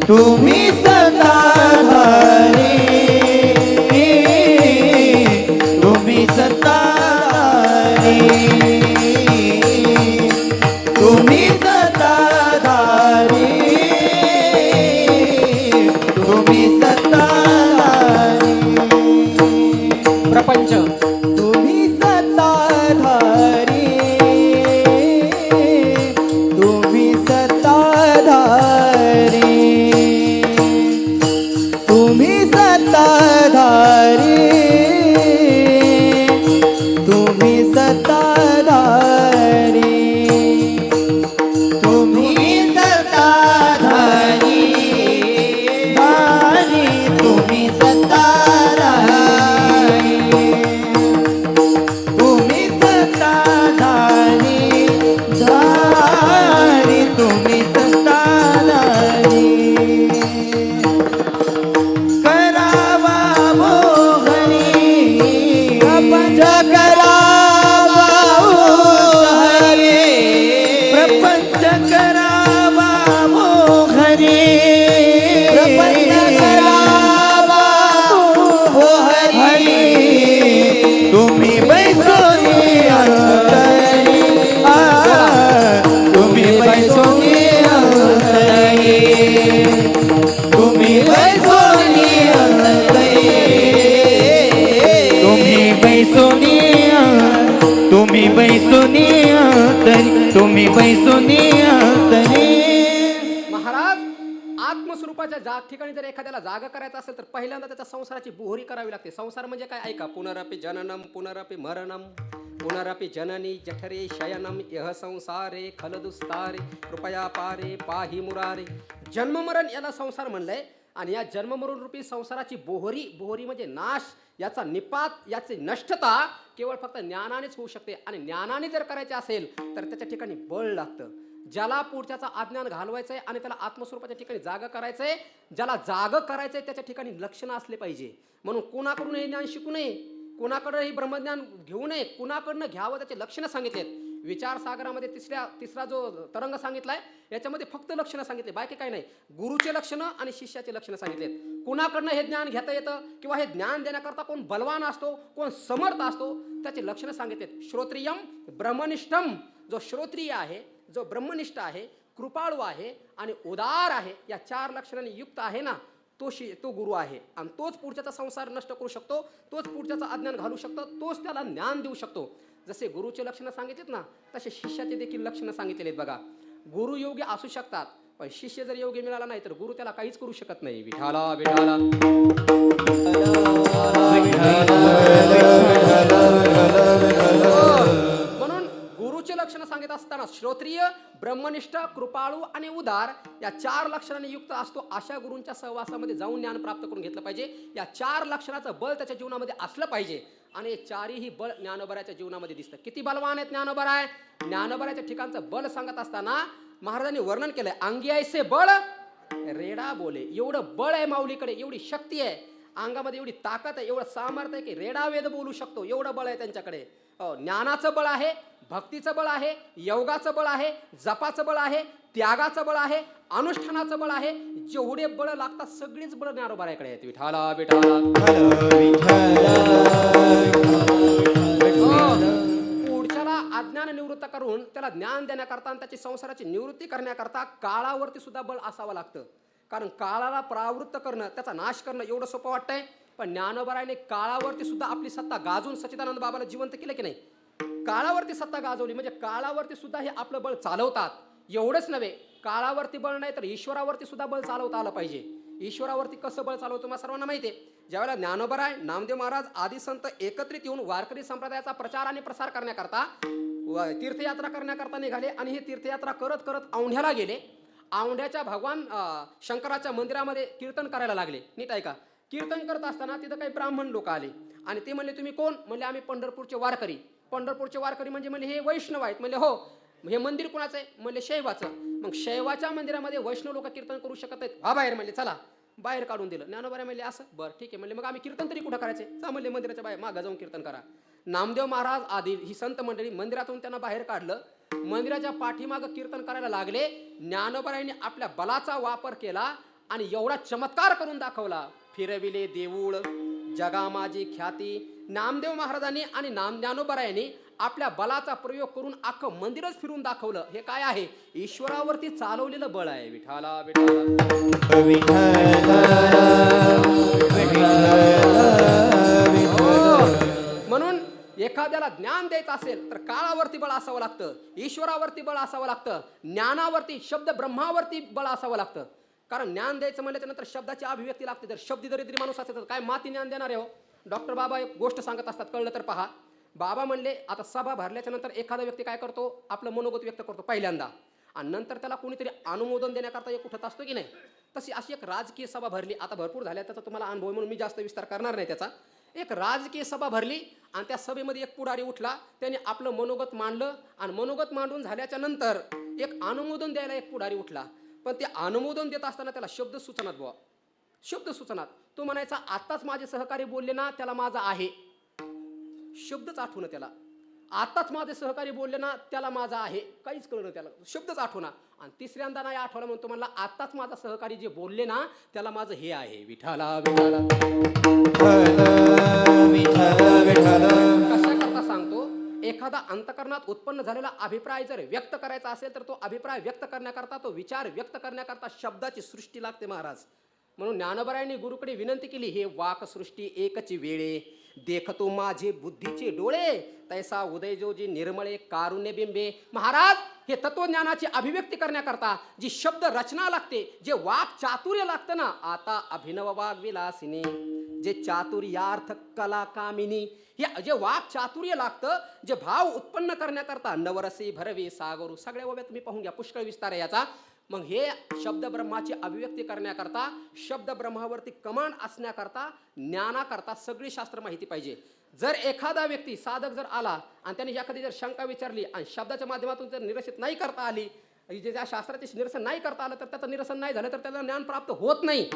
तुम्ही सत्ताधारी, तुम्ही सत्ताधारी, तुम्ही सत्ताधारी, तुम्ही सत्ताधारी, प्रपंच तुम्ही सत्ताधारी, तुम्ही सत्ताधारी, तुम्ही सत्ताधारी, तुम्ही सत्ताधारी, तुम्ही सत्ताधारी, धारी, तुम्ही सत्ताधारी, तुम्ही सत्ताधारी, धारी, तुम्ही सत्ताधारी. करावा मोहनी प्रपंच, करावा मोहनी प्रपंच, करावा मोहनी प्रपंच, करावा मोहनी. तुम्ही बैसोनी अंतरी, तुम्ही बैसोनी अंतरी, तुम्ही बैसोनी अंतरी, तुम्ही बैसोनी, तुम्ही बैसोनी अंतरी, तुम्ही बैसोनी अंतरी. महाराज, आत्मस्वरूपाच्या ठिकाणी जर एखाद्याला जागा करायचं असेल तर पहिल्यांदा त्याच्या संसाराची बोहरी करावी लागते. संसार म्हणजे काय ऐका, पुनरपि जननम पुनरपि मरणम पुनरपि जननी जठरे शयनम यह संसारे खलदुस्तारे कृपया पारे पाही मुरारे. जन्ममरण याला संसार म्हणलंय. आणि या जन्ममरण रूपी संसाराची बोहरी, बोहरी म्हणजे नाश, याचा निपात, याची नष्टता केवळ फक्त ज्ञानानेच होऊ शकते. आणि ज्ञानाने जर करायचे असेल तर त्याच्या ठिकाणी बळ लागतं. ज्याला पुढच्याचा अज्ञान घालवायचंय आणि त्याला आत्मस्वरूपाच्या ठिकाणी जागा करायचंय, ज्याला जाग करायचंय त्याच्या ठिकाणी लक्षणं असले पाहिजे. म्हणून कुणाकडून हे ज्ञान शिकू नये, कुणाकडे हे ब्रह्मज्ञान घेऊ नये, कुणाकडनं घ्यावं त्याचे लक्षणं सांगितलेत. विचारसागरामध्ये तिसरा जो तरंग सांगितलाय याच्यामध्ये फक्त लक्षणं सांगितले, बाकी काही नाही. गुरुचे लक्षणं आणि शिष्याचे लक्षणं सांगितलेत. कुणाकडनं हे ज्ञान घेता येतं किंवा हे ज्ञान देण्याकरता कोण बलवान असतो, कोण समर्थ असतो, त्याचे लक्षणं सांगितलेत. श्रोत्रियम ब्रह्मनिष्ठम, जो श्रोत्रिय आहे, जो ब्रह्मनिष्ठ आहे, कृपाळू आहे आणि उदार आहे, या 4 लक्षणांनी युक्त आहे ना, तो गुरु आहे. आणि तोच पुढच्याचा संसार नष्ट करू शकतो, तोच पुढच्याचा अज्ञान घालू शकतो, तोच त्याला ज्ञान देऊ शकतो. जसे गुरुचे लक्षणं सांगितलेत ना, तसे शिष्याचे देखील लक्षणं सांगितलेले आहेत. बघा, गुरु योगी असू शकतात, पण शिष्य जर योगी मिळाला नाही तर गुरु त्याला काहीच करू शकत नाही. विठाला विठाला म्हणून गुरुचे लक्षणं सांगित असताना श्रोत्रिय, ब्रह्मनिष्ठ, कृपाळू आणि उदार या 4 लक्षणांनी युक्त असतो. अशा गुरूंच्या सहवासामध्ये जाऊन ज्ञान प्राप्त करून घेतलं पाहिजे. या 4 लक्षणाचं बळ त्याच्या जीवनामध्ये असलं पाहिजे. आणि 4ही बळ ज्ञानोबराच्या जीवनामध्ये दिसतं. किती बलवान आहेत ज्ञानोबरा आहे. ज्ञानोबराच्या ठिकाणचं बळ सांगत असताना महाराजांनी वर्णन केलंय, अंगी ऐसे बळ रेडा बोले. एवढं बळ आहे माऊलीकडे, एवढी शक्ती आहे अंगामध्ये, एवढी ताकद आहे, एवढं सामर्थ्य आहे की रेडा वेद बोलू शकतो, एवढं बळ आहे त्यांच्याकडे. ज्ञानाचं बळ आहे, भक्तीचं बळ आहे, योगाचं बळ आहे, जपाचं बळ आहे, त्यागाचं बळ आहे, अनुष्ठानाचं बळ आहे. जेवढे बळ लागतात सगळीच बळ ज्ञानोबराकडे आहेत. विठाला विठाला पुढच्याला अज्ञान निवृत्त करून त्याला ज्ञान देण्याकरता आणि त्याची संसाराची निवृत्ती करण्याकरता काळावरती सुद्धा बळ असावं लागतं. कारण काळाला परावृत्त करणं, त्याचा नाश करणं एवढं सोपं वाटतंय, पण ज्ञानोबराने काळावरती सुद्धा आपली सत्ता गाजून सच्चिदानंद बाबाला जिवंत केलं की नाही. काळावरती सत्ता गाजवली म्हणजे काळावरती सुद्धा हे आपलं बळ चालवतात. एवढंच नव्हे, काळावरती बळ नाही तर ईश्वरावरती सुद्धा बळ चालवता आलं पाहिजे. ईश्वरावरती कसं बळ चालवतो तुम्हाला सर्वांना माहिती आहे. ज्यावेळेला ज्ञानोबराय, नामदेव महाराज आदी संत एकत्रित येऊन वारकरी संप्रदायाचा प्रचार आणि प्रसार करण्याकरता तीर्थयात्रा करण्याकरता निघाले आणि हे तीर्थयात्रा करत करत औंढ्याला गेले. औंढ्याच्या भगवान शंकराच्या मंदिरामध्ये कीर्तन करायला लागले. नीट ऐका, कीर्तन करत असताना तिथं काही ब्राह्मण लोक आले आणि ते म्हणले, तुम्ही कोण? म्हणले, आम्ही पंढरपूरचे वारकरी. पंढरपूरचे वारकरी म्हणजे म्हणले हे वैष्णव आहेत. म्हणले हो. हे मंदिर कोणाचं आहे? म्हणले शैवाचं. मग शैवाच्या मंदिरामध्ये वैष्णव लोक कीर्तन करू शकत नाहीत, हा बाहेर. म्हणले चला. बाहेर काढून दिलं. ज्ञानोबा म्हणले असं, बरं ठीक आहे. म्हणले मग आम्ही कीर्तन तरी कुठं करायचे? जा म्हणले मंदिराच्या बाहेर मागं जाऊन कीर्तन करा. नामदेव महाराज आदी ही संत मंडळी मंदिरातून त्यांना बाहेर काढलं. मंदिराच्या पाठीमागं कीर्तन करायला लागले. ज्ञानोबारायांनी आपल्या बलाचा वापर केला आणि एवढा चमत्कार करून दाखवला. फिरविले देऊळ, जगा माझी ख्याती. नामदेव महाराजांनी आणि ज्ञानोबारायांनी आपल्या बलाचा प्रयोग करून अख्खं मंदिरच फिरून दाखवलं. हे काय आहे? ईश्वरावरती चालवलेलं बळ आहे. विठाला म्हणून एखाद्याला ज्ञान द्यायचं असेल तर काळावरती बळ असावं लागतं, ईश्वरावरती बळ असावं लागतं, ज्ञानावरती शब्द ब्रह्मावरती बळ असावं लागतं. कारण ज्ञान द्यायचं म्हणल्याच्या नंतर शब्दाची अभिव्यक्ती लागते. जर शब्द दरिद्री माणूस असेल तर काय माती ज्ञान देणार आहे हो? डॉक्टर बाबा एक गोष्ट सांगत असतात, कळलं तर पहा. बाबा म्हणले, आता सभा भरल्याच्या नंतर एखादा व्यक्ती काय करतो? आपलं मनोगत व्यक्त करतो पहिल्यांदा आणि नंतर त्याला कोणीतरी अनुमोदन देण्याकरता एक उठत असतो की नाही. तशी अशी एक राजकीय सभा भरली. आता भरपूर झाल्या, त्याचा तुम्हाला अनुभव म्हणून मी जास्त विस्तार करणार नाही त्याचा. एक राजकीय सभा भरली आणि त्या सभेमध्ये एक पुढारी उठला. त्याने आपलं मनोगत मांडलं आणि मनोगत मांडून झाल्याच्या नंतर एक अनुमोदन द्यायला एक पुढारी उठला. पण ते अनुमोदन देत असताना त्याला शब्द सुचनात बुवा, शब्द सुचनात. तो म्हणायचा, आत्ताच माझे सहकारी बोलले ना, त्याला माझा आहे. शब्दच आठवणं त्याला. आताच माझे सहकारी बोलले ना, त्याला माझा आहे. काहीच कळलं त्याला, शब्दच आठवणा. आणि तिसऱ्यांदा नाही आठवला म्हणतो, म्हणला आताच माझा सहकारी जे बोलले ना, त्याला माझं हे आहे. विठाला विठाला कशा करता सांगतो? एखादा अंतकरणात उत्पन्न झालेला अभिप्राय जर व्यक्त करायचा असेल तर तो अभिप्राय व्यक्त करण्याकरता, तो विचार व्यक्त करण्याकरता शब्दाची सृष्टी लागते महाराज. म्हणून ज्ञानोबरायांनी गुरुकडे विनंती केली, हे वाक सृष्टी एकची वेळे, देखतो माझे बुद्धीचे डोळे, तैसा उदय जोजी निर्मळे कारुण्य बिंबे. महाराज, हे तत्वज्ञानाची अभिव्यक्ती करण्याकरता जी शब्द रचना लागते, जे वाक चातुर्य लागतं ना, आता अभिनव वाग विलासिनी, जे चातुर्यार्थ कला कामिनी, हे जे वाक चातुर्य लागतं, जे भाव उत्पन्न करण्याकरता नवरसी भरवी सागरू. सगळ्या ओव्या तुम्ही पाहून घ्या, पुष्कळ विस्तार आहे याचा. मग हे शब्द ब्रह्माची अभिव्यक्ती करण्याकरता, शब्द ब्रह्मावरती कमांड असण्याकरता, ज्ञानाकरता सगळी शास्त्र माहिती पाहिजे. जर एखादा व्यक्ती साधक जर आला आणि त्याने एखादी जर शंका विचारली आणि शब्दाच्या माध्यमातून जर निरसित नाही करता आली, जे त्या शास्त्राचे निरसन नाही करता आलं, तर त्याचं निरसन नाही झालं तर त्याला ज्ञान प्राप्त होत नाही.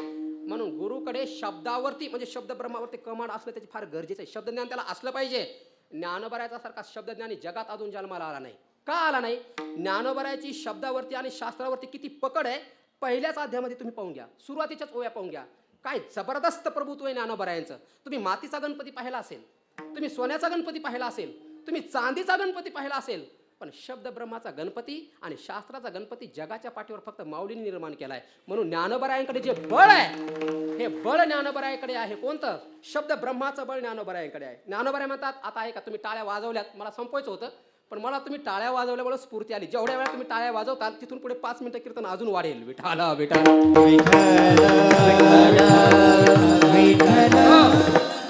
म्हणून गुरुकडे शब्दावरती म्हणजे शब्द ब्रह्मावरती कमांड असणं त्याची फार गरजेचं आहे. शब्दज्ञान त्याला असलं पाहिजे. ज्ञानोबरायाचा सारखा शब्दज्ञानी जगात अजून जन्माला आला नाही. का आला नाही? ज्ञानोबरायाची शब्दावरती आणि शास्त्रावरती किती पकड आहे पहिल्याच अध्यायामध्ये तुम्ही पाहून घ्या. सुरुवातीच्याच ओव्या पाहून घ्या. काय जबरदस्त प्रभुत्व आहे ज्ञानोबरायांचं. तुम्ही मातीचा गणपती पाहिला असेल, तुम्ही सोन्याचा गणपती पाहिला असेल, तुम्ही चांदीचा गणपती पाहिला असेल, पण शब्द ब्रह्माचा गणपती आणि शास्त्राचा गणपती जगाच्या पाठीवर फक्त माऊलीने निर्माण केलाय. म्हणून ज्ञानोबरायांकडे जे बळ आहे, हे बळ ज्ञानोबरायांकडे आहे. कोणतं? शब्द ब्रह्माचं बळ ज्ञानोबरायांकडे आहे. ज्ञानोबराय म्हणतात, आता आहे का तुम्ही टाळ्या वाजवल्यात, मला संपवायचं होतं, पण मला तुम्ही टाळ्या वाजवल्यामुळे स्फूर्ती आली. जेवढ्या वेळा तुम्ही टाळ्या वाजवता तिथून पुढे 5 मिनिटं कीर्तन अजून वाढेल. विठाला विठाला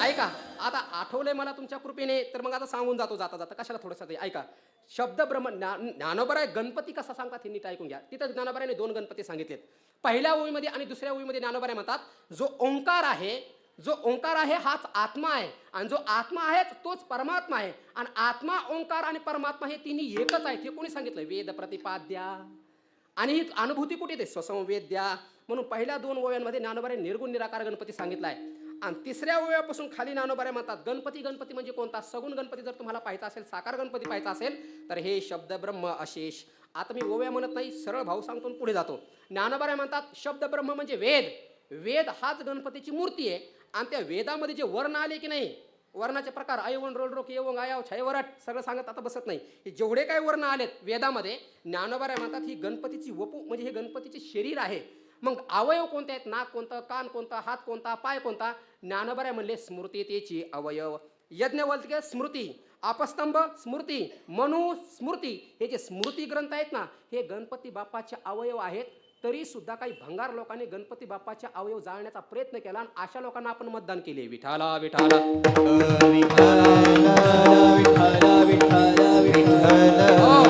ऐका, आता आठवलंय मला तुमच्या कृपेने, तर मग आता सांगून जातो जाता जाता. कशाला थोडंसं ते ऐका. शब्द ब्रह्म ज्ञानोबराय गणपती कसा सांगतात हे नीट ऐकून घ्या. तिथं ज्ञानोबरायाने 2 गणपती सांगितलेत. पहिल्या ओळीमध्ये आणि दुसऱ्या ओळीमध्ये ज्ञानोबराय म्हणतात, जो ओंकार आहे, जो ओंकार आहे हाच आत्मा आहे आणि जो आत्मा आहे तोच परमात्मा आहे. आणि आत्मा, ओंकार आणि परमात्मा हे तिन्ही एकच आहेत. हे कोणी सांगितलं? वेद प्रतिपाद्या. आणि ही अनुभूती कुठे येते? स्वसंवेद्या. म्हणून पहिल्या 2 ओव्यांमध्ये ज्ञानोबराय निर्गुण निराकार गणपती सांगितलाय. आणि तिसऱ्या ओव्यापासून खाली ज्ञानोबराय म्हणतात, गणपती गणपती म्हणजे कोणता? सगुण गणपती जर तुम्हाला पाहायचा असेल, साकार गणपती पाहायचा असेल, तर हे शब्द ब्रह्म अशेष. आता मी ओव्या म्हणत नाही, सरळ भाव सांगतो पुढे जातो. ज्ञानोबराय म्हणतात, शब्द ब्रह्म म्हणजे वेद. वेद हाच गणपतीची मूर्ती आहे. आणि त्या वेदामध्ये जे वर्ण आले की नाही, वर्णाचे प्रकार ऐवण रोल रोक येवंग आयाव छयवरट सगळं सांगत आता बसत नाही. हे जेवढे काही वर्ण आलेत वेदामध्ये, ज्ञानोबराय म्हणतात ही गणपतीची वपू म्हणजे हे गणपतीचे शरीर आहे. मग अवयव कोणते आहेत? नाक कोणतं, कान कोणता, हात कोणता, पाय कोणता? ज्ञानोबराय म्हणले स्मृती तेची अवयव. यज्ञवल्क्य स्मृती आपस्तंभ स्मृती, मनु स्मृती, हे जे स्मृती ग्रंथ आहेत ना, हे गणपती बाप्पाचे अवयव आहेत. तरी सुद्धा काही भंगार लोकांनी गणपती बाप्पाचे अवयव जाळण्याचा प्रयत्न केला आणि अशा लोकांना आपण मतदान केले. विठाला विठाला हो,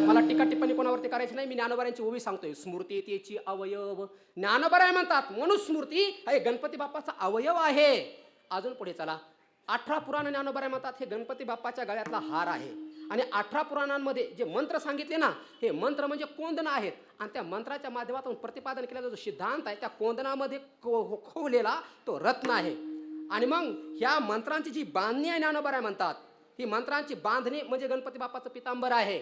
मला टीका टिप्पणी कोणावरती करायची नाही. मी ज्ञानोबारांची ओवी सांगतोय. स्मृती त्याची अवयव, ज्ञानोबाराय म्हणतात मनुस्मृती हे गणपती बाप्पाचा अवयव आहे. अजून पुढे चला. 18 पुराण ज्ञानोबाराय म्हणतात हे गणपती बाप्पाच्या गळ्यातला हार आहे. आणि 18 पुराणांमध्ये जे मंत्र सांगितले ना, हे मंत्र म्हणजे कोंदणं आहेत. आणि त्या मंत्राच्या माध्यमातून प्रतिपादन केलेला जो सिद्धांत आहे, त्या कोंदणामध्ये खोवलेला तो रत्न आहे. आणि मग ह्या मंत्रांची जी बांधणी आहे ज्ञानोबाराय म्हणतात, ही मंत्रांची बांधणी म्हणजे गणपती बाप्पाचं पितांबर आहे.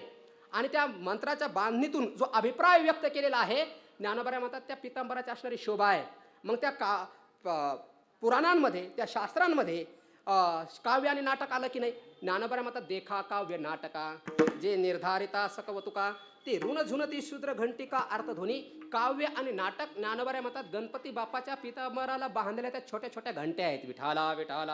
आणि त्या मंत्राच्या बांधणीतून जो अभिप्राय व्यक्त केलेला आहे, ज्ञानोबाराय म्हणतात त्या पितांबराची असणारी शोभा आहे. मग त्या पुराणांमध्ये, त्या शास्त्रांमध्ये काव्य आणि नाटक आलं की नाही? ज्ञानोबाराय म्हणतात देखा काव्य नाटका जे निर्धारिता सकवतुका ते ऋण झुनती शूद्र घंटिका अर्थध्वनी. काव्य आणि नाटक ज्ञानोबाराय म्हणतात गणपती बाप्पाच्या पितांबराला बांधलेल्या त्या छोट्या छोट्या घंट्या आहेत. विठाला विठाला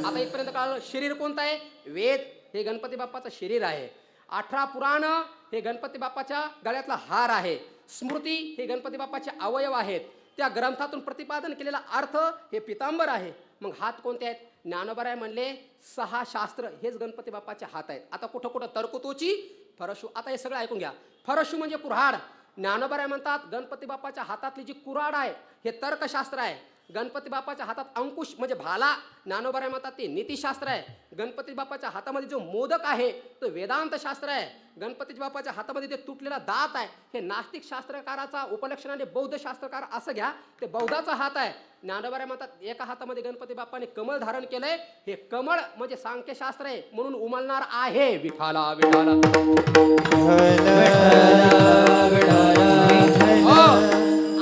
आता इथपर्यंत कळलं. शरीर कोणतं आहे? वेद हे गणपती बाप्पाचं शरीर आहे. 18 पुराण हे गणपती बाप्पाच्या गळ्यातला हार आहे. स्मृती हे गणपती बाप्पाचे अवयव आहेत. त्या ग्रंथातून प्रतिपादन केलेला अर्थ हे पितांबर आहे. मग हात कोणते आहेत? ज्ञानोबाराय म्हणले 6 शास्त्र हेच गणपती बाप्पाचे हात आहेत. आता कुठं कुठं तरकुतोची फरशू. आता हे सगळं ऐकून घ्या. फरशू म्हणजे कुऱ्हाड. ज्ञानोबाराय म्हणतात गणपती बाप्पाच्या हातातली जी कुऱ्हाड आहे हे तर्कशास्त्र आहे. गणपती बाप्पाच्या हातात अंकुश म्हणजे भाला, ज्ञानोबाराय म्हणतात ते नीतिशास्त्र आहे. गणपती बाप्पाच्या हातामध्ये जो मोदक आहे तो वेदांत शास्त्र आहे. गणपती बाप्पाच्या हातामध्ये ते तुटलेला दात आहे हे नास्तिक शास्त्रकाराचा उपलक्षणाने बौद्ध शास्त्रकार असं घ्या, ते बौद्धाचा हात आहे. ज्ञानोबाराय म्हणतात एका हातामध्ये गणपती बाप्पाने कमळ धारण केलंय, हे कमळ म्हणजे सांख्यशास्त्र आहे म्हणून उमलणार आहे. विठाला विठाला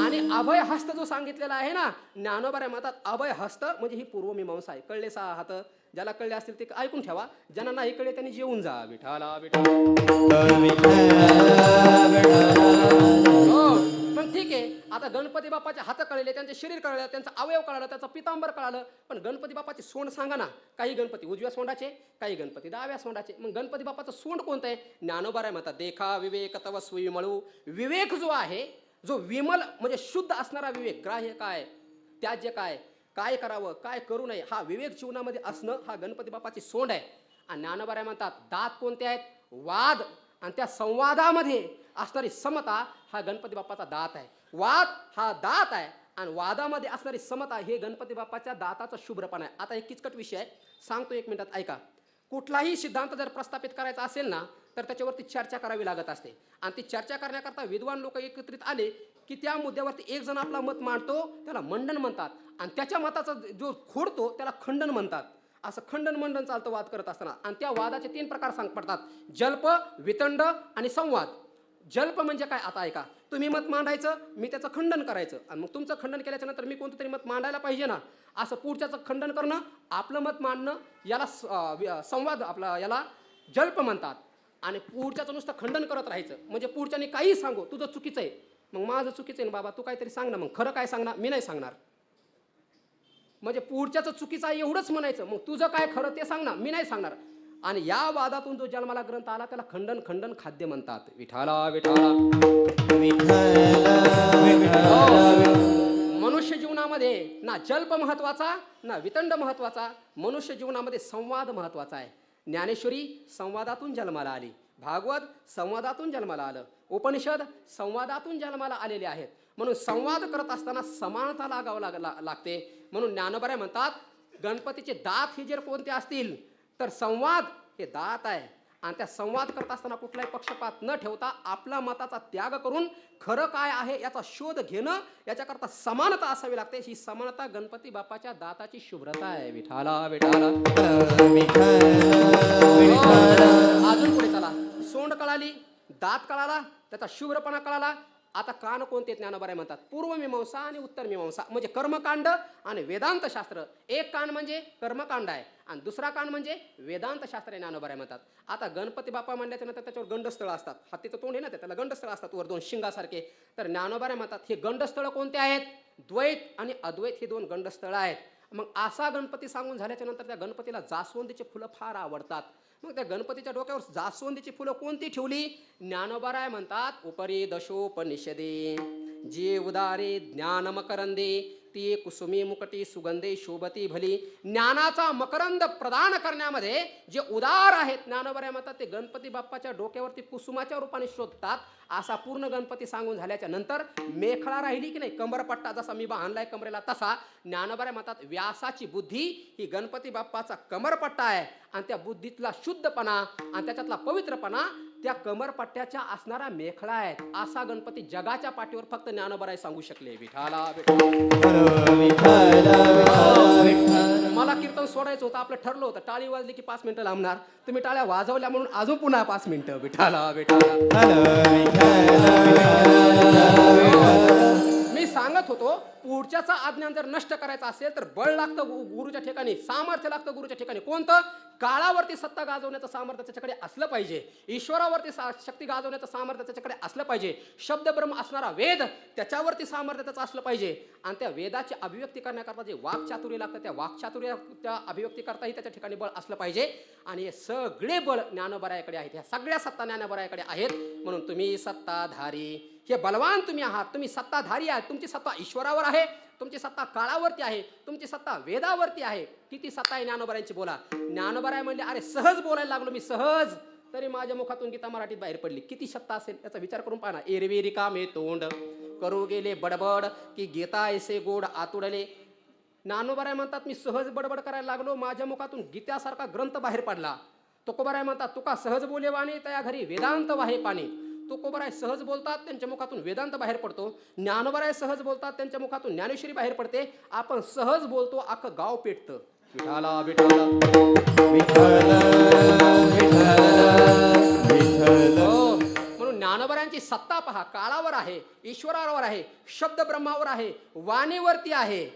आणि अभय हस्त जो सांगितलेला आहे ना, ज्ञानोबाराय म्हणतात अभय हस्त म्हणजे ही पूर्वमीमांसा आहे. कळले 6 हात? ज्याला कळले असतील ते ऐकून ठेवा, ज्यांना नाही कळले त्यांनी जेवून जा. विठाला विठाला हो. पण ठीक आहे, आता गणपती बाप्पाचे हात कळले, त्यांचे शरीर कळलं, त्यांचं अवयव कळलं, त्याचं पितांबर कळलं. पण गणपती बाप्पाचे सोंड सांगा ना. काही गणपती उजव्या सोंडाचे, काही गणपती डाव्या सोंडाचे. मग गणपती बाप्पाचं सोंड कोणतं आहे? ज्ञानोबाराय म्हणतात देखा विवेक तव सुविमळू. विवेक जो आहे, जो विमल म्हणजे शुद्ध असणारा विवेक, ग्राह्य काय त्याज्य काय, काय करावं काय करू नये, हा विवेक जीवनामध्ये असणं हा गणपती बाप्पाची सोंड आहे. आणि ज्ञानोबाराय म्हणतात दात कोणते आहेत? वाद. आणि त्या संवादामध्ये असणारी समता हा गणपती बाप्पाचा दात आहे. वाद हा दात आहे आणि वादामध्ये असणारी समता हे गणपती बाप्पाच्या दाताचा शुभ्रपणा आहे. आता एक किचकट विषय आहे, सांगतो 1 मिनिटात ऐका. कुठलाही सिद्धांत जर प्रस्थापित करायचा असेल ना, तर त्याच्यावरती चर्चा करावी लागत असते. आणि ती चर्चा करण्याकरता विद्वान लोक एकत्रित आले की त्या मुद्द्यावरती एक जण आपला मत मांडतो, त्याला मंडन म्हणतात. आणि त्याच्या मताचा जो खोडतो त्याला खंडन म्हणतात. असं खंडन मंडन चालतं वाद करत असताना. आणि त्या वादाचे 3 प्रकार पडतात: जल्प, वितंड आणि संवाद. जल्प म्हणजे काय? आता ऐका. तुम्ही मत मांडायचं, मी त्याचं खंडन करायचं. आणि मग तुमचं खंडन केल्याच्या नंतर मी कोणतं तरी मत मांडायला पाहिजे ना. असं पुढच्याचं खंडन करणं, आपलं मत मांडणं, याला संवाद, आपला याला जल्प म्हणतात. आणि पुढच्याचं नुसतं खंडन करत राहायचं म्हणजे पुढच्याने काही सांगू, तुझं चुकीचं आहे, मग माझं चुकीचं आहे ना बाबा, तू काहीतरी सांग ना. मग खरं काय सांगणार? मी नाही सांगणार. म्हणजे पुढच्याचं चुकीचं आहे एवढंच म्हणायचं, मग तुझं काय खरं ते सांग ना, मी नाही सांगणार. आणि या वादातून जो जन्माला ग्रंथ आला त्याला खंडन खंडन खाद्य म्हणतात. विठाला विठाला मनुष्य जीवनामध्ये ना जल्प महत्वाचा ना वितंड महत्वाचा. मनुष्य जीवनामध्ये संवाद महत्वाचा आहे. ज्ञानेश्वरी संवादातून जन्माला आली, भागवत संवादातून जन्माला आलं, उपनिषद संवादातून जन्माला आलेले आहेत. म्हणून संवाद करत असताना समानता लागावं लागते. म्हणून ज्ञानोबाराय म्हणतात गणपतीचे दात हे जर कोणते असतील तर संवाद हे दात आहे. आणि त्या संवाद करत असताना कुठलाही पक्षपात न ठेवता आपला मताचा त्याग करून खरं काय आहे याचा शोध घेणं, याच्याकरता समानता असावी लागते. ही समानता गणपती बाप्पाच्या दाताची शुभ्रता आहे. विठाला विठाला अजून पुढे चला. सोंड कळाली, दात कळाला, त्याचा शुभ्रपणा कळाला. आता कान कोणते? ज्ञानोबाराय म्हणतात पूर्वमीमांसा आणि उत्तरमीमांसा म्हणजे कर्मकांड आणि वेदांत शास्त्र. एक कान म्हणजे कर्मकांड आहे आणि दुसरा कान म्हणजे वेदांत शास्त्र आहे, ज्ञानोबाराय म्हणतात. आता गणपती बाप्पा म्हणल्याच्या नंतर त्याच्यावर गंडस्थळ असतात. हत्तीचं तोंड आहे ना, त्याला गंडस्थळ असतात वर 2 शिंगासारखे. तर ज्ञानोबाराय म्हणतात हे गंडस्थळ कोणते आहेत? द्वैत आणि अद्वैत हे 2 गंडस्थळ आहेत. मग असा गणपती सांगून झाल्याच्या नंतर त्या गणपतीला जास्वंदीचे फुलं फार आवडतात. मग त्या गणपतीच्या डोक्यावर जास्वंदीची फुलं कोणती ठेवली? ज्ञानोबाराय म्हणतात, उपरी दशोपनिषदे जे उदारे ज्ञान मकरंदे ती कुसुमी मुकटी सुगंधे शोभती भली. ज्ञानाचा मकरंद प्रदान करण्यामध्ये जे उदार आहेत, ज्ञानोबाराय म्हणतात ते गणपती बाप्पाच्या डोक्यावरती कुसुमाच्या रूपाने शोधतात. असा पूर्ण गणपती सांगून झाल्याच्या नंतर मेखळा राहिली की नाही, कमरपट्टा जसा मी बांधलाय कमरेला तसा, ज्ञानोबाराय म्हणतात व्यासाची बुद्धी ही गणपती बाप्पाचा कमरपट्टा आहे. आणि त्या बुद्धीतला शुद्धपणा आणि त्याच्यातला पवित्रपणा त्या कमरपट्ट्याच्या असणारा मेखळा आहे. असा गणपती जगाच्या पाठीवर फक्त ज्ञानोबाराय सांगू शकले. विठाला मला कीर्तन सोडायचं होतं, आपलं ठरलं होतं टाळी वाजली की 5 मिनिटं लांबणार. तुम्ही टाळ्या वाजवल्या म्हणून अजून पुन्हा 5 मिनिटं. विठाला मी सांगत होतो, पुढच्याचा अज्ञान जर नष्ट करायचा असेल तर बळ लागतं गुरुच्या ठिकाणी, सामर्थ्य लागतं गुरुच्या ठिकाणी. कोणतं? काळावरती सत्ता गाजवण्याचं सामर्थ्य त्याच्याकडे असलं पाहिजे. ईश्वरावरती शक्ती गाजवण्याचं सामर्थ्य त्याच्याकडे असलं पाहिजे. शब्द ब्रह्म असणारा वेद त्याच्यावरती सामर्थ्य त्याचं असलं पाहिजे. आणि त्या वेदाची अभिव्यक्ती करण्याकरता जे वाक्चातुर्य लागतं त्या वाक्चातुर्य त्या अभिव्यक्ती करताही त्याच्या ठिकाणी बळ असलं पाहिजे. आणि हे सगळे बळ ज्ञानोबारायाकडे आहेत. ह्या सगळ्या सत्ता ज्ञानोबारायाकडे आहेत. म्हणून तुम्ही सत्ताधारी, हे बलवान तुम्ही आहात, तुम्ही सत्ताधारी आहात. तुमची सत्ता ईश्वरावर आहे, तुमची सत्ता काळावरती आहे, तुमची सत्ता वेदावरती आहे. किती सत्ता आहे ज्ञानोबारायांची बोला. ज्ञानोबाराय म्हणले, अरे सहज बोलायला लागलो मी, सहज, तरी माझ्या मुखातून गीता मराठीत बाहेर पडली. किती सत्ता असेल याचा विचार करून पाहा ना. एरवी रिकामे तोंड करू गेले बडबड की गीता ऐसे गोड आतुडले. ज्ञानोबाराय म्हणतात मी सहज बडबड करायला लागलो, माझ्या मुखातून गीत्यासारखा ग्रंथ बाहेर पडला. तुकोबाराय म्हणतात तुका सहज बोले वाणी त्या घरी वेदांत वाहे पाणी. तुकोबाराय सहज बोलतात, त्यांच्या मुखातून वेदांत बाहेर पडतो. ज्ञानोबाराय सहज बोलतात, त्यांच्या मुखातून ज्ञानेश्वरी बाहेर पडते. आपण सहज बोलतो, अख्खं गाव पेटतं. विठाला विठाला म्हणून ज्ञानोबारायांची सत्ता पहा, काळावर आहे, ईश्वरावर आहे, शब्द ब्रह्मावर आहे, वाणीवरती आहे.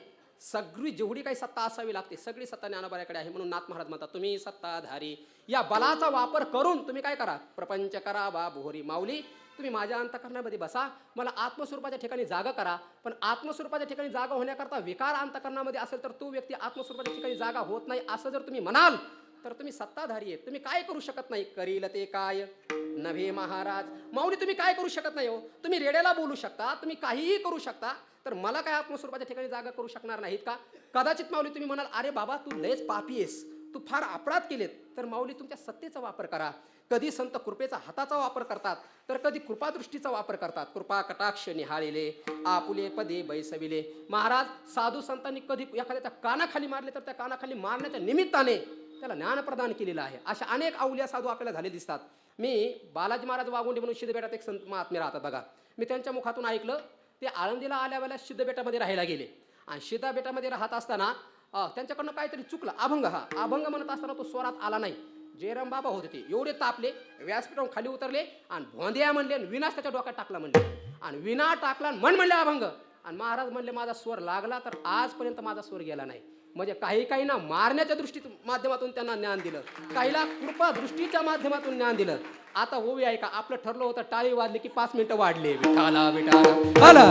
सगळी जेवढी काही सत्ता असावी लागते सगळी सत्ता ज्ञानोबारायाकडे आहे. म्हणून नाथ महाराज म्हणतात तुम्ही सत्ताधारी, या बलाचा वापर करून तुम्ही काय करा, प्रपंच करा बा बोहरी माऊली. तुम्ही माझ्या अंतकरणामध्ये बसा, मला आत्मस्वरूपाच्या ठिकाणी जागा करा. पण आत्मस्वरूपाच्या ठिकाणी जागा होण्याकरता विकार अंतकरणामध्ये असेल तर तो व्यक्ती आत्मस्वरूपाच्या ठिकाणी जागा होत नाही असं जर तुम्ही म्हणाल तर तुम्ही सत्ताधारी आहेत. तुम्ही काय करू शकत नाही. करील ते काय नव्हे महाराज. माऊली तुम्ही काय करू शकत नाही हो. तुम्ही रेड्याला बोलू शकता, तुम्ही काहीही करू शकता, तर मला काय आत्मस्वरूपाच्या ठिकाणी जागा करू शकणार नाहीत का? कदाचित माऊली तुम्ही म्हणाल अरे बाबा तू लयच पापी आहेस, तू फार अपराध केलेत. तर माऊली तुमच्या सत्तेचा वापर करा. कधी संत कृपेचा हाताचा वापर करतात तर कधी कृपादृष्टीचा वापर करतात. कृपा कटाक्ष निहाळिले आपुले पदे बैसविले. महाराज साधू संतांनी कधी एखाद्याच्या कानाखाली मारले तर त्या कानाखाली मारण्याच्या निमित्ताने त्याला ज्ञान प्रदान केलेलं आहे. अशा अनेक अवलिया साधू आपल्याला झाले दिसतात. मी बालाजी महाराज वागुंडे म्हणून सिद्धबेटात एक संत महात्मे राहतात बघा. मी त्यांच्या मुखातून ऐकलं ते आळंदीला आल्यावेळेला सिद्धबेटामध्ये राहायला गेले. आणि सिद्धबेटामध्ये राहत असताना त्यांच्याकडनं काहीतरी चुकलं. अभंग अभंग म्हणत असताना तो स्वरात आला नाही. जयराम बाबा होते ते एवढे तापले, व्यासपीठावरून खाली उतरले आणि भोंद्या म्हणले आणि विनाश त्याच्या डोक्यात टाकला म्हणले. आणि विना टाकला म्हणले अभंग. आणि महाराज म्हणले माझा स्वर लागला तर आजपर्यंत माझा स्वर गेला नाही. म्हणजे काही ना मारण्याच्या माध्यमातून त्यांना ज्ञान दिलं, काहीला कृपा दृष्टीच्या माध्यमातून ज्ञान दिलं. आता होवी आहे का, आपलं ठरलं होतं टाळी वाजली की 5 मिनिटं वाढले. विठाला विठाला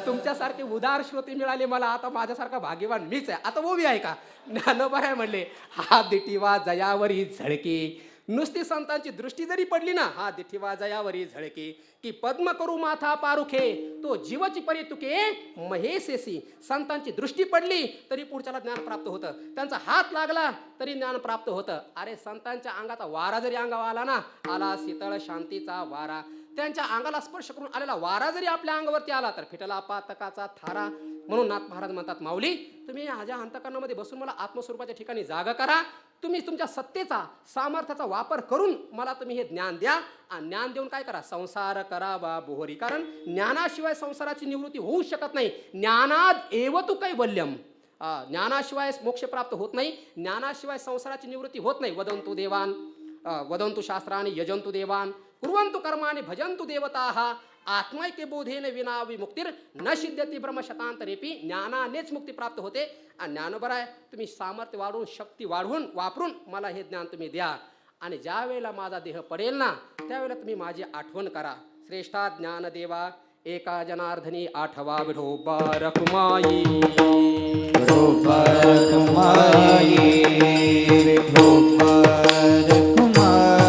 तुमच्यासारखे उदार श्रोते मिळाले मला. आता माझ्यासारखा भाग्यवान मीच आहे. आता होवी आहे का. ज्ञानोबाराय म्हणले हा दिठीवा जयावरी झळकी. नुसती संतांची दृष्टी जरी पडली ना, हा दिठीवा जयावरी झळकी की पद्म करू माथा पारुखे तो जीवाची परी तुके महेशेसी. संतांची दृष्टी पडली तरी पुढच्याला ज्ञान प्राप्त होतं, त्यांचा हात लागला तरी ज्ञान प्राप्त होतं. अरे संतांच्या अंगाचा वारा जरी अंगावर आला ना, आला शीतळ शांतीचा वारा. त्यांच्या अंगाला स्पर्श करून आलेला वारा जरी आपल्या अंगावरती आला तर फिटला पातकाचा थारा. म्हणून नाथ महाराज म्हणतात माऊली तुम्ही माझ्या अंतकरणामध्ये बसून मला आत्मस्वरूपाच्या ठिकाणी जागा करा. तुम्ही तुमच्या सत्तेचा सामर्थ्याचा वापर करून मला तुम्ही हे ज्ञान द्या. आणि ज्ञान देऊन काय करा, संसार करा बा बोहरी. कारण ज्ञानाशिवाय संसाराची निवृत्ती होऊ शकत नाही. ज्ञानाद एव तू कैवल्यम. ज्ञानाशिवाय मोक्ष प्राप्त होत नाही, ज्ञानाशिवाय संसाराची निवृत्ती होत नाही. वदंतु देवान वदंतु शास्त्राने यजंतु देवान कुर्वंतु कर्माने भजंतु देवताः. आत्मैक्य बोधेन विना विमुक्तीर न सिद्ध्यती ब्रह्मशतांतरेपी. ज्ञानानेच मुक्ती प्राप्त होते. आणि ज्ञानोबाराय तुम्ही सामर्थ्य वाढवून शक्ती वाढवून वापरून मला हे ज्ञान तुम्ही द्या. आणि ज्या वेळेला माझा देह पडेल ना त्यावेळेला तुम्ही माझी आठवण करा. श्रेष्ठा ज्ञानदेवा एका जनार्दनी आठवा विठोबा रखुमाई. विठोबा रखुमाई, विठोबा रखुमाई,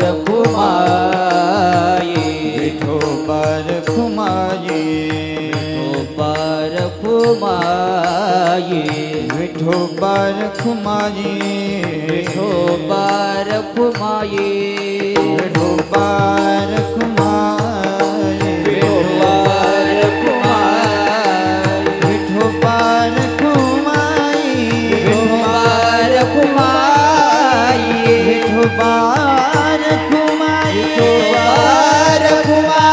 रखुमाई, विठोबा रखुमाई, विठोबा रखुमाई, विठोबा रखुमाई, विठोबा रखुमाई, विठोबा रखुमाई, विठोबा रखुमाई, विठोबा रखुमाई, विठोबा रखुमाई, विठोबा रखुमाई, विठोबा रखुमाई, विठोबा रखुमाई,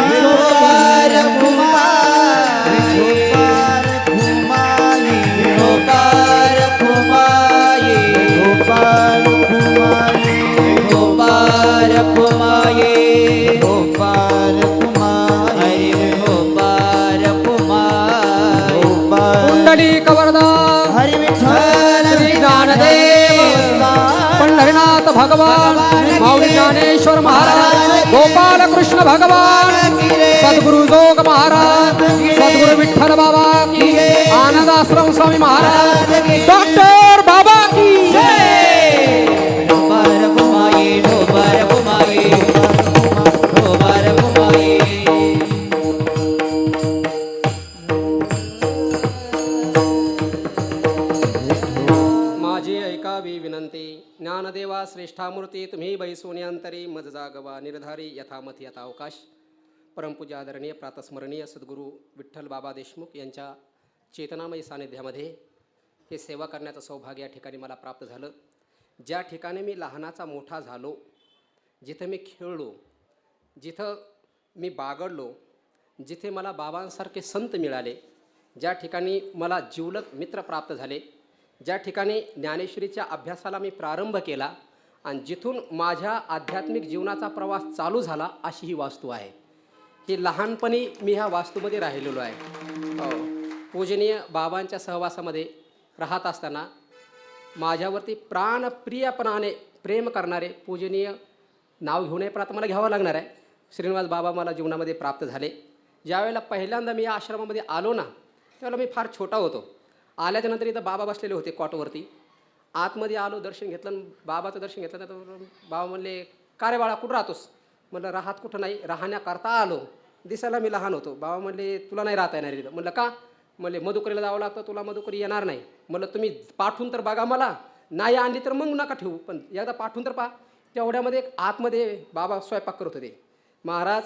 विठोबा रखुमाई, विठोबा रखुमाई, विठोबा रखुमाई, विठोबा रखुमाई, विठोबा रखुमाई, विठोबा रखुमाई, विठोबा रखुमाई. कुंडली कवरदा हरी विठ्ठल श्री ज्ञानदेव पंढरीनाथ भगवान माऊली ज्ञानेश्वर महाराज गोपाल कृष्ण भगवान सद्गुरु जोग महाराज सद्गुरु विठ्ठल बाबा की आनंद आश्रम स्वामी महाराज डॉक्टर बाबा की विठोबा रखुमाई, विठोबा रखुमाई, विठोबा रखुमाई. माझी ऐकावी विनंती. ज्ञानदेवा श्रेष्ठामूर्ती तुम्ही बैसोनी अंतरी मज जागवा निर्धारी यथामती यथा अवकाश. परमपूज्य आदरणीय प्रातस्मरणीय सद्गुरू विठ्ठल बाबा देशमुख यांच्या चेतनामयी सानिध्यामध्ये हे सेवा करण्याचं सौभाग्य या ठिकाणी मला प्राप्त झालं. ज्या ठिकाणी मी लहानाचा मोठा झालो, जिथं मी खेळलो, जिथं मी बागडलो, जिथे मला बाबांसारखे संत मिळाले, ज्या ठिकाणी मला जिवलग मित्र प्राप्त झाले, ज्या ठिकाणी ज्ञानेश्वरीच्या अभ्यासाला मी प्रारंभ केला आणि जिथून माझ्या आध्यात्मिक जीवनाचा प्रवास चालू झाला, अशी ही वास्तू आहे. की लहानपणी मी ह्या वास्तूमध्ये राहिलेलो आहे. पूजनीय बाबांच्या सहवासामध्ये राहत असताना माझ्यावरती प्राणप्रियपणाने प्रेम करणारे पूजनीय नाव घेऊन पण आता मला घ्यावं लागणार आहे, श्रीनिवास बाबा मला जीवनामध्ये प्राप्त झाले. ज्यावेळेला पहिल्यांदा मी या आश्रमामध्ये आलो ना, त्यावेळेला मी फार छोटा होतो. आल्याच्यानंतर इथं बाबा बसलेले होते कॉटवरती. आतमध्ये आलो, दर्शन घेतलं आणि बाबाचं दर्शन घेतलं. तर बाबा म्हणले, का रे बाळा कुठं राहतोस? म्हणलं राहत कुठं नाही, राहण्याकरता आलो. दिसायला मी लहान होतो. बाबा म्हणले तुला नाही राहता येणार इथं. म्हणलं का? म्हणले मधुकरीला जावं लागतं, तुला मधुकरी येणार नाही. म्हणलं तुम्ही पाठवून तर बघा, मला नाही आणली तर मग नका ठेवू, पण एकदा पाठवून तर पहा. तेवढ्यामध्ये एक आतमध्ये बाबा स्वयंपाक करत होते. महाराज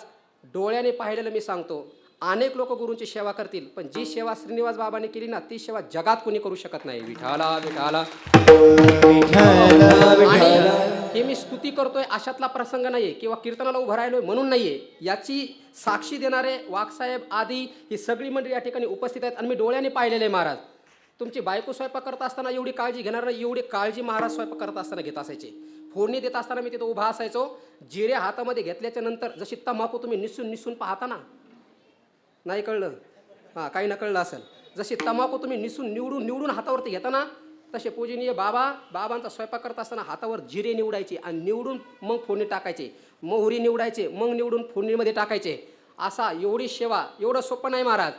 डोळ्याने पाहिलेलं मी सांगतो, अनेक लोक गुरूंची सेवा करतील, पण जी सेवा श्रीनिवास बाबांनी केली ना, ती सेवा जगात कोणी करू शकत नाही. विठाला विठाला. आणि हे मी स्तुती करतोय अशातला प्रसंग नाहीये किंवा कीर्तनाला उभं राहिलोय म्हणून नाहीये. याची साक्षी देणारे वाघसाहेब आदी ही सगळी मंडळी या ठिकाणी उपस्थित आहेत आणि मी डोळ्याने पाहिलेले आहे. महाराज तुमची बायको स्वयंपाक करत असताना एवढी काळजी घेणार नाही, एवढी काळजी महाराज स्वयंपाक करत असताना घेत असायचे. फोडणी देत असताना मी तिथं उभा असायचो. जिरे हातामध्ये घेतल्याच्या नंतर जशी तंबाखू तुम्ही निसून निसून पाहता ना, नाही कळलं? हां, काही ना कळलं असेल. जशी तंबाखू तुम्ही निसून निवडून निवडून हातावरती घेता ना, तसे पूजनीय बाबांचा स्वयंपाक करत असताना हातावर जिरे निवडायचे आणि निवडून मग फोडणी टाकायचे, मोहरी निवडायचे, मग निवडून फोडणीमध्ये टाकायचे. असा एवढी सेवा, एवढं सोपं नाही महाराज.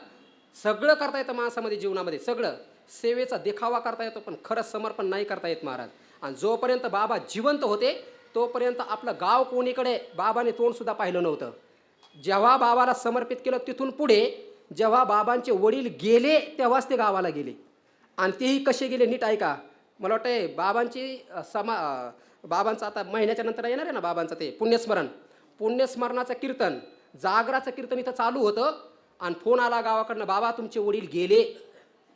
सगळं करता येतं माणसामध्ये, जीवनामध्ये सगळं. सेवेचा देखावा करता येतो, पण खरं समर्पण नाही करता येत महाराज. आणि जोपर्यंत बाबा जिवंत होते तोपर्यंत आपलं गाव कोणीकडे बाबाने तोंडसुद्धा पाहिलं नव्हतं. जेव्हा बाबाला समर्पित केलं तिथून पुढे जेव्हा बाबांचे वडील गेले तेव्हाच ते गावाला गेले. आणि तेही कसे गेले नीट ऐका. मला वाटतं बाबांचं आता महिन्याच्या नंतर येणार आहे ना बाबांचं ते पुण्यस्मरणाचं कीर्तन, जागराचं कीर्तन इथं चालू होतं आणि फोन आला गावाकडनं, बाबा तुमचे वडील गेले.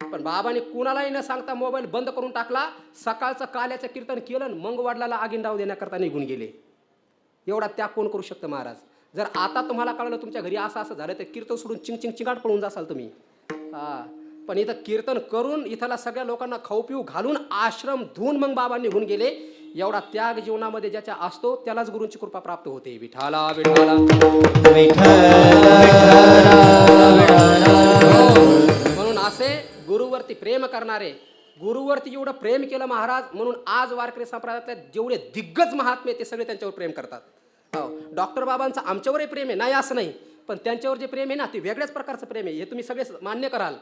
पण बाबाने कुणालाही न सांगता मोबाईल बंद करून टाकला. सकाळचं काल्याचं कीर्तन केलं, मग वडिलाला आगिंडाव देण्याकरता निघून गेले. एवढा त्याग कोण करू शकतं महाराज? जर आता तुम्हाला कळलं तुमच्या घरी असं असं झालं तर कीर्तन सोडून चिंगाट पळून जासाल तुम्ही. पण इथं कीर्तन करून इथला सगळ्या लोकांना खाऊ पिऊ घालून आश्रम धुवून मग बाबा निघून गेले. एवढा त्याग जीवनामध्ये ज्याच्या असतो त्यालाच गुरूंची कृपा प्राप्त होते. विठाला विठाला. म्हणून असे गुरुवरती प्रेम करणारे, गुरुवरती एवढं प्रेम केलं महाराज, म्हणून आज वारकरी संप्रदायातले जेवढे दिग्गज महात्मे ते सगळे त्यांच्यावर प्रेम करतात. हो, डॉक्टर बाबांचं आमच्यावरही प्रेम आहे, नाही असं नाही, पण त्यांच्यावर जे प्रेम आहे ना ते वेगळ्याच प्रकारचं प्रेम आहे, हे तुम्ही सगळे मान्य कराल.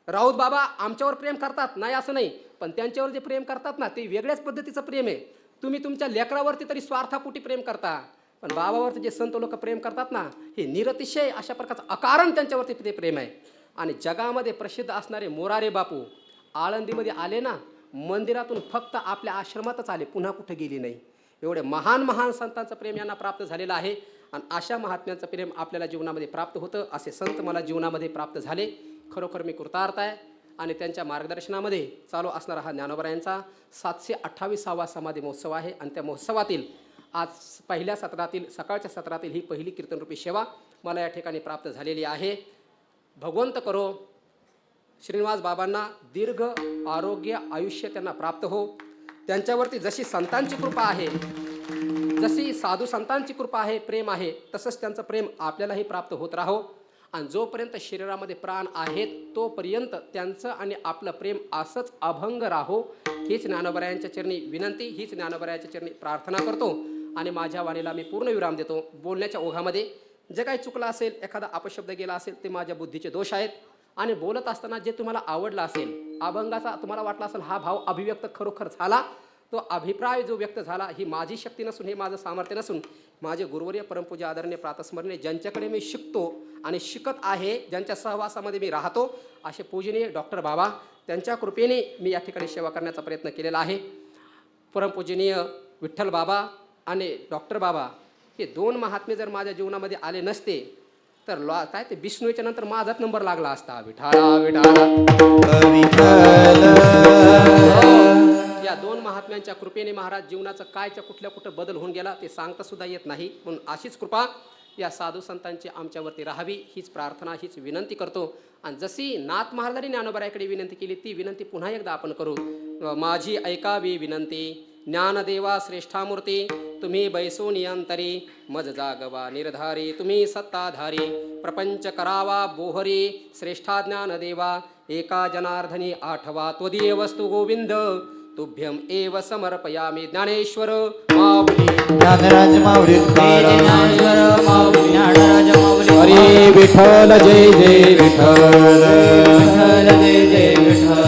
राऊत बाबा आमच्यावर प्रेम करतात, नाही असं नाही, पण त्यांच्यावर जे प्रेम करतात ना ते वेगळ्याच पद्धतीचं प्रेम आहे. तुम्ही तुमच्या लेकरावरती तरी स्वार्थापोटी प्रेम करता, पण बाबावरती जे संत लोक प्रेम करतात ना हे निरतिशय अशा प्रकारचं अकारण त्यांच्यावरती ते प्रेम आहे. आणि जगामध्ये प्रसिद्ध असणारे मोरारे बापू आळंदीमध्ये आले ना, मंदिरातून फक्त आपल्या आश्रमातच आले, पुन्हा कुठे गेली नाही. एवढे महान महान संतांचं प्रेम यांना प्राप्त झालेलं आहे. आणि अशा महात्म्यांचं प्रेम आपल्याला जीवनामध्ये प्राप्त होतं. असे संत मला जीवनामध्ये प्राप्त झाले, खरोखर मी कृतार्थ आहे. आणि त्यांच्या मार्गदर्शनामध्ये चालू असणारा हा ज्ञानोबरायांचा 728वा समाधी महोत्सव आहे. आणि त्या महोत्सवातील आज पहिल्या सत्रातील सकाळच्या सत्रातील ही पहिली कीर्तनरूपी सेवा मला या ठिकाणी प्राप्त झालेली आहे. भगवंत करो श्रीनिवास बाबांना दीर्घ आरोग्य आयुष्य त्यांना प्राप्त हो. त्यांच्यावरती जशी संतांची कृपा आहे, जशी साधू संतांची कृपा आहे, प्रेम आहे, तसंच त्यांचं प्रेम आपल्यालाही प्राप्त होत राहो. आणि जोपर्यंत शरीरामध्ये प्राण आहेत तोपर्यंत त्यांचं आणि आपलं प्रेम असंच अभंग राहो. हीच ज्ञानोबरायांच्या चरणी विनंती, हीच ज्ञानोबरायांच्या चरणी प्रार्थना करतो. आणि माझ्या वाणीला मी पूर्ण विराम देतो. बोलण्याच्या ओघामध्ये जे काही चुकलं असेल, एखादा अपशब्द गेला असेल, ते माझ्या बुद्धीचे दोष आहेत. आणि बोलत असताना जे तुम्हाला आवडलं असेल, अभंगाचा तुम्हाला वाटला असेल हा भाव अभिव्यक्त खरोखर झाला, तो अभिप्राय जो व्यक्त झाला ही माझी शक्ती नसून, हे माझं सामर्थ्य नसून, माझे गुरुवर्य परमपूज्य आदरणीय प्रातस्मरणीय ज्यांच्याकडे मी शिकतो आणि शिकत आहे, ज्यांच्या सहवासामध्ये मी राहतो, असे पूजनीय डॉक्टर बाबा, त्यांच्या कृपेने मी या ठिकाणी सेवा करण्याचा प्रयत्न केलेला आहे. परमपूजनीय विठ्ठल बाबा आणि डॉक्टर बाबा हे दोन महात्मे जर माझ्या जीवनामध्ये आले नसते तर काय ते विष्णूच्या नंतर माझाच नंबर लागला असता. विठाला विठाला या दोन महात्म्यांच्या कृपेने महाराज जीवनाचं कायच्या कुठल्या कुठं बदल होऊन गेला ते सांगता सुद्धा येत नाही. म्हणून अशीच कृपा या साधू संतांची आमच्यावरती राहावी, हीच प्रार्थना, हीच विनंती करतो. आणि जशी नाथ महाराजांनी ज्ञानोबरायाकडे विनंती केली ती विनंती पुन्हा एकदा आपण करू. माझी ऐकावी विनंती, ज्ञानदेवा श्रेष्ठामूर्ती, तुम्ही बैसो नियंतरी, मज जागवा निर्धारी, तुम्ही सत्ताधारी, प्रपंच करावा बोहरी, श्रेष्ठा ज्ञानदेवा, एका जनार्दनी आठवा त्वदीय वस्तु गोविंद, तुभ्यम एव समर्पयामि. ज्ञानेश्वर माऊली, ज्ञानराज माऊली, ज्ञानेश्वर माऊली, ज्ञानराज माऊली. हरी विठ्ठल जय जय विठ्ठल, विठ्ठल जय जय विठ्ठल.